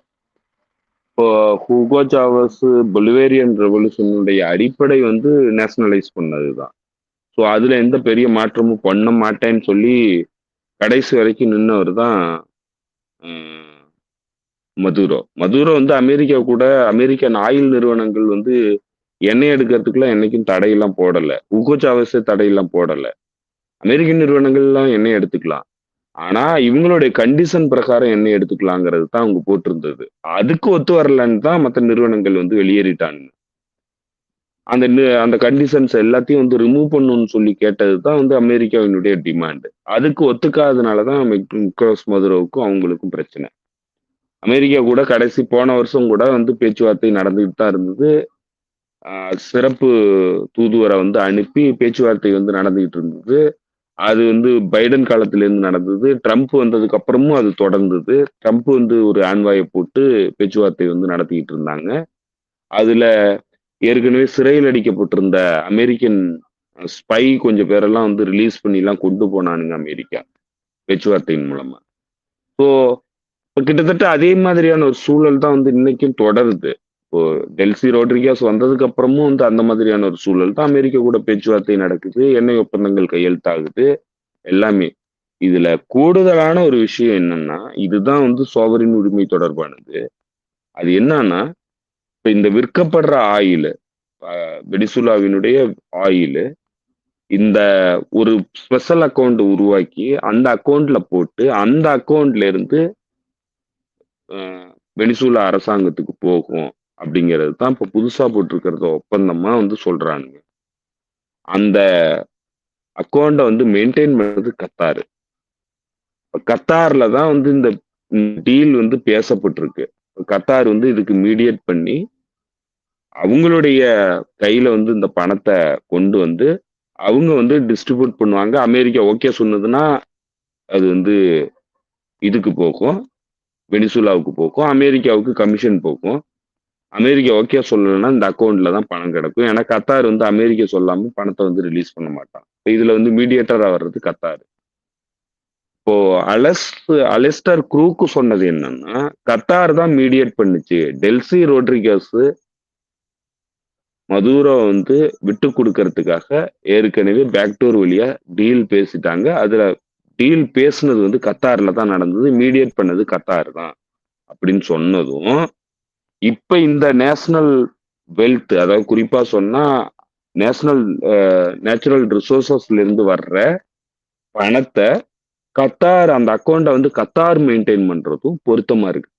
இப்போ ஹூகோ சாவஸ் பொலிவேரியன் ரெவல்யூஷனுடைய அடிப்படை வந்து நேஷனலைஸ் பண்ணதுதான். ஸோ அதுல எந்த பெரிய மாற்றமும் பண்ண மாட்டேன்னு சொல்லி கடைசி வரைக்கும் நின்னவர் தான் மதுரோ வந்து அமெரிக்கன் ஆயில் நிறுவனங்கள் வந்து எண்ணெய் எடுக்கிறதுக்குலாம் என்னைக்கும் தடையெல்லாம் போடல. ஹூகோ சாவஸே தடையெல்லாம் போடல. அமெரிக்கன் நிறுவனங்கள்லாம் எண்ணெய் எடுத்துக்கலாம். ஆனா இவங்களுடைய கண்டிஷன் பிரகாரம் எண்ணெய் எடுத்துக்கலாங்கிறது தான் அவங்க போட்டிருந்தது. அதுக்கு ஒத்து வரலன்னு தான் மற்ற நிறுவனங்கள் வந்து வெளியேறிட்டாங்க. அந்த கண்டிஷன்ஸ் எல்லாத்தையும் வந்து ரிமூவ் பண்ணணும்னு சொல்லி கேட்டது தான் வந்து அமெரிக்காவினுடைய டிமாண்ட். அதுக்கு ஒத்துக்காதனால தான் நிக்கோலஸ் மதுரோவுக்கும் அவங்களுக்கும் பிரச்சனை. அமெரிக்கா கூட கடைசி போன வருஷம் கூட வந்து பேச்சுவார்த்தை நடந்துகிட்டு தான் இருந்தது. சிறப்பு தூதுவரை வந்து அனுப்பி பேச்சுவார்த்தை வந்து நடந்துகிட்டு இருந்தது. அது வந்து பைடன் காலத்திலேருந்து நடந்தது. ட்ரம்ப் வந்ததுக்கு அப்புறமும் அது தொடர்ந்தது. ட்ரம்ப் வந்து ஒரு ஆன்வாயை போட்டு பேச்சுவார்த்தை வந்து நடத்திக்கிட்டு இருந்தாங்க. அதுல ஏற்கனவே சிறையில் அடிக்கப்பட்டிருந்த அமெரிக்கன் ஸ்பை கொஞ்சம் பேரெல்லாம் வந்து ரிலீஸ் பண்ணிலாம் கொண்டு போனானுங்க அமெரிக்கா பேச்சுவார்த்தையின் மூலமா. ஸோ இப்போ கிட்டத்தட்ட அதே மாதிரியான ஒரு சூழல் தான் வந்து இன்னைக்கும் தொடருது. இப்போ டெல்சி ரோட்ரிகஸ் வந்ததுக்கு அப்புறமும் வந்து அந்த மாதிரியான ஒரு சூழல் தான் அமெரிக்கா கூட பேச்சுவார்த்தை நடக்குது, எண்ணெய் ஒப்பந்தங்கள் கையெழுத்தாகுது எல்லாமே. இதுல கூடுதலான ஒரு விஷயம் என்னன்னா, இதுதான் வந்து சோவரின் உரிமை தொடர்பானது. அது என்னன்னா, இப்ப இந்த விற்கப்படுற ஆயில், வெனிசுலாவினுடைய ஆயில், இந்த ஒரு ஸ்பெஷல் அக்கௌண்ட் உருவாக்கி அந்த அக்கௌண்ட்ல போட்டு அந்த அக்கௌண்ட்ல இருந்து வெனிசுலா அரசாங்கத்துக்கு போகும் அப்படிங்கிறது தான் இப்ப புதுசா போட்டிருக்கிறத ஒப்பந்தமா வந்து சொல்றானுங்க. அந்த அக்கௌண்ட வந்து மெயின்டைன் பண்றது கத்தாரு. கத்தார்ல தான் வந்து இந்த டீல் வந்து பேசப்பட்டிருக்கு. கத்தார் வந்து இதுக்கு மீடியேட் பண்ணி அவங்களுடைய கையில வந்து இந்த பணத்தை கொண்டு வந்து அவங்க வந்து டிஸ்ட்ரிபியூட் பண்ணுவாங்க. அமெரிக்கா ஓகே சொன்னதுன்னா அது வந்து இதுக்கு போகும், வெனிசுலாவுக்கு போகும், அமெரிக்காவுக்கு கமிஷன் போகும். அமெரிக்கா ஓகே சொல்லலைன்னா இந்த அக்கௌண்ட்ல தான் பணம் கிடக்கும். ஏன்னா கத்தார் வந்து அமெரிக்கா சொல்லாம பணத்தை வந்து ரிலீஸ் பண்ண மாட்டான். இதுல வந்து மீடியேட்டரா வர்றது கத்தார். இப்போ அலெஸ்டர் க்ரூக்கு சொன்னது என்னன்னா, கத்தார் தான் மீடியேட் பண்ணுச்சு. டெல்சி ரோட்ரிகஸ் மதுரோ வந்து விட்டு கொடுக்கறதுக்காக ஏற்கனவே பேக்டோர் வழியா டீல் பேசிட்டாங்க. அதுல டீல் பேசுனது வந்து கத்தார்ல தான் நடந்தது, மீடியேட் பண்ணது கத்தார் தான் அப்படின்னு சொன்னதும், இப்ப இந்த நேஷனல் வெல்த், அதாவது குறிப்பா சொன்னா நேஷனல் நேச்சுரல் ரிசோர்சஸ்ல இருந்து வர்ற பணத்தை கத்தார், அந்த அக்கௌண்ட்டை வந்து கத்தார் மெயின்டைன் பண்றதும் பொருத்தமா இருக்கு.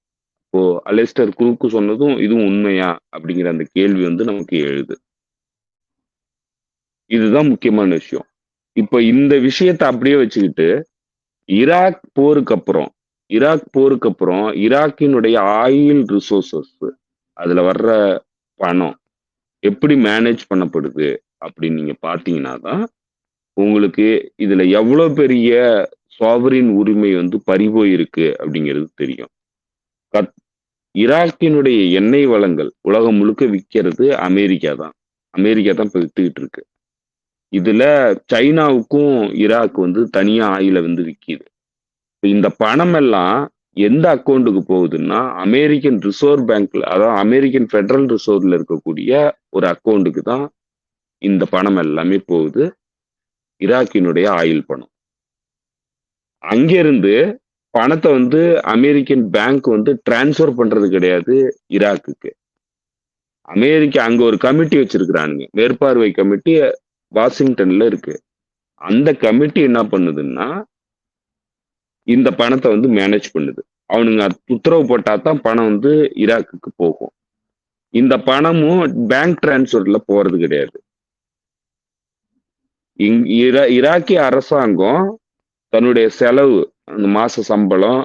இப்போ அலெஸ்டர் குரூக்கு சொன்னதும் இதுவும் உண்மையா அப்படிங்கிற அந்த கேள்வி வந்து நமக்கு எழுது. இதுதான் முக்கியமான விஷயம். இப்ப இந்த விஷயத்தை அப்படியே வச்சுக்கிட்டு ஈராக் போருக்கு அப்புறம் ஈராக்கினுடைய ஆயில் ரிசோர்சஸ், அதுல வர்ற பணம் எப்படி மேனேஜ் பண்ணப்படுது அப்படின்னு நீங்க பாத்தீங்கன்னா தான் உங்களுக்கு இதுல எவ்வளவு பெரிய சாவரின் உரிமை வந்து பறிபோயிருக்கு அப்படிங்கிறது தெரியும். ஈராக்கினுடைய எண்ணெய் வளங்கள் உலகம் முழுக்க விற்கிறது அமெரிக்கா தான். இப்ப வித்துக்கிட்டு இருக்கு. இதுல சைனாவுக்கும் ஈராக் வந்து தனியா ஆயில வந்து விற்கிது. இந்த பணம் எல்லாம் எந்த அக்கௌண்ட்டுக்கு போகுதுன்னா அமெரிக்கன் ரிசர்வ் பேங்க்ல, அதாவது அமெரிக்கன் ஃபெடரல் ரிசர்வ்ல இருக்கக்கூடிய ஒரு அக்கௌண்ட்டுக்கு தான் இந்த பணம் எல்லாமே போகுது. ஈராக்கினுடைய ஆயில் பணம். அங்கிருந்து பணத்தை வந்து அமெரிக்கன் பேங்க் வந்து டிரான்ஸ்ஃபர் பண்றது கிடையாது ஈராக்குக்கு. அமெரிக்கா அங்க ஒரு கமிட்டி வச்சிருக்கிறானுங்க, மேற்பார்வை கமிட்டி வாஷிங்டன்ல இருக்கு. அந்த கமிட்டி என்ன பண்ணுதுன்னா இந்த பணத்தை வந்து மேனேஜ் பண்ணுது. அவனுங்க உத்தரவு போட்டா தான் பணம் வந்து ஈராக்குக்கு போகும். இந்த பணமும் பேங்க் டிரான்ஸ்ஃபர்ல போறது கிடையாது. ஈராக்கிய அரசாங்கம் தன்னுடைய செலவு, அந்த மாச சம்பளம்,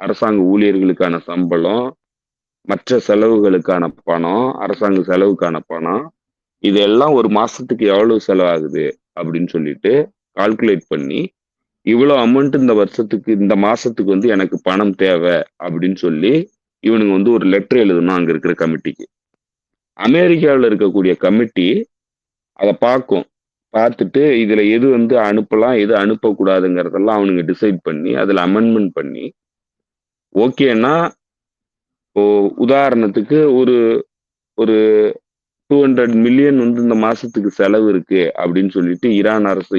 அரசாங்க ஊழியர்களுக்கான சம்பளம், மற்ற செலவுகளுக்கான பணம், அரசாங்க செலவுக்கான பணம், இதெல்லாம் ஒரு மாசத்துக்கு எவ்வளவு செலவாகுது அப்படின்னு சொல்லிட்டு கால்குலேட் பண்ணி, இவ்வளவு அமௌண்ட் இந்த வருஷத்துக்கு, இந்த மாசத்துக்கு வந்து எனக்கு பணம் தேவை அப்படின்னு சொல்லி இவனுங்க வந்து ஒரு லெட்டர் எழுதணும் அங்க இருக்கிற கமிட்டிக்கு. அமெரிக்காவில் இருக்கக்கூடிய கமிட்டி அதை பார்க்கும். பார்த்துட்டு இதுல எது வந்து அனுப்பலாம், எது அனுப்பக்கூடாதுங்கிறதெல்லாம் அவனுங்க டிசைட் பண்ணி அதுல அமெண்ட்மெண்ட் பண்ணி, ஓகேன்னா இப்போ உதாரணத்துக்கு ஒரு ஒரு 200 மில்லியன் வந்து இந்த மாசத்துக்கு செலவு இருக்கு அப்படின்னு சொல்லிட்டு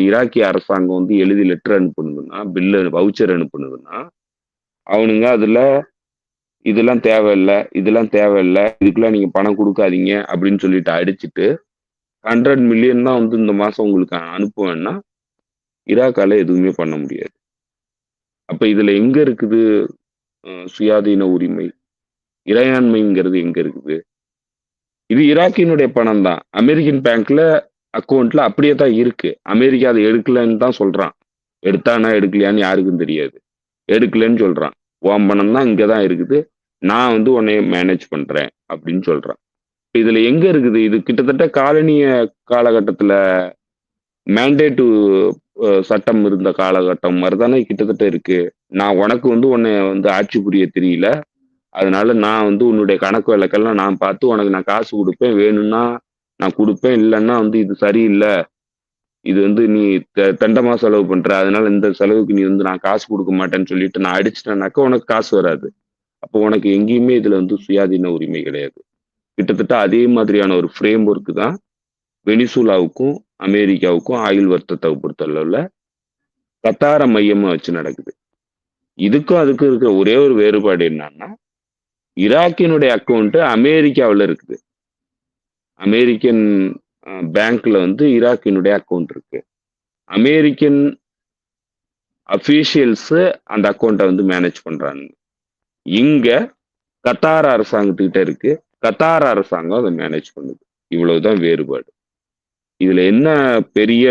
ஈராக்கிய அரசாங்கம் வந்து எழுதி லெட்டர் அனுப்புனதுன்னா, பில்லு வவுச்சர் அனுப்புனதுன்னா, அவனுங்க அதுல இதெல்லாம் தேவையில்ல, இதெல்லாம் தேவையில்ல, இதுக்கெல்லாம் நீங்க பணம் கொடுக்காதீங்க அப்படின்னு சொல்லிட்டு அடிச்சுட்டு 100 மில்லியன் தான் வந்து இந்த மாசம் உங்களுக்கு அனுப்புவேன்னா ஈராக்கால எதுவுமே பண்ண முடியாது. அப்ப இதுல எங்க இருக்குது சுயாதீன உரிமை, இறையாண்மைங்கிறது எங்க இருக்குது? இது ஈராக்கினுடைய பணம் தான். அமெரிக்கன் பேங்க்ல அக்கௌண்ட்ல அப்படியே தான் இருக்கு. அமெரிக்கா அதை எடுக்கலன்னு தான் சொல்றான். எடுத்தானா எடுக்கலையான்னு யாருக்கும் தெரியாது. எடுக்கலன்னு சொல்றான். உன் பணம் தான் இங்கதான் இருக்குது. நான் வந்து உன்னைய மேனேஜ் பண்றேன் அப்படின்னு சொல்றான். இதுல எங்க இருக்குது? இது கிட்டத்தட்ட காலனிய காலகட்டத்துல மேண்டேட்டு சட்டம் இருந்த காலகட்டம் மாதிரிதானே கிட்டத்தட்ட இருக்கு. நான் உனக்கு வந்து உன்னை வந்து ஆட்சி புரிய தெரியல, அதனால நான் வந்து உன்னுடைய கணக்கு வழக்கெல்லாம் நான் பார்த்து உனக்கு நான் காசு கொடுப்பேன், வேணும்னா நான் கொடுப்பேன், இல்லைன்னா வந்து இது சரியில்லை, இது வந்து நீ தண்டமா செலவு பண்ற, அதனால இந்த செலவுக்கு நீ வந்து நான் காசு கொடுக்க மாட்டேன்னு சொல்லிட்டு நான் அடிச்சிட்டேனாக்கா உனக்கு காசு வராது. அப்போ உனக்கு எங்கேயுமே இதுல வந்து சுயாதீன உரிமை கிடையாது. கிட்டத்தட்ட அதே மாதிரியான ஒரு ஃப்ரேம் ஒர்க் தான் வெனிசுலாவுக்கும் அமெரிக்காவுக்கும் ஆயுள் வர்த்தகத்தை பொறுத்தளவுல கத்தார மையமா வச்சு நடக்குது. இதுக்கும் அதுக்கும் இருக்கிற ஒரே ஒரு வேறுபாடு என்னன்னா, ஈராக்கினுடைய அக்கௌண்ட் அமெரிக்காவில் இருக்குது. அமெரிக்கன் பேங்க்ல வந்து ஈராக்கினுடைய அக்கௌண்ட் இருக்கு. அமெரிக்கன் அபிஷியல்ஸ் அந்த அக்கௌண்ட்டை வந்து மேனேஜ் பண்றாங்க. இங்க கத்தார் அரசாங்கத்துக்கிட்ட இருக்கு, கத்தார் அரசாங்கம் அதை மேனேஜ் பண்ணுது. இவ்வளவுதான் வேறுபாடு. இதுல என்ன பெரிய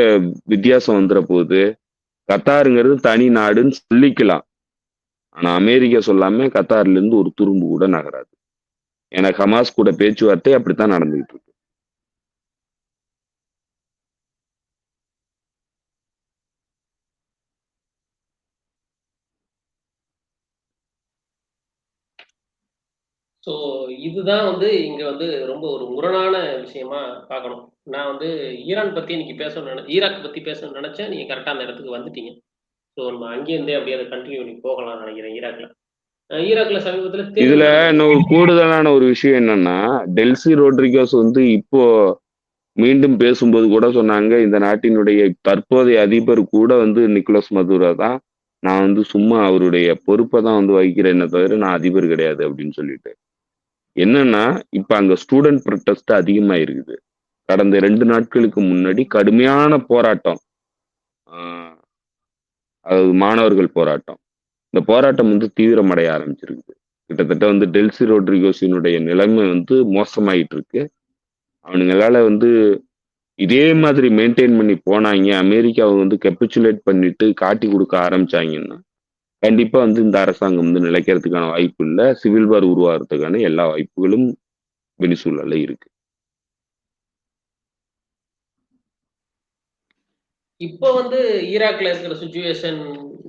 வித்தியாசம் வந்துட போகுது? கத்தாருங்கிறது தனி நாடுன்னு சொல்லிக்கலாம். ஆனா அமெரிக்கா சொல்லாம கத்தார்ல இருந்து ஒரு துரும்பு கூட நகராது. ஏன்னா ஹமாஸ் கூட பேச்சுவார்த்தை அப்படித்தான் நடந்துகிட்டு இருக்கு. ஸோ இதுதான் வந்து இங்க வந்து ரொம்ப ஒரு முரணான விஷயமா பார்க்கணும். நான் வந்து ஈரான் பத்தி இன்னைக்கு பேசணும்னு ஈராக் பத்தி பேசணும்னு நினைச்சேன். நீங்க கரெக்டா அந்த இடத்துக்கு வந்துட்டீங்க. ஸோ நம்ம அங்கேருந்தே அப்படியே அதை கண்டினியூ பண்ணி போகலாம்னு நினைக்கிறேன் ஈராக்ல. ஈராக்ல சமீபத்துல இதுல தேர்தல் நடந்தது. இன்னும் ஒரு கூடுதலான ஒரு விஷயம் என்னன்னா, டெல்சி ரோட்ரிகஸ் வந்து இப்போ மீண்டும் பேசும்போது கூட சொன்னாங்க, இந்த நாட்டினுடைய தற்போதைய அதிபர் கூட வந்து நிக்கோலஸ் மதுரோ தான், நான் வந்து சும்மா அவருடைய பொறுப்பை தான் வந்து வகிக்கிறேனே தவிர நான் அதிபர் கிடையாது அப்படின்னு சொல்லிட்டு. என்னன்னா, இப்ப அங்க ஸ்டூடெண்ட் ப்ரொட்டஸ்ட் அதிகமா இருக்குது. கடந்த 2 நாட்களுக்கு முன்னாடி கடுமையான போராட்டம். ஆஹ் அதாவது மாணவர்கள் போராட்டம். இந்த போராட்டம் வந்து தீவிரமடைய ஆரம்பிச்சிருக்குது. கிட்டத்தட்ட வந்து டெல்சி ரோட்ரிகோஸினுடைய நிலைமை வந்து மோசமாயிட்டு இருக்கு. அவனுங்களால வந்து இதே மாதிரி மெயின்டைன் பண்ணி போனாங்க, அமெரிக்காவை வந்து கேபிச்சுலேட் பண்ணிட்டு காட்டி கொடுக்க ஆரம்பிச்சாங்கன்னா, கண்டிப்பா வந்து இந்த அரசாங்கம் வந்து நிலைக்கிறதுக்கான வாய்ப்பு இல்ல. சிவில் வார் உருவாகிறதுக்கான எல்லா வாய்ப்புகளும் வெனிசுலால இருக்கு. இப்போ வந்து ஈராக்ல இருக்கிற சுச்சுவேஷன்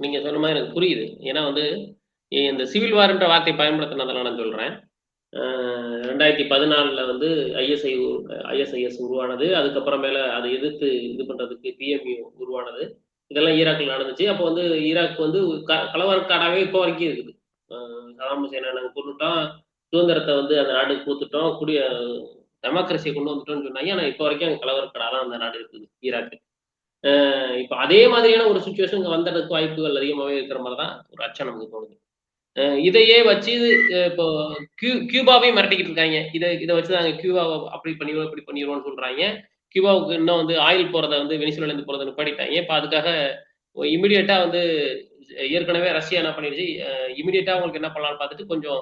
நீங்க சொன்ன மாதிரி எனக்கு புரியுது. ஏன்னா வந்து இந்த சிவில் வார்ன்ற வார்த்தை பயன்படுத்தினதால நான் சொல்றேன். 2014ல வந்து ஐஎஸ்ஐஎஸ் உருவானது. அதுக்கப்புறமேல அதை எதிர்த்து இது பண்றதுக்கு பிஎம்யூ உருவானது. இதெல்லாம் ஈராக்ல நடந்துச்சு. அப்போ வந்து ஈராக் வந்து கலவரக்காடாவே இப்போ வரைக்கும் இருக்குது. சதாம் ஹுசேனை நாங்கள் கொண்டுட்டோம், சுதந்திரத்தை வந்து அந்த நாட்டுக்கு கொடுத்துட்டோம், டெமோக்ரஸியை கொண்டு வந்துட்டோம்னு சொன்னாங்க. ஆனால் இப்போ வரைக்கும் அங்கே கலவரக்காடாக தான் அந்த நாடு இருக்குது ஈராக்கு. இப்போ அதே மாதிரியான ஒரு சுச்சுவேஷன் இங்கே வந்ததுக்கு வாய்ப்புகள் அதிகமாகவே இருக்கிற மாதிரி தான் ஒரு அச்சம் நமக்கு தோணுது. இதையே வச்சு இப்போ கியூபாவையும் மிரட்டிக்கிட்டு இருக்காங்க. இதை வச்சு நாங்க கியூபாவை அப்படி பண்ணிடுவோம், இப்படி பண்ணிடுவோம்னு சொல்றாங்க. கியூபாவுக்கு இன்னும் வந்து ஆயில் போறத வந்து வெனிசுலால இருந்து போறத நிப்பாட்டிட்டாங்க. இப்ப அதுக்காக இமிடியேட்டா வந்து ஏற்கனவே ரஷ்யா என்ன பண்ணிடுச்சு, இமிடியேட்டா அவங்களுக்கு என்ன பண்ணலாம்னு பார்த்துட்டு கொஞ்சம்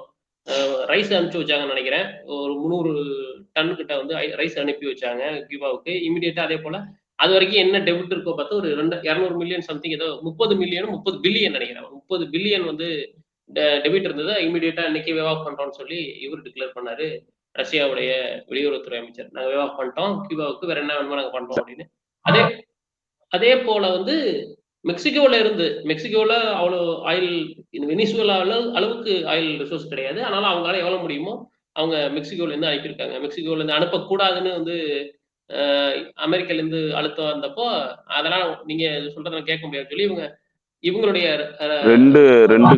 ரைஸ் அனுப்பிச்சு வச்சாங்கன்னு நினைக்கிறேன். ஒரு 300 டன் கிட்ட வந்து ரைஸ் அனுப்பி வச்சாங்க கியூபாவுக்கு. இமிடியேட்டா அதே போல அது வரைக்கும் என்ன டெபிட் இருக்கோ பார்த்து ஒரு 200 மில்லியன் சம்திங் ஏதோ 30 மில்லியன் 30 பில்லியன் நினைக்கிறேன். 30 பில்லியன் வந்து டெபிட் இருந்தது. இமிடியேட்டா இன்னைக்கு வேவ் ஆஃப் பண்றோம்னு சொல்லி இவர் டிக்ளேர் பண்ணாரு. ரஷ்யாவுடைய வெளியுறவுத்துறை அமைச்சர். நாங்க வேவ் ஆஃப் பண்ணிட்டோம். கியூபாவுக்கு வேற என்ன வேணுமோ நாங்க பண்றோம் அப்படின்னு. அதே அதே போல வந்து மெக்சிகோல அவ்வளோ ஆயில் வெனிசுவேலா அளவுக்கு ஆயில் ரிசோர்ஸ் கிடையாது. ஆனாலும் அவங்களால எவ்வளவு முடியுமோ அவங்க மெக்சிகோல இருந்து அனுப்பியிருக்காங்க. மெக்சிகோல இருந்து அனுப்பக்கூடாதுன்னு வந்து அ அமெரிக்கால இருந்து அழுத்தம் வந்தப்போ, அதெல்லாம் நீங்க சொல்றத நான் கேட்க முடியாதுன்னு சொல்லி இவங்களுடைய அ 2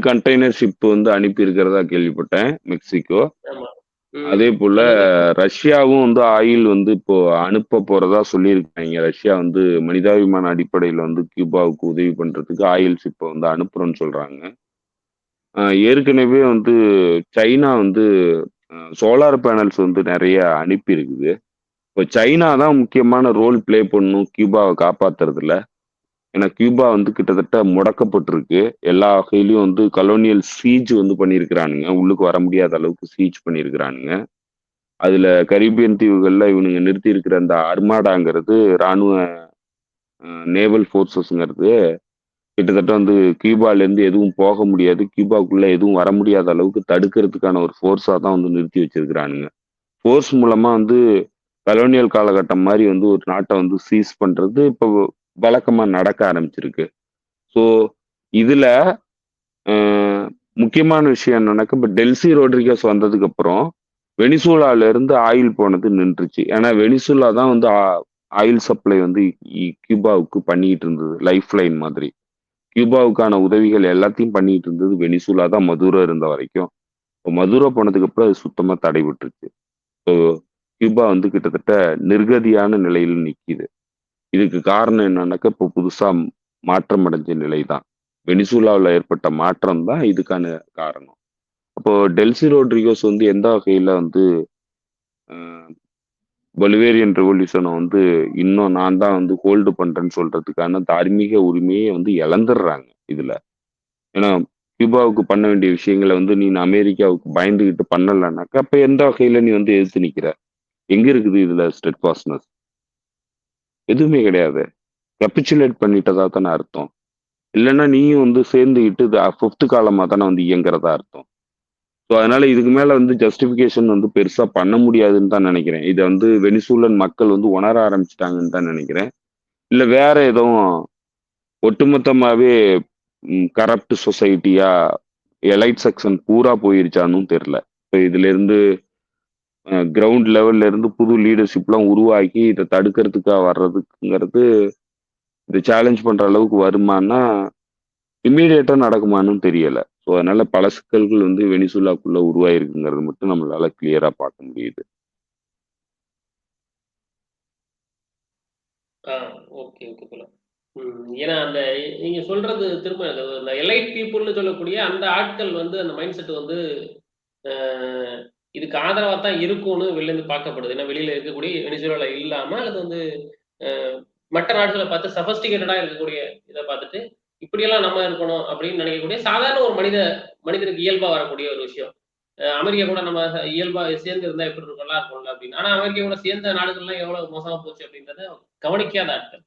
கண்டெய்னர் ஷிப் வந்து அனுப்பி இருக்கிறதா கேள்விப்பட்டேன் மெக்சிகோ. ஆமா. அதே போல அது வந்து ரஷ்யாவும் வந்து ஆயில் வந்து இப்போ அனுப்ப போறதா சொல்லியிருக்காங்க. ரஷ்யா வந்து மனிதாபிமான அடிப்படையில வந்து கியூபாவுக்கு உதவி பண்றதுக்கு ஆயில் ஷிப்ப வந்து அனுப்புறோம்னு சொல்றாங்க. ஏற்கனவே வந்து சைனா வந்து சோலார் பேனல்ஸ் வந்து நெறைய அனுப்பியிருக்குது. இப்ப சைனா தான் முக்கியமான ரோல் ப்ளே பண்ணும் கியூபாவ காப்பாத்துறதுல. ஏன்னா கியூபா வந்து கிட்டத்தட்ட முடக்கப்பட்டிருக்கு. எல்லா வகையிலயும் வந்து கலோனியல் சீஜ் வந்து பண்ணியிருக்கிறானுங்க. உள்ளுக்கு வர முடியாத அளவுக்கு சீஜ் பண்ணியிருக்கிறானுங்க. அதுல கரீபியன் தீவுகள்ல இவனுங்க நிறுத்தி இருக்கிற அந்த அர்மாடாங்கிறது ராணுவ நேவல் ஃபோர்ஸஸ்ங்கிறது கிட்டத்தட்ட வந்து கியூபால இருந்து எதுவும் போக முடியாது. கியூபாக்குள்ள எதுவும் வர முடியாத அளவுக்கு தடுக்கிறதுக்கான ஒரு ஃபோர்ஸா தான் வந்து நிறுத்தி வச்சிருக்கிறானுங்க. ஃபோர்ஸ் மூலமா வந்து கலோனியல் காலகட்டம் மாரி வந்து ஒரு நாட்ட வந்து சீஸ் பண்றது இப்போ வழக்கமா நடக்க ஆரம்பிச்சிருக்கு. ஸோ இதுல அ முக்கியமான விஷயம் என்னன்னாக்கா, இப்ப டெல்சி ரோட்ரிகஸ் வந்ததுக்கு அப்புறம், வெனிசுலால இருந்து ஆயில் போனது நின்றுச்சு. ஏன்னா வெனிசுலா தான் வந்து ஆயில் சப்ளை வந்து கியூபாவுக்கு பண்ணிட்டு இருந்தது. லைஃப் லைன் மாதிரி. கியூபாவுக்கான உதவிகள் எல்லாத்தையும் பண்ணிட்டு இருந்தது வெனிசுலா தான் மதுரோ இருந்த வரைக்கும். இப்போ மதுரோ போனதுக்கு அப்புறம் அது சுத்தமா தடைபட்டுருச்சு. ஸோ கியூபா வந்து கிட்டத்தட்ட நிர்கதியான நிலையில நிக்குது. இதுக்கு காரணம் என்னன்னாக்கா, இப்போ புதுசா மாற்றம் அடைஞ்ச நிலை தான். வெனிசுலாவுல ஏற்பட்ட மாற்றம் தான் இதுக்கான காரணம். அப்போ டெல்சி ரோட்ரிகோஸ் வந்து எந்த வகையில வந்து அ பொலிவேரியன் ரெவல்யூஷன வந்து இன்னும் நான் தான் வந்து ஹோல்டு பண்றேன்னு சொல்றதுக்கான தார்மீக உரிமைய வந்து இழந்துடுறாங்க இதுல. ஏன்னா கியூபாவுக்கு பண்ண வேண்டிய விஷயங்கள வந்து நீ அமெரிக்காவுக்கு பயந்துகிட்டு பண்ணலனாக்கா, அப்ப எந்த வகையில நீ வந்து எதிர்த்து நிக்கிற? எங்க இருக்குது இதுல ஸ்டெட்ஃபாஸ்ட்னஸ்? எதுவுமே கிடையாது. கேப்பிச்சுலேட் பண்ணிட்டதா தானே அர்த்தம். இல்லன்னா நீயும் வந்து சேர்ந்துகிட்டு இது 5த் காலமா தானே வந்து இயங்குறதா அர்த்தம். ஸோ அதனால இதுக்கு மேல வந்து ஜஸ்டிஃபிகேஷன் வந்து பெருசா பண்ண முடியாதுன்னு தான் நினைக்கிறேன். இத வந்து வெனிசூலன் மக்கள் வந்து உணர ஆரம்பிச்சுட்டாங்கன்னு தான் நினைக்கிறேன். இல்ல வேற எதுவும் ஒட்டுமொத்தமாவே கரப்ட் சொசைட்டியா எலைட் செக்ஷன் பூரா போயிருச்சான்னும் தெரியல. இப்ப இதுல இருந்து கிரவுண்ட் லெவல்ல இருந்து புது லீடர்ஷிப்லாம் உருவாக்கி இத தடுக்கிறதுக்கா வர்றதுங்கிறது, இத சேலஞ்ச் பண்ற அளவுக்கு வருமான்னா, இம்மீடியட்டா நடக்குமான்னு தெரியல. ஸோ அதனால பல சிக்கல்கள் வந்து வெனிசுலாக்குள்ள உருவாயிருக்குங்கிறது மட்டும் நம்மளால கிளியரா பார்க்க முடியுது. ஆ ஓகே, ஓகே தோழர். ஏன்னா அந்த நீங்க சொல்றது திரும்ப அந்த எலைட் பீப்பிள்னு சொல்லக்கூடிய அந்த ஆட்கள் வந்து அந்த மைண்ட் செட் வந்து அ இதுக்கு ஆதரவா தான் இருக்கும்னு வெளிலருந்து பார்க்கப்படுது. ஏன்னா வெளியில இருக்கக்கூடிய வெனிசுவேலால இல்லாம அது வந்து அ மற்ற நாடுகள பார்த்து சஃபஸ்டிகேட்டடா இருக்கக்கூடிய இத பார்த்துட்டு, இப்படியெல்லாம் நம்ம இருக்கணும் அப்படின்னு நினைக்கக்கூடிய சாதாரண ஒரு மனிதனுக்கு இயல்பா வரக்கூடிய ஒரு விஷயம். அமெரிக்கா கூட நம்ம இயல்பா சேர்ந்து இருந்தா எப்படி இருக்கும்? நல்லா இருக்கும்ல அப்படின்னு. ஆனா அமெரிக்கா கூட சேர்ந்த நாடுகள்லாம் எவ்வளவு மோசமா போச்சு அப்படின்றத கவனிக்காத ஆட்கள்.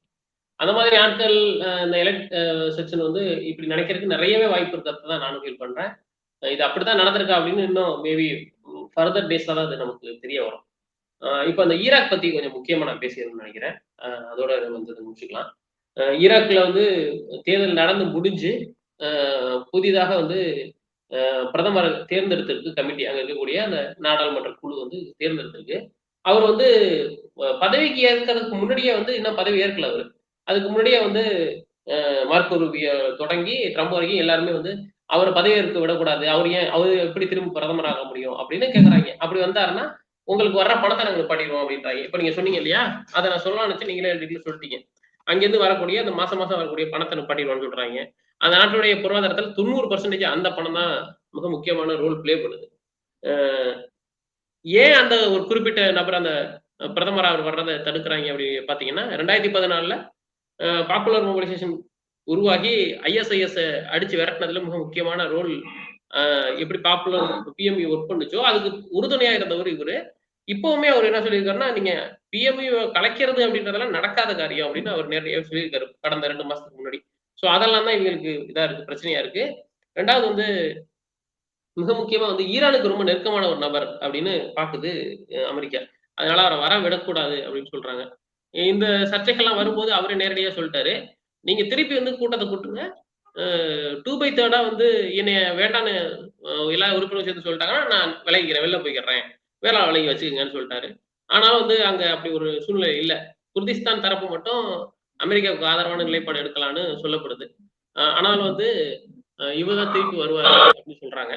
அந்த மாதிரி ஆட்கள் இந்த எலக்ட் செக்ஷன் வந்து இப்படி நினைக்கிறதுக்கு நிறையவே வாய்ப்பு இருக்கிறது தான் நானும் ஃபீல் பண்றேன். இது அப்படித்தான் நடந்திருக்கா அப்படின்னு இன்னும் மேபி ஃபர்தர் டேஸ்ல தான் அது நமக்கு தெரிய வரும். இப்ப அந்த ஈராக் பத்தி கொஞ்சம் முக்கியமா நான் பேசிடணும்னு நினைக்கிறேன். அதோட வந்து இதை முடிச்சுக்கலாம். ஈராக்ல வந்து தேர்தல் நடந்து முடிஞ்சு, அ புதிதாக வந்து பிரதமர தேர்ந்தெடுத்திருக்கு கமிட்டி. அங்க இருக்கக்கூடிய அந்த நாடாளுமன்ற குழு வந்து தேர்ந்தெடுத்திருக்கு. அவர் வந்து பதவிக்கு ஏற்கறதுக்கு முன்னாடியே வந்து இன்னும் பதவி ஏற்கல அவரு. அதுக்கு முன்னாடியே வந்து மார்க்கோ ரூபியோ தொடங்கி ட்ரம்ப் வரைக்கும் எல்லாருமே வந்து அவர பதவியேற்க விடக்கூடாது. அவரு எப்படி திரும்ப பிரதமர் ஆக முடியும்? அப்படின்னு கேட்கறாய்ங்க. அப்படி வந்தாருன்னா, உங்களுக்கு வர்ற பணத்த நாங்க நிப்பாட்டிருவோம் அப்படின்றாய்ங்க. இப்ப நீங்க சொன்னீங்க இல்லையா? அத நான் சொல்லலாம்னு நெனச்சேன். நீங்களே டீடெயிலா சொல்ட்டீங்க. அங்கேருந்து வரக்கூடிய அந்த மாசம் மாசம் வரக்கூடிய பணத்த நிப்பாட்டிருவோம்னு சொல்றாய்ங்க. அந்த நாட்டுடைய பொருளாதாரத்துல 90% அந்த பணம் தான் மிக முக்கியமான ரோல் ப்ளே பண்ணுது. அ ஏன் அந்த ஒரு குறிப்பிட்ட நபர் அந்த பிரதமரா அவர் வர்றத தடுக்குறாய்ங்க அப்படி பார்த்தீங்கன்னா, 2014ல பாப்புலர் மொபிலைசேஷன் உருவாகி ஐஎஸ்ஐஎஸ் அடிச்சு விரட்டுனதுல மிக முக்கியமான ரோல் எப்படி பாப்புலர் பிஎம்இ ஒர்க் பண்ணுச்சோ, அதுக்கு உறுதுணையா இருந்தவர் இவரு. இப்பவுமே அவர் என்ன சொல்லியிருக்காருன்னா, நீங்க பிஎம்யு கலைக்கிறது அப்படின்றதெல்லாம் நடக்காத காரியம் அப்படின்னு அவர் நேரடியாவே சொல்லியிருக்காரு. கடந்த 2 மாசத்துக்கு முன்னாடி. ஸோ அதெல்லாம் தான் இவங்களுக்கு இதா இருக்கு, பிரச்சனையா இருக்கு. 2வது வந்து மிக முக்கியமா வந்து ஈரானுக்கு ரொம்ப நெருக்கமான ஒரு நபர் அப்படின்னு பாக்குது அமெரிக்கா. அதனால அவர வர விடக்கூடாது அப்படின்னு சொல்றாங்க. இந்த சர்ச்சைகள்லாம் வரும்போது அவரே நேரடியா சொல்ட்டாரு. நீங்க திருப்பி வந்து கூட்டத்த கூட்டுங்க. 2/3 வந்து என்னைய வேண்டான்னு எல்லா உறுப்பினரும் சேர்ந்து சொல்லிட்டாங்கன்னா, நான் விலகிக்கிறேன். வெளில போய்க்கிறேன். வேளாண் விலகி வச்சுக்கங்கன்னு சொல்ட்டாரு. ஆனாலும் வந்து அங்க அப்படி ஒரு சூழ்நிலை இல்ல. குர்திஸ்தான் தரப்பு மட்டும் அமெரிக்காவுக்கு ஆதரவான நிலைப்பாடு எடுக்கலான்னு சொல்லப்படுது. ஆனாலும் வந்து இவர் தான் திருப்பி வருவாரு அப்படின்னு சொல்றாங்க.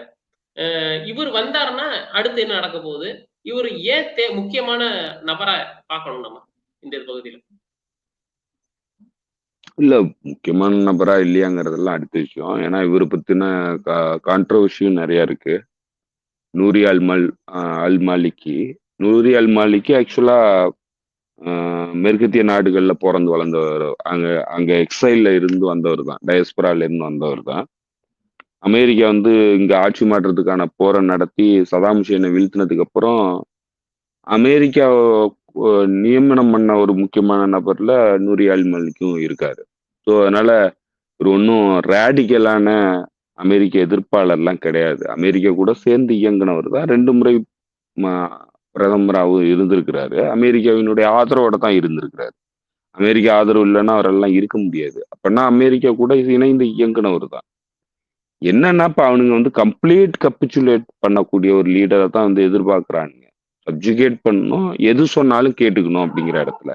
இவரு வந்தாருன்னா, அடுத்து என்ன நடக்க போகுது? இவரு ஏன் முக்கியமான நபரா பார்க்கணும் நம்ம, இந்த பகுதியில? இல்ல முக்கியமான நபரா இல்லையாங்கிறதெல்லாம் அடுத்த விஷயம். ஏன்னா இவர பத்தின கான்ட்ரோவர்சியும் நெறைய இருக்கு. நூரி அல் மாலிகி. நூரி அல் மாலிகி ஆக்சுவலா அ மேற்கத்திய நாடுகள்ல பொறந்து வளர்ந்தவர். அங்க அங்க எக்ஸைல்ல இருந்து வந்தவர் தான். டயஸ்பரால இருந்து வந்தவர் தான். அமெரிக்கா வந்து இங்க ஆட்சி மாற்றத்துக்கான போர நடத்தி சதாம் ஹுசேன வீழ்த்தினதுக்கு அப்புறம், அமெரிக்கா நியமனம் பண்ண ஒரு முக்கியமான நபர்ல நூரி அல் மாலிக்கும் இருக்காரு. ஸோ அதனால இவரு ஒண்ணும் ரேடிக்கலான அமெரிக்க எதிர்ப்பாளர்லாம் கிடையாது. அமெரிக்கா கூட சேர்ந்து இயங்குனவர் தான். 2 முறை ம பிரதமராவும் இருந்திருக்கிறாரு. அமெரிக்காவினுடைய ஆதரவோட தான் இருந்திருக்கிறாரு. அமெரிக்க ஆதரவு இல்லன்னா அவரெல்லாம் இருக்க முடியாது. அப்பன்னா அமெரிக்கா கூட இணைந்து இயங்குனவர் தான். என்னன்னா, இப்ப அவனுங்க வந்து கம்ப்ளீட் கேப்பிச்சுலேட் பண்ணக்கூடிய ஒரு லீடர தான் வந்து எதிர்பார்க்குறானுங்க. சப்ஜுகேட் பண்ணணும், எது சொன்னாலும் கேட்டுக்கணும் அப்படிங்கிற இடத்துல.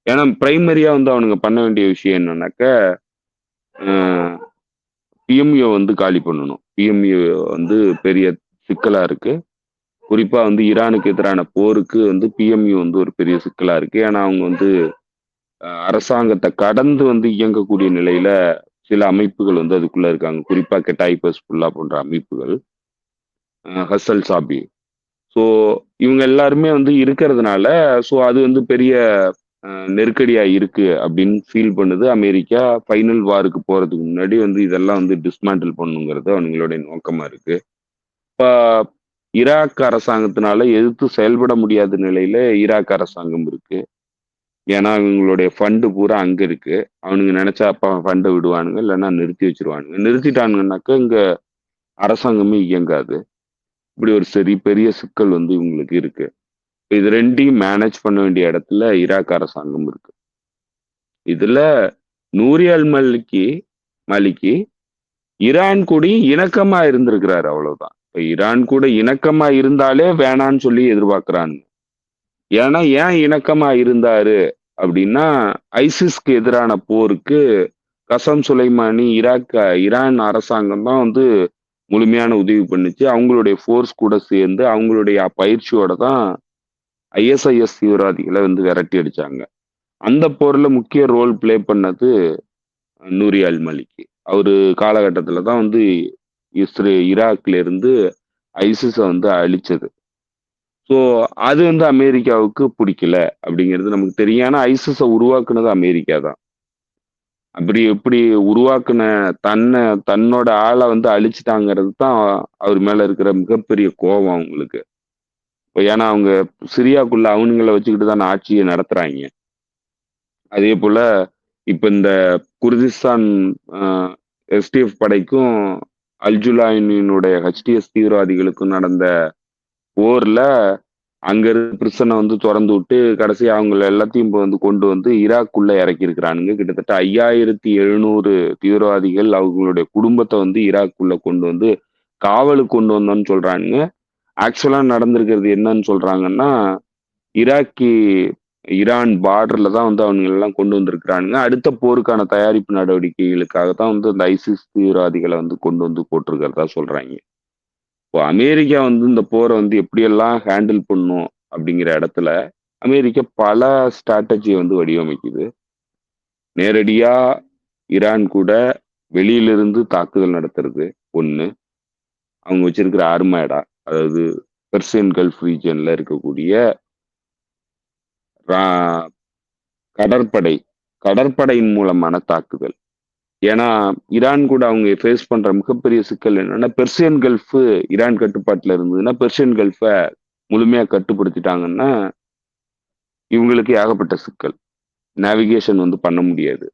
ஏன்னா பிரைமரியா வந்து அவனுங்க பண்ண வேண்டிய விஷயம் என்னன்னாக்க, அ பிஎம்யூ வந்து காலி பண்ணணும். பிஎம்யூ வந்து பெரிய சிக்கலா இருக்கு. குறிப்பா வந்து ஈரானுக்கு எதிரான போருக்கு வந்து பிஎம்யூ வந்து ஒரு பெரிய சிக்கலா இருக்கு. ஏன்னா அவங்க வந்து அரசாங்கத்த கடந்து வந்து இயங்கக்கூடிய நிலையில சில அமைப்புகள் வந்து அதுக்குள்ள இருக்காங்க. குறிப்பா கெட்டாய்ப் ஹெஸ்புல்லா போன்ற அமைப்புகள். ஹஸ்ஸல் சாபி. ஸோ இவங்க எல்லாருமே வந்து இருக்கிறதுனால, ஸோ அது வந்து பெரிய நெருக்கடியா இருக்கு அப்படின்னு ஃபீல் பண்ணுது அமெரிக்கா. ஃபைனல் வாருக்கு போறதுக்கு முன்னாடி வந்து இதெல்லாம் வந்து டிஸ்மேண்டில் பண்ணணுங்கிறது அவங்களுடைய நோக்கமா இருக்கு. இப்ப ஈராக் அரசாங்கத்தினால எதிர்த்து செயல்பட முடியாத நிலையில ஈராக் அரசாங்கம் இருக்கு. ஏன்னா இவங்களுடைய ஃபண்ட் பூரா அங்க இருக்கு. அவனுங்க நெனச்சா அப்ப ஃபண்ட விடுவானுங்க. இல்லன்னா நிறுத்தி வச்சுருவானுங்க. நிறுத்திட்டானுங்கன்னாக்க இங்க அரசாங்கமே இயங்காது. இப்படி ஒரு பெரிய சிக்கல் வந்து இவங்களுக்கு இருக்கு. இது 2யும் மேனேஜ் பண்ண வேண்டிய இடத்துல ஈராக் அரசாங்கம் இருக்கு. இதுல நூரி அல் மாலிகி ஈரான் கூடயும் இணக்கமா இருந்திருக்கிறாரு அவ்வளவுதான். இப்ப ஈரான் கூட இணக்கமா இருந்தாலே வேணான்னு சொல்லி எதிர்பார்க்கிறானுங்க. ஏன்னா ஏன் இணக்கமா இருந்தாரு அப்படின்னா, ஐசிஸ்க்கு எதிரான போருக்கு கசம் சுலைமானி ஈரான் அரசாங்கம் தான் வந்து முழுமையான உதவி பண்ணுச்சு. அவங்களுடைய ஃபோர்ஸ் கூட சேர்ந்து அவங்களுடைய பயிற்சியோட தான் ஐஎஸ்ஐஎஸ் தீவிரவாதிகளை வந்து விரட்டி அடிச்சாங்க. அந்த போர்ல முக்கிய ரோல் ப்ளே பண்ணது நூரி அல் மாலிகி. அவரு காலகட்டத்துல தான் வந்து ஈராக்ல இருந்து ஐசிஸ வந்து அழிச்சது. ஸோ அது வந்து அமெரிக்காவுக்கு புடிக்கல அப்படிங்கிறது நமக்கு தெரியும். ஏன்னா ஐசிஸ உருவாக்குனது அமெரிக்கா தான். அப்படி எப்படி உருவாக்குன தன்னோட ஆள வந்து அழிச்சுட்டாங்கிறது தான் அவர் மேல இருக்கிற மிகப்பெரிய கோவம் அவங்களுக்கு. ஏன்னா அவங்க சிரியாக்குள்ள அவனுங்கள வச்சுக்கிட்டு தான ஆட்சிய நடத்துறாய்ங்க. அதேபோல இப்ப இந்த குர்திஸ்தான் அ எஸ்டிஎஃப் படைக்கும், அல்ஜுலாயினுடைய ஹெச்டிஎஸ் தீவிரவாதிகளுக்கும் நடந்த போர்ல, அங்க இருக்க பிரிசன வந்து தொறந்து விட்டு, கடைசியா அவங்கள எல்லாத்தையும் இப்ப வந்து கொண்டு வந்து ஈராக்குள்ள இறக்கியிருக்கிறானுங்க. கிட்டத்தட்ட 5700 தீவிரவாதிகள் அவங்களுடைய குடும்பத்த வந்து ஈராக்குள்ள கொண்டு வந்து காவலுக்கு கொண்டு வந்தோம்ன்னு சொல்றானுங்க. ஆக்சுவலா நடந்திருக்கிறது என்னன்னு சொல்றாங்கன்னா, ஈராக்கி ஈரான் பார்டர்ல தான் வந்து அவனுங்களெல்லாம் கொண்டு வந்திருக்கிறானுங்க. அடுத்த போருக்கான தயாரிப்பு நடவடிக்கைகளுக்காக தான் வந்து அந்த ஐசிஸ் தீவிரவாதிகள வந்து கொண்டு வந்து போட்டிருக்கிறதா சொல்றாய்ங்க. இப்போ அமெரிக்கா வந்து இந்த போர வந்து எப்படியெல்லாம் ஹேண்டில் பண்ணும் அப்படிங்கிற இடத்துல, அமெரிக்கா பல ஸ்ட்ராட்டஜிய வந்து வடிவமைக்குது. நேரடியா ஈரான் கூட வெளியிலிருந்து தாக்குதல் நடத்துறது 1. அவங்க வச்சிருக்கிற ஆர்மேடா, அதாவது பெர்சியன் கல்ஃப் ரீஜியன்ல இருக்கக்கூடிய ரா கடற்படை கடற்படையின் மூலமான தாக்குதல். ஏன்னா, ஈரான் கூட அவங்க ஃபேஸ் பண்ற மிகப்பெரிய சிக்கல் என்னன்னா, பெர்சியன் கல்ஃப் ஈரான் கட்டுப்பாட்டுல இருந்ததுன்னா, பெர்சியன் கல்ஃப முழுமையா கட்டுப்படுத்திட்டாங்கன்னா இவங்களுக்கு ஏகப்பட்ட சிக்கல். நேவிகேஷன் வந்து பண்ண முடியாது.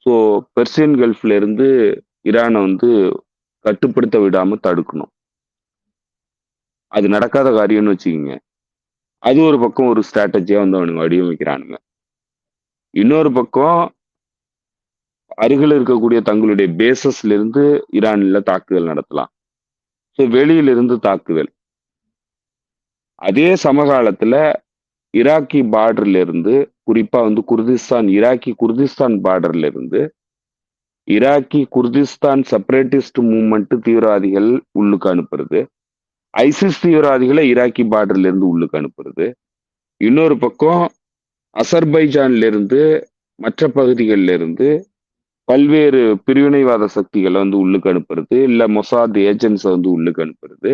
ஸோ பெர்சியன் கல்ஃப்ல இருந்து ஈரானை வந்து கட்டுப்படுத்த விடாம தடுக்கணும். அது நடக்காத காரியம்னு வச்சுக்கோங்க. அது ஒரு பக்கம் ஒரு ஸ்ட்ராட்டஜியா வந்து அவனுங்க வடிவமைக்கிறானுங்க. இன்னொரு பக்கம் அருகில் இருக்கக்கூடிய தங்களுடைய பேசஸ்ல இருந்து ஈரான்ல தாக்குதல் நடத்தலாம். ஸோ வெளியிலிருந்து தாக்குதல். அதே சமகாலத்துல ஈராக்கி பார்டர்ல இருந்து, குறிப்பா வந்து ஈராக்கி குர்திஸ்தான் பார்டர்ல இருந்து ஈராக்கி குர்திஸ்தான் செப்பரேட்டிஸ்ட் மூவ்மெண்ட் தீவிரவாதிகள் உள்ளுக்கு அனுப்புறது, ஐசிஸ் தீவிரவாதிகளை ஈராக்கி பார்டர்ல இருந்து உள்ளுக்கு அனுப்புறது, இன்னொரு பக்கம் அசர்பைஜான்ல இருந்து மற்ற பகுதிகளில் இருந்து பல்வேறு பிரிவினைவாத சக்திகளை வந்து உள்ளுக்கு அனுப்புறது, இல்ல மொசாத் ஏஜென்ட்ஸை வந்து உள்ளுக்கு அனுப்புறது,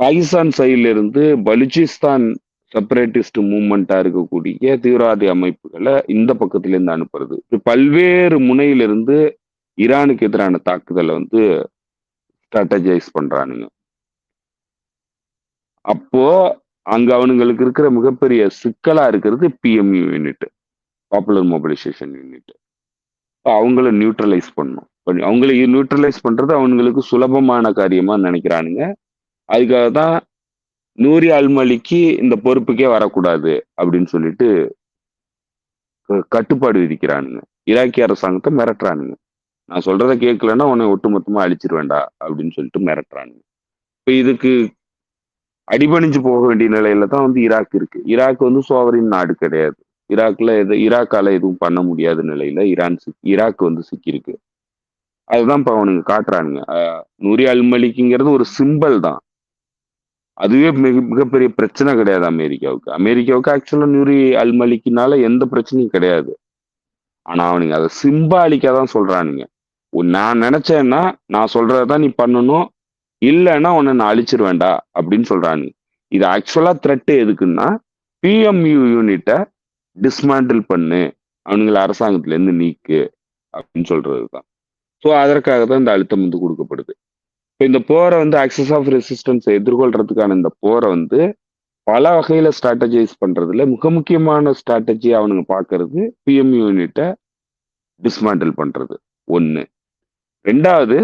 பாகிஸ்தான் சைட்ல இருந்து பலுச்சிஸ்தான் செப்பரேட்டிஸ்ட் மூவ்மெண்டா இருக்கக்கூடிய தீவிரவாதி அமைப்புகளை இந்த பக்கத்துல இருந்து அனுப்புறது. இப்படி பல்வேறு முனையிலிருந்து ஈரானுக்கு எதிரான தாக்குதலை வந்து ஸ்ட்ராட்டஜைஸ் பண்றானுங்க. அப்போ அங்க அவனுங்களுக்கு இருக்கிற மிகப்பெரிய சிக்கலா இருக்கிறது PMU unit, popular mobilisation unit. அவங்கள நியூட்ரலைஸ் பண்ணும். அவங்களை நியூட்ரலைஸ் பண்றது அவங்களுக்கு சுலபமான காரியமா நினைக்கிறானுங்க. அதுக்காக தான் நூரி அல்மலிக்கு இந்த பொறுப்புக்கே வரக்கூடாது அப்படின்னு சொல்லிட்டு கட்டுப்பாடு விதிக்கிறானுங்க. ஈராக்கிய அரசாங்கத்தை மிரட்டுறானுங்க. நான் சொல்றதை கேட்கலன்னா உன்னை ஒட்டுமொத்தமா அழிச்சிருவேண்டா அப்படின்னு சொல்லிட்டு மிரட்டுறானுங்க. இப்ப இதுக்கு அடிபணிஞ்சு போக வேண்டிய நிலையில தான் வந்து ஈராக் இருக்கு. ஈராக் வந்து சோவரின் நாடு கிடையாது. ஈராக்கால எதுவும் பண்ண முடியாத நிலையில ஈராக் வந்து சிக்கியிருக்கு. அதுதான் இப்ப அவனுங்க காட்டுறானுங்க. நூரி அல்மலிக்குங்கிறது ஒரு சிம்பல் தான். அதுவே மிகப்பெரிய பிரச்சனை கிடையாது அமெரிக்காவுக்கு. அமெரிக்காவுக்கு ஆக்சுவலா நூரி அல்மலிக்குனால எந்த பிரச்சனையும் கிடையாது. ஆனா அவனுங்க அதை சிம்பாலிக்கா தான் சொல்றானுங்க. நான் நினைச்சேன்னா நான் சொல்றதான் நீ பண்ணணும், இல்லைன்னா உன்னை நான் அழிச்சிருவேண்டா அப்படின்னு சொல்றானுங்க. இது ஆக்சுவலா த்ரெட் எதுக்குன்னா பிஎம்யூ யூனிட்டை டிஸ்மேண்டில் பண்ணு, அவனுங்களை அரசாங்கத்துல இருந்து நீக்கு அப்படின்னு சொல்றதுதான். ஸோ அதற்காக தான் இந்த அழுத்தம் வந்து கொடுக்கப்படுது. இப்போ இந்த போரை வந்து ஆக்சஸ் ஆஃப் ரெசிஸ்டன்ஸை எதிர்கொள்றதுக்கான இந்த போரை வந்து பல வகையில ஸ்ட்ராட்டஜைஸ் பண்றதுல மிக முக்கியமான ஸ்ட்ராட்டஜி அவனுங்க பாக்குறது பிஎம்யூ யூனிட்டை டிஸ்மேண்டில் பண்றது ஒண்ணு. ரெண்டாவது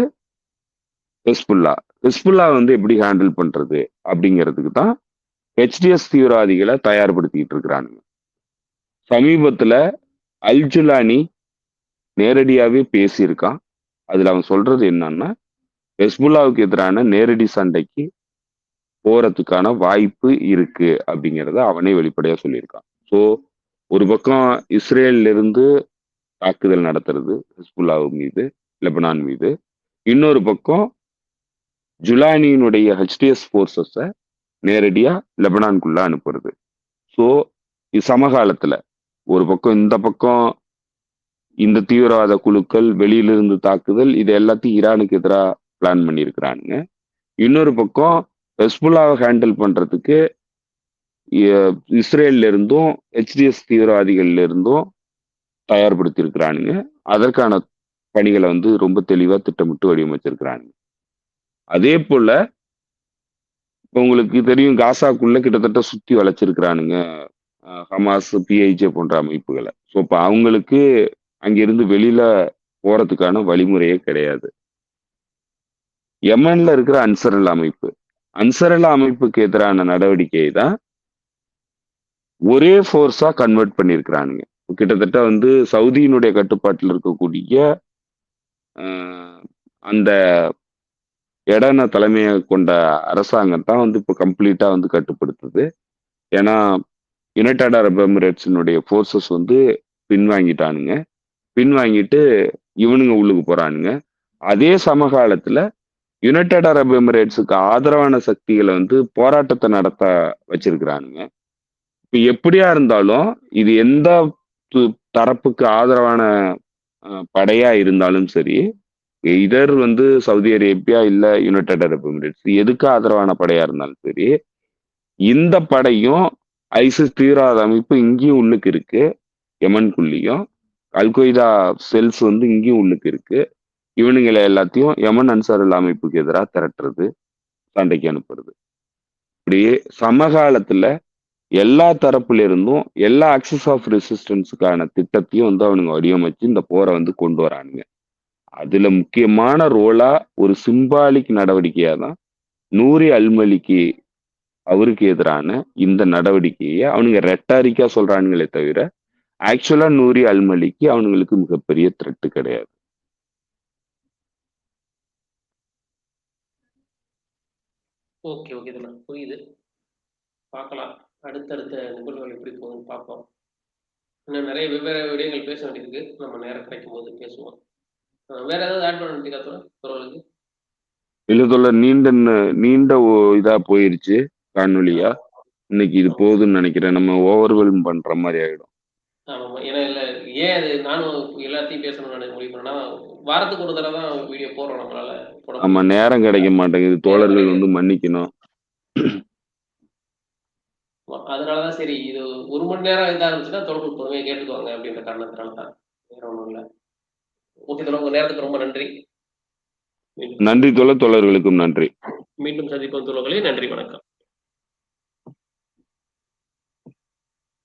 ஹெஸ்புல்லா வந்து எப்படி ஹேண்டில் பண்றது அப்படிங்கிறதுக்கு தான் ஹெச்டிஎஸ் தீவிரவாதிகளை தயார்படுத்திட்டு இருக்கிறானுங்க. சமீபத்துல அல்ஜுலானி நேரடியாவே பேசியிருக்கான். அதுல அவன் சொல்றது என்னன்னா, ஹெஸ்புல்லாவுக்கு எதிரான நேரடி சண்டைக்கு போறதுக்கான வாய்ப்பு இருக்கு அப்படிங்கிறத அவனே வெளிப்படையா சொல்லியிருக்கான். ஸோ ஒரு பக்கம் இஸ்ரேல்ல இருந்து தாக்குதல் நடத்துறது ஹெஸ்புல்லா மீது, லெபனான் மீது. இன்னொரு பக்கம் ஜுலானியினுடைய ஹெச்டிஎஸ் போர்சஸை நேரடியா லெபனான்குள்ள அனுப்புறது. ஸோ சமகாலத்துல ஒரு பக்கம் இந்த பக்கம் இந்த தீவிரவாத குழுக்கள் வெளியிலிருந்து தாக்குதல், இது எல்லாத்தையும் ஈரானுக்கு எதிராக பிளான் பண்ணியிருக்கிறானுங்க. இன்னொரு பக்கம் ஹெஸ்புல்லாவை ஹேண்டில் பண்றதுக்கு இஸ்ரேல்ல இருந்தும் ஹெச்டிஎஸ் தீவிரவாதிகள்ல இருந்தும் தயார்படுத்தி இருக்கிறானுங்க. அதற்கான பணிகளை வந்து ரொம்ப தெளிவா திட்டமிட்டு வடிவமைச்சிருக்கிறானுங்க. அதே போல உங்களுக்கு தெரியும், காசாக்குள்ள கிட்டத்தட்ட சுத்தி வளைச்சிருக்கிறானுங்க ஹமாஸ், பிஐஜே போன்ற அமைப்புகளை. ஸோ இப்போ அவங்களுக்கு அங்கிருந்து வெளியில போறதுக்கான வழிமுறையே கிடையாது. யமன்ல இருக்கிற அன்சரல்லா அமைப்புக்கு எதிரான நடவடிக்கையை தான் ஒரே ஃபோர்ஸா கன்வெர்ட் பண்ணியிருக்கிறானுங்க. கிட்டத்தட்ட வந்து சவுதியினுடைய கட்டுப்பாட்டில் இருக்கக்கூடிய அந்த எடன தலைமையை கொண்ட அரசாங்கம் தான் வந்து இப்போ கம்ப்ளீட்டா வந்து கட்டுப்படுத்துது. ஏன்னா யுனைடெட் அரப் எமிரேட்ஸினுடைய ஃபோர்ஸஸ் வந்து பின்வாங்கிட்டு இவனுங்க உள்ளுக்கு போறானுங்க. அதே சமகாலத்துல யுனைடெட் அரப் எமிரேட்ஸுக்கு ஆதரவான சக்திகளை வந்து போராட்டத்தை நடத்த வச்சிருக்கிறானுங்க. இப்ப எப்படியா இருந்தாலும் இது எந்த தரப்புக்கு ஆதரவான படையா இருந்தாலும் சரி, இதர் வந்து சவுதி அரேபியா இல்ல யுனைடெட் அரப் எமிரேட்ஸ் எதுக்கு ஆதரவான படையா இருந்தாலும் சரி, இந்த படையும் ஐசிஸ் தீவிரவாத அமைப்பு இங்கேயும் உள்ளுக்கு இருக்கு, யமன்குள்ளேயும் அல்கொய்தா செல்ஸ் வந்து இங்கேயும் உள்ளுக்கு இருக்கு. இவனுங்களை எல்லாத்தையும் யமன் அன்சாருல்லா அமைப்புக்கு எதிராக திரட்டுறது, சண்டைக்கு அனுப்புறது. அப்படியே சமகாலத்துல எல்லா தரப்புல இருந்தும் எல்லா ஆக்சஸ் ஆஃப் ரெசிஸ்டன்ஸுக்கான திட்டத்தையும் வந்து அவனுங்க வடிவமைச்சு இந்த போரை வந்து கொண்டு வரானுங்க. அதுல முக்கியமான ரோலா ஒரு சிம்பாலிக் நடவடிக்கையா தான் நூரி அல்மலிக்கு அவருக்கு எதிரான இந்த நடவடிக்கையை அவனுங்க ரெட்டாரிக்கா சொல்றானுங்களே தவிர ஆக்சுவலா நூரி அல்மலிக்கு அவனுங்களுக்கு மிகப்பெரிய த்ரெட்டு கிடையாது. ஓகே, ஓகே தோழர். புரியுது. பார்க்கலாம். அடுத்தடுத்த நிகழ்வுகள் எப்படி போகுதுன்னு பார்ப்போம். இன்னும் நிறைய வெவ்வேறு விடயங்கள் பேச வேண்டியிருக்கு. நம்ம நேரம் கிடைக்கும்போது பேசுவோம். வேற ஏதாவது ஆட் பண்ண வேண்டியதா தோழர் தோழர்களுக்கு? இல்ல தோழர், நீண்ட இதா போயிருச்சு காணொலியா. இன்னைக்கு இது போகுதுன்னு நினைக்கிறேன். நம்ம ஓவர்வெல்ம் பண்ற மாதிரி ஆயிடும். ஆமாமா. ஏன்னா இல்ல ஏன் அது நானும் எல்லாத்தையும் பேசணும்னு நான் முடிவு பண்ணேன்னா, வாரத்துக்கு ஒரு தடவ தான் வீடியோ போடுறோம் நம்மளால போட ஆமா, முடியும். நேரம் கிடைக்க மாட்டேங்குது. நேரம் தோழர்கள் கிடைக்குது. வந்து மன்னிக்கணும். அதனால தான் சரி இது 1 மணி நேரம் இதா இருந்துச்சுன்னா தோழர்கள் பொறுமையா கேட்டுக்குவாங்க அப்படின்ற காரணத்தினால தான். வேற ஒண்ணும் இல்ல. ஓகே தோழர். உங்க நேரத்துக்கு ரொம்ப நன்றி. மீண்டும் நன்றி தோழர், தோழர்களுக்கும் நன்றி. மீண்டும் சந்திப்போம் தோழர்களே. நன்றி, வணக்கம்.